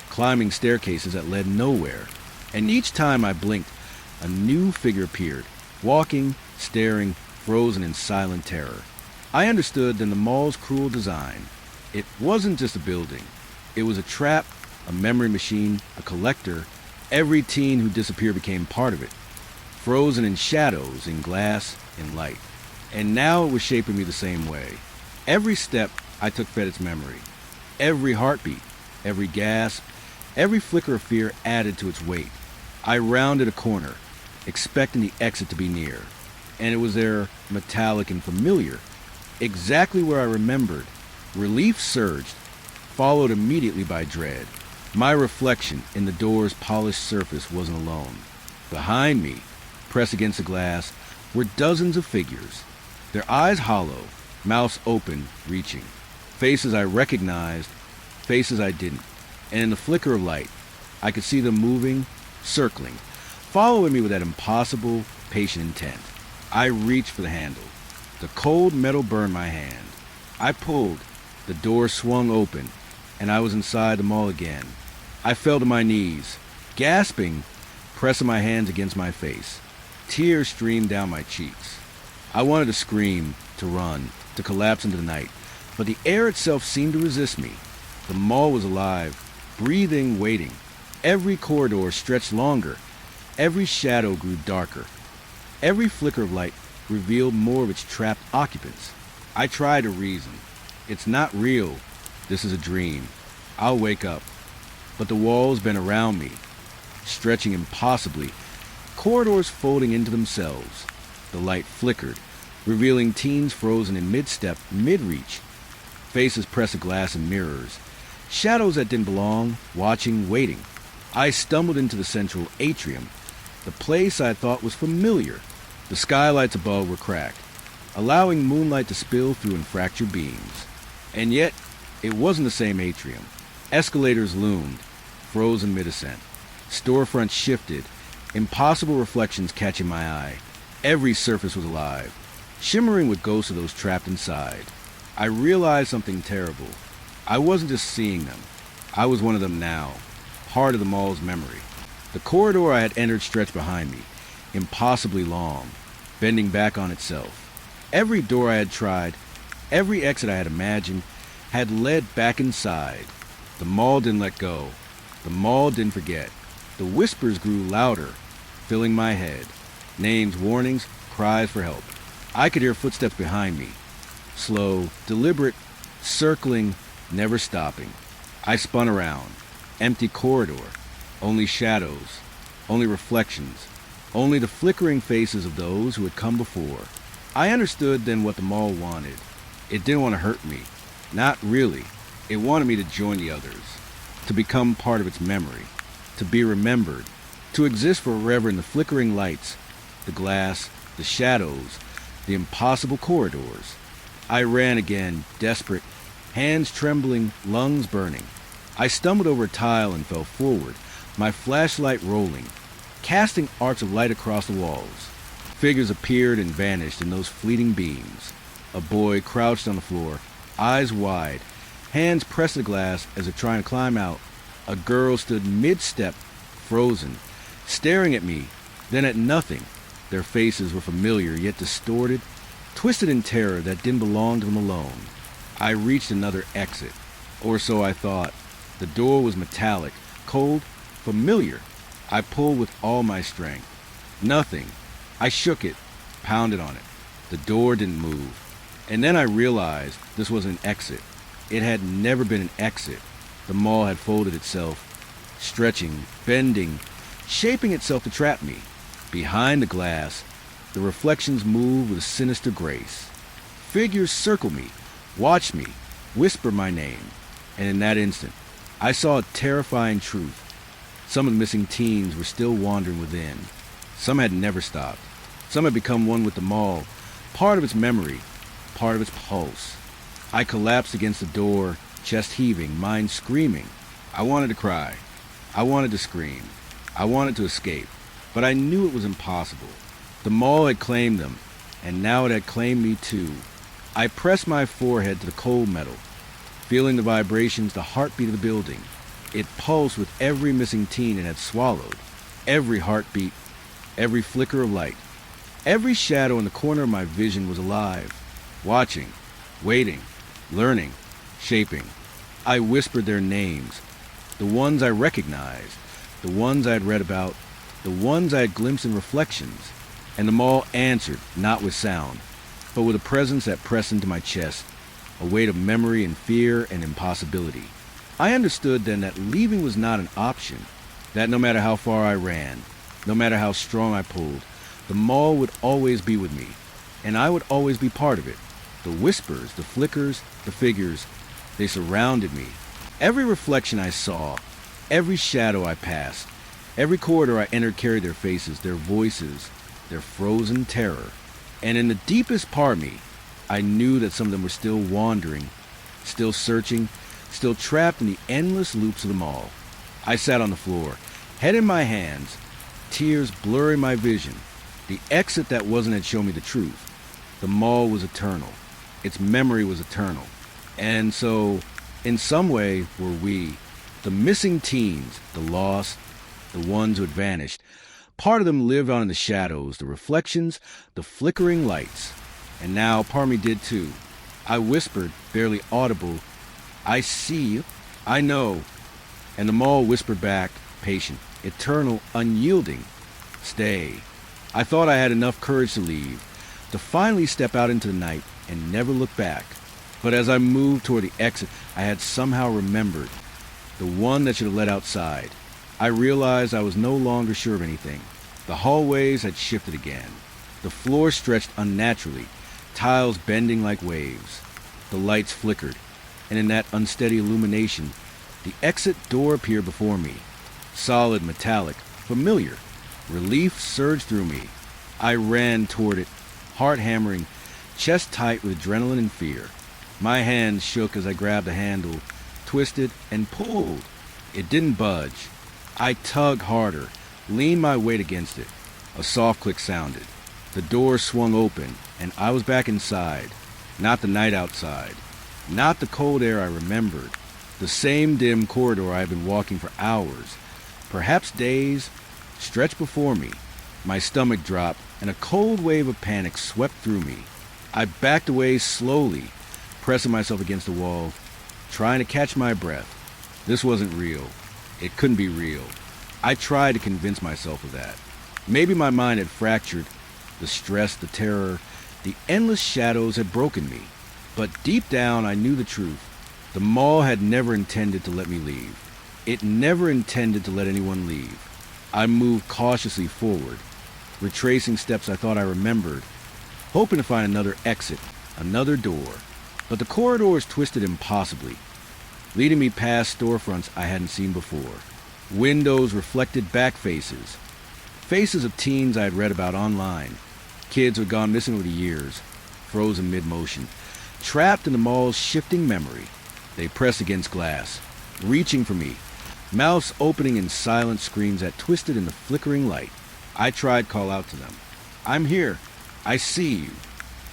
climbing staircases that led nowhere. And each time I blinked, a new figure appeared, walking, staring, frozen in silent terror. I understood then the mall's cruel design. It wasn't just a building. It was a trap, a memory machine, a collector. Every teen who disappeared became part of it, frozen in shadows, in glass, in light. And now it was shaping me the same way. Every step I took fed its memory. Every heartbeat, every gasp, every flicker of fear added to its weight. I rounded a corner, expecting the exit to be near. And it was there, metallic and familiar, exactly where I remembered. Relief surged, followed immediately by dread. My reflection in the door's polished surface wasn't alone. Behind me, pressed against the glass, were dozens of figures, their eyes hollow, mouths open, reaching. Faces I recognized, faces I didn't. And in the flicker of light, I could see them moving, circling, following me with that impossible, patient intent. I reached for the handle. The cold metal burned my hand. I pulled. The door swung open, and I was inside the mall again. I fell to my knees, gasping, pressing my hands against my face. Tears streamed down my cheeks. I wanted to scream, to run, to collapse into the night, but the air itself seemed to resist me. The mall was alive, breathing, waiting. Every corridor stretched longer. Every shadow grew darker. Every flicker of light revealed more of its trapped occupants. I tried to reason. It's not real. This is a dream. I'll wake up. But the walls bent around me, stretching impossibly, corridors folding into themselves. The light flickered, revealing teens frozen in mid-step, mid-reach, faces pressed to glass and mirrors, shadows that didn't belong, watching, waiting. I stumbled into the central atrium, the place I thought was familiar. The skylights above were cracked, allowing moonlight to spill through in fractured beams. And yet, it wasn't the same atrium. Escalators loomed, frozen mid-ascent. Storefronts shifted, impossible reflections catching my eye. Every surface was alive, shimmering with ghosts of those trapped inside. I realized something terrible. I wasn't just seeing them. I was one of them now, part of the mall's memory. The corridor I had entered stretched behind me, impossibly long, bending back on itself. Every door I had tried, every exit I had imagined, had led back inside. The mall didn't let go. The mall didn't forget. The whispers grew louder, filling my head. Names, warnings, cries for help. I could hear footsteps behind me. Slow, deliberate, circling, never stopping. I spun around. Empty corridor. Only shadows. Only reflections. Only the flickering faces of those who had come before. I understood then what the mall wanted. It didn't want to hurt me. Not really. It wanted me to join the others, to become part of its memory, to be remembered, to exist forever in the flickering lights, the glass, the shadows, the impossible corridors. I ran again, desperate, hands trembling, lungs burning. I stumbled over a tile and fell forward, my flashlight rolling, casting arcs of light across the walls. Figures appeared and vanished in those fleeting beams. A boy crouched on the floor, eyes wide, hands pressed to the glass as if trying to climb out. A girl stood mid-step, frozen, staring at me, then at nothing. Their faces were familiar, yet distorted, twisted in terror that didn't belong to them alone. I reached another exit, or so I thought. The door was metallic, cold, familiar. I pulled with all my strength. Nothing. I shook it, pounded on it. The door didn't move. And then I realized this was an exit. It had never been an exit. The mall had folded itself, stretching, bending, shaping itself to trap me. Behind the glass, the reflections moved with a sinister grace. Figures circled me, watched me, whispered my name, and in that instant, I saw a terrifying truth. Some of the missing teens were still wandering within. Some had never stopped. Some had become one with the mall, part of its memory, part of its pulse. I collapsed against the door, chest heaving, mind screaming. I wanted to cry. I wanted to scream. I wanted to escape, but I knew it was impossible. The mall had claimed them, and now it had claimed me too. I pressed my forehead to the cold metal, feeling the vibrations, the heartbeat of the building. It pulsed with every missing teen it had swallowed, every heartbeat, every flicker of light. Every shadow in the corner of my vision was alive, watching, waiting, learning, shaping. I whispered their names, the ones I recognized, the ones I had read about, the ones I had glimpsed in reflections, and them all answered, not with sound, but with a presence that pressed into my chest, a weight of memory and fear and impossibility. I understood then that leaving was not an option, that no matter how far I ran, no matter how strong I pulled, the mall would always be with me, and I would always be part of it. The whispers, the flickers, the figures, they surrounded me. Every reflection I saw, every shadow I passed, every corridor I entered carried their faces, their voices, their frozen terror. And in the deepest part of me, I knew that some of them were still wandering, still searching, still trapped in the endless loops of the mall. I sat on the floor, head in my hands, tears blurring my vision. The exit that wasn't had shown me the truth. The mall was eternal. Its memory was eternal. And so, in some way, were we. The missing teens, the lost, the ones who had vanished. Part of them lived on in the shadows, the reflections, the flickering lights. And now part of me did too. I whispered, barely audible, I see you. I know. And the mall whispered back, patient, eternal, unyielding, stay. I thought I had enough courage to leave, to finally step out into the night and never look back. But as I moved toward the exit, I had somehow remembered, the one that should have led outside. I realized I was no longer sure of anything. The hallways had shifted again. The floor stretched unnaturally, tiles bending like waves. The lights flickered, and in that unsteady illumination, the exit door appeared before me. Solid, metallic, familiar. Relief surged through me. I ran toward it, heart hammering, chest tight with adrenaline and fear. My hands shook as I grabbed the handle, twisted, and pulled. It didn't budge. I tugged harder, leaned my weight against it. A soft click sounded. The door swung open, and I was back inside. Not the night outside. Not the cold air I remembered. The same dim corridor I had been walking for hours, perhaps days, stretched before me. My stomach dropped, and a cold wave of panic swept through me. I backed away slowly, pressing myself against the wall, trying to catch my breath. This wasn't real. It couldn't be real. I tried to convince myself of that. Maybe my mind had fractured. The stress, the terror, the endless shadows had broken me. But deep down, I knew the truth. The mall had never intended to let me leave. It never intended to let anyone leave. I moved cautiously forward, retracing steps I thought I remembered, hoping to find another exit, another door. But the corridors twisted impossibly, leading me past storefronts I hadn't seen before. Windows reflected back faces, faces of teens I had read about online, kids who had gone missing over the years, frozen mid-motion, trapped in the mall's shifting memory. They pressed against glass, reaching for me, mouths opening in silent screams that twisted in the flickering light. I tried to call out to them. I'm here. I see you.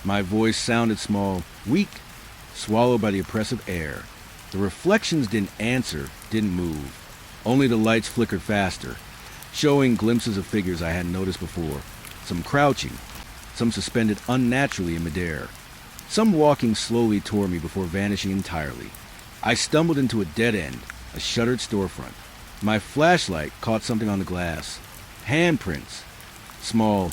My voice sounded small, weak, swallowed by the oppressive air. The reflections didn't answer, didn't move. Only the lights flickered faster, showing glimpses of figures I hadn't noticed before. Some crouching, some suspended unnaturally in midair, some walking slowly toward me before vanishing entirely. I stumbled into a dead end, a shuttered storefront. My flashlight caught something on the glass. Handprints. Small,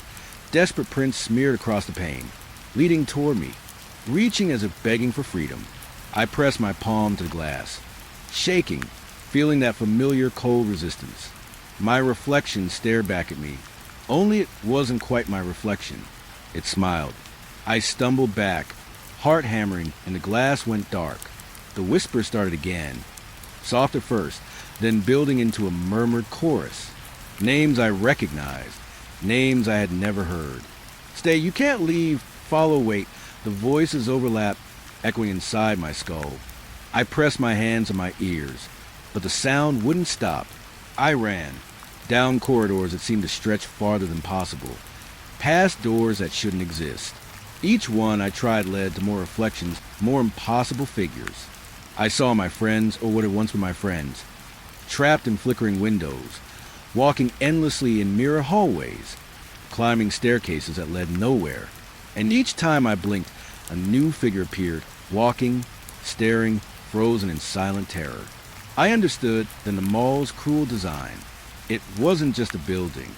desperate prints smeared across the pane, leading toward me, reaching as if begging for freedom. I pressed my palm to the glass, shaking, feeling that familiar cold resistance. My reflection stared back at me, only it wasn't quite my reflection. It smiled. I stumbled back, heart hammering, and the glass went dark. The whisper started again, soft at first, then building into a murmured chorus. Names I recognized, names I had never heard. Stay, you can't leave, follow, wait. The voices overlap, echoing inside my skull. I pressed my hands on my ears, but the sound wouldn't stop. I ran, down corridors that seemed to stretch farther than possible, past doors that shouldn't exist. Each one I tried led to more reflections, more impossible figures. I saw my friends, or what had once been my friends, trapped in flickering windows, walking endlessly in mirror hallways, climbing staircases that led nowhere. And each time I blinked, a new figure appeared, walking, staring, frozen in silent terror. I understood then the mall's cruel design. It wasn't just a building.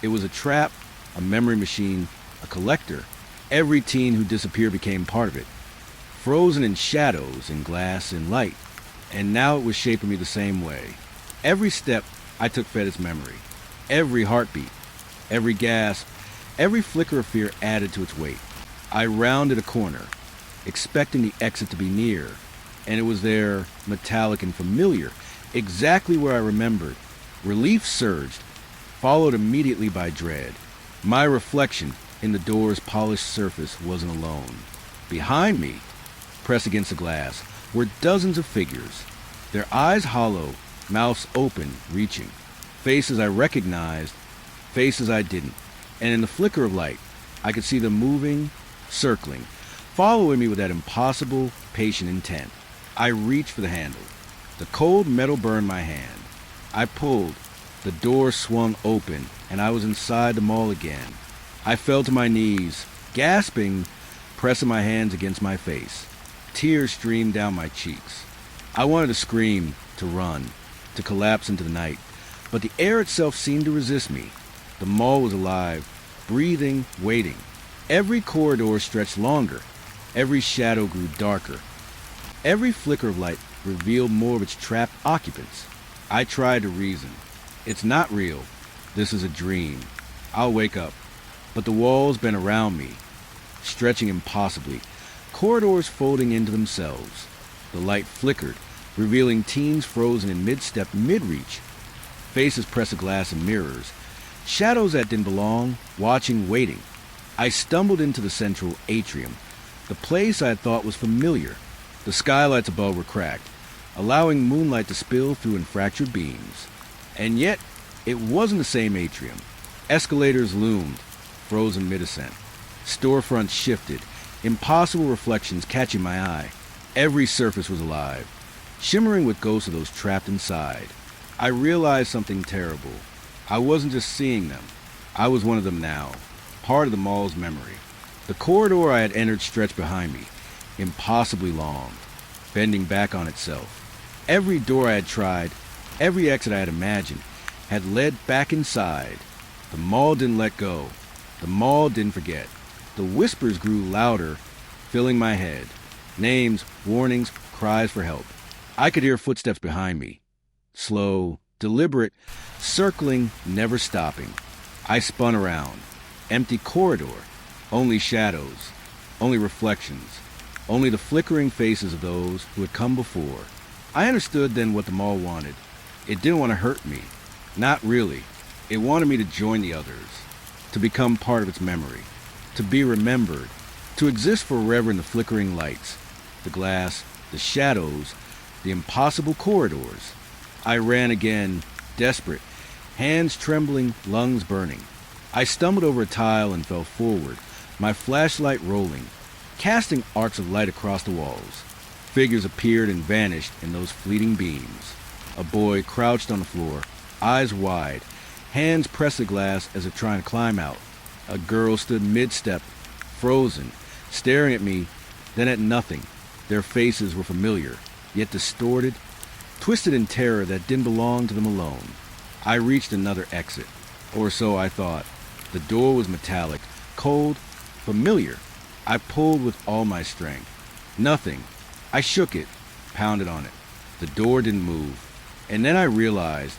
It was a trap, a memory machine, a collector. Every teen who disappeared became part of it, frozen in shadows, in glass, in light. And now it was shaping me the same way. Every step I took fed its memory. Every heartbeat, every gasp, every flicker of fear added to its weight. I rounded a corner, expecting the exit to be near, and it was there, metallic and familiar, exactly where I remembered. Relief surged, followed immediately by dread. My reflection in the door's polished surface wasn't alone. Behind me, pressed against the glass, were dozens of figures, their eyes hollow, mouths open, reaching. Faces I recognized, faces I didn't. And in the flicker of light, I could see them moving, circling, following me with that impossible, patient intent. I reached for the handle. The cold metal burned my hand. I pulled. The door swung open, and I was inside the mall again. I fell to my knees, gasping, pressing my hands against my face. Tears streamed down my cheeks. I wanted to scream, to run, to collapse into the night, but the air itself seemed to resist me. The mall was alive, breathing, waiting. Every corridor stretched longer. Every shadow grew darker. Every flicker of light revealed more of its trapped occupants. I tried to reason. It's not real. This is a dream. I'll wake up. But the walls bent around me, stretching impossibly, corridors folding into themselves. The light flickered, revealing teens frozen in mid-step, mid-reach, faces pressed to glass and mirrors, shadows that didn't belong, watching, waiting. I stumbled into the central atrium, the place I had thought was familiar. The skylights above were cracked, allowing moonlight to spill through in fractured beams. And yet, it wasn't the same atrium. Escalators loomed, frozen mid-ascent. Storefronts shifted, impossible reflections catching my eye. Every surface was alive, shimmering with ghosts of those trapped inside. I realized something terrible. I wasn't just seeing them. I was one of them now, part of the mall's memory. The corridor I had entered stretched behind me, impossibly long, bending back on itself. Every door I had tried, every exit I had imagined, had led back inside. The mall didn't let go. The mall didn't forget. The whispers grew louder, filling my head. Names, warnings, cries for help. I could hear footsteps behind me. Slow, deliberate, circling, never stopping. I spun around. Empty corridor. Only shadows. Only reflections. Only the flickering faces of those who had come before. I understood then what the mall wanted. It didn't want to hurt me. Not really. It wanted me to join the others, to become part of its memory, to be remembered, to exist forever in the flickering lights, the glass, the shadows, the impossible corridors. I ran again, desperate, hands trembling, lungs burning. I stumbled over a tile and fell forward, my flashlight rolling, casting arcs of light across the walls. Figures appeared and vanished in those fleeting beams. A boy crouched on the floor, eyes wide, hands pressed the glass as if trying to climb out. A girl stood mid-step, frozen, staring at me, then at nothing. Their faces were familiar, yet distorted, twisted in terror that didn't belong to them alone. I reached another exit, or so I thought. The door was metallic, cold, familiar. I pulled with all my strength. Nothing. I shook it, pounded on it. The The door didn't move. And then I realized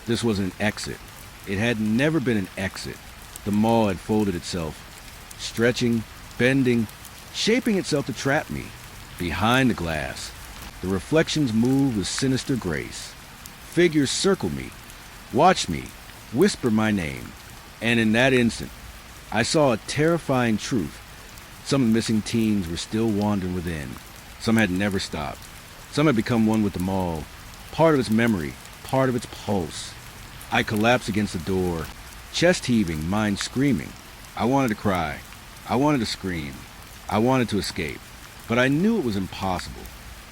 this was an exit. It had never been an exit. The mall had folded itself, stretching, bending, shaping itself to trap me. Behind the glass, the reflections moved with sinister grace. Figures circled me, watched me, whisper my name. And in that instant, I saw a terrifying truth. Some of the missing teens were still wandering within. Some had never stopped. Some had become one with the mall, part of its memory, part of its pulse. I collapsed against the door, chest heaving, mind screaming. I wanted to cry. I wanted to scream. I wanted to escape. But I knew it was impossible.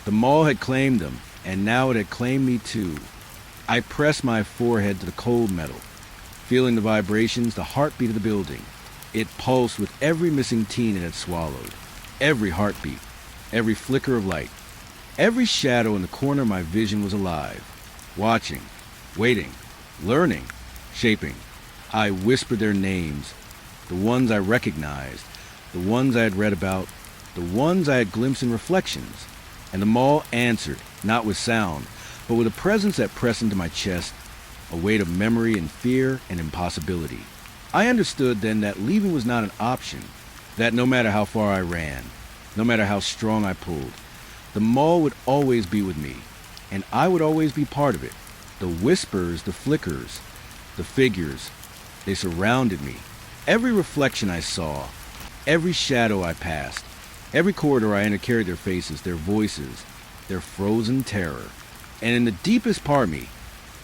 The mall had claimed them, and now it had claimed me too. I pressed my forehead to the cold metal, feeling the vibrations, the heartbeat of the building. It pulsed with every missing teen it had swallowed. Every heartbeat, every flicker of light, every shadow in the corner of my vision was alive, watching, waiting, learning, shaping. I whispered their names, the ones I recognized, the ones I had read about, the ones I had glimpsed in reflections. And the mall answered, not with sound, but with a presence that pressed into my chest, a weight of memory and fear and impossibility. I understood then that leaving was not an option, that no matter how far I ran, no matter how strong I pulled, the mall would always be with me, and I would always be part of it. The whispers, the flickers, the figures, they surrounded me. Every reflection I saw, every shadow I passed, every corridor I entered carried their faces, their voices, their frozen terror. And in the deepest part of me,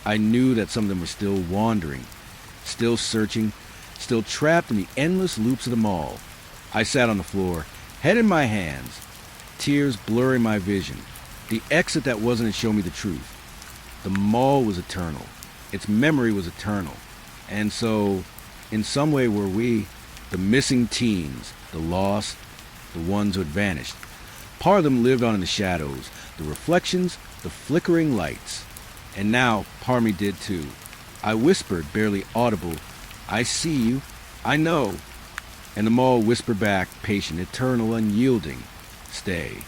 I knew that some of them were still wandering, still searching, still trapped in the endless loops of the mall. I sat on the floor, head in my hands, tears blurring my vision. The exit that wasn't to show me the truth. The mall was eternal. Its memory was eternal. And so, in some way were we, the missing teens, the lost, the ones who had vanished. Part of them lived on in the shadows, the reflections, the flickering lights. And now, part of me did too. I whispered, barely audible, "I see you. I know." And the mall whispered back, patient, eternal, unyielding, "Stay."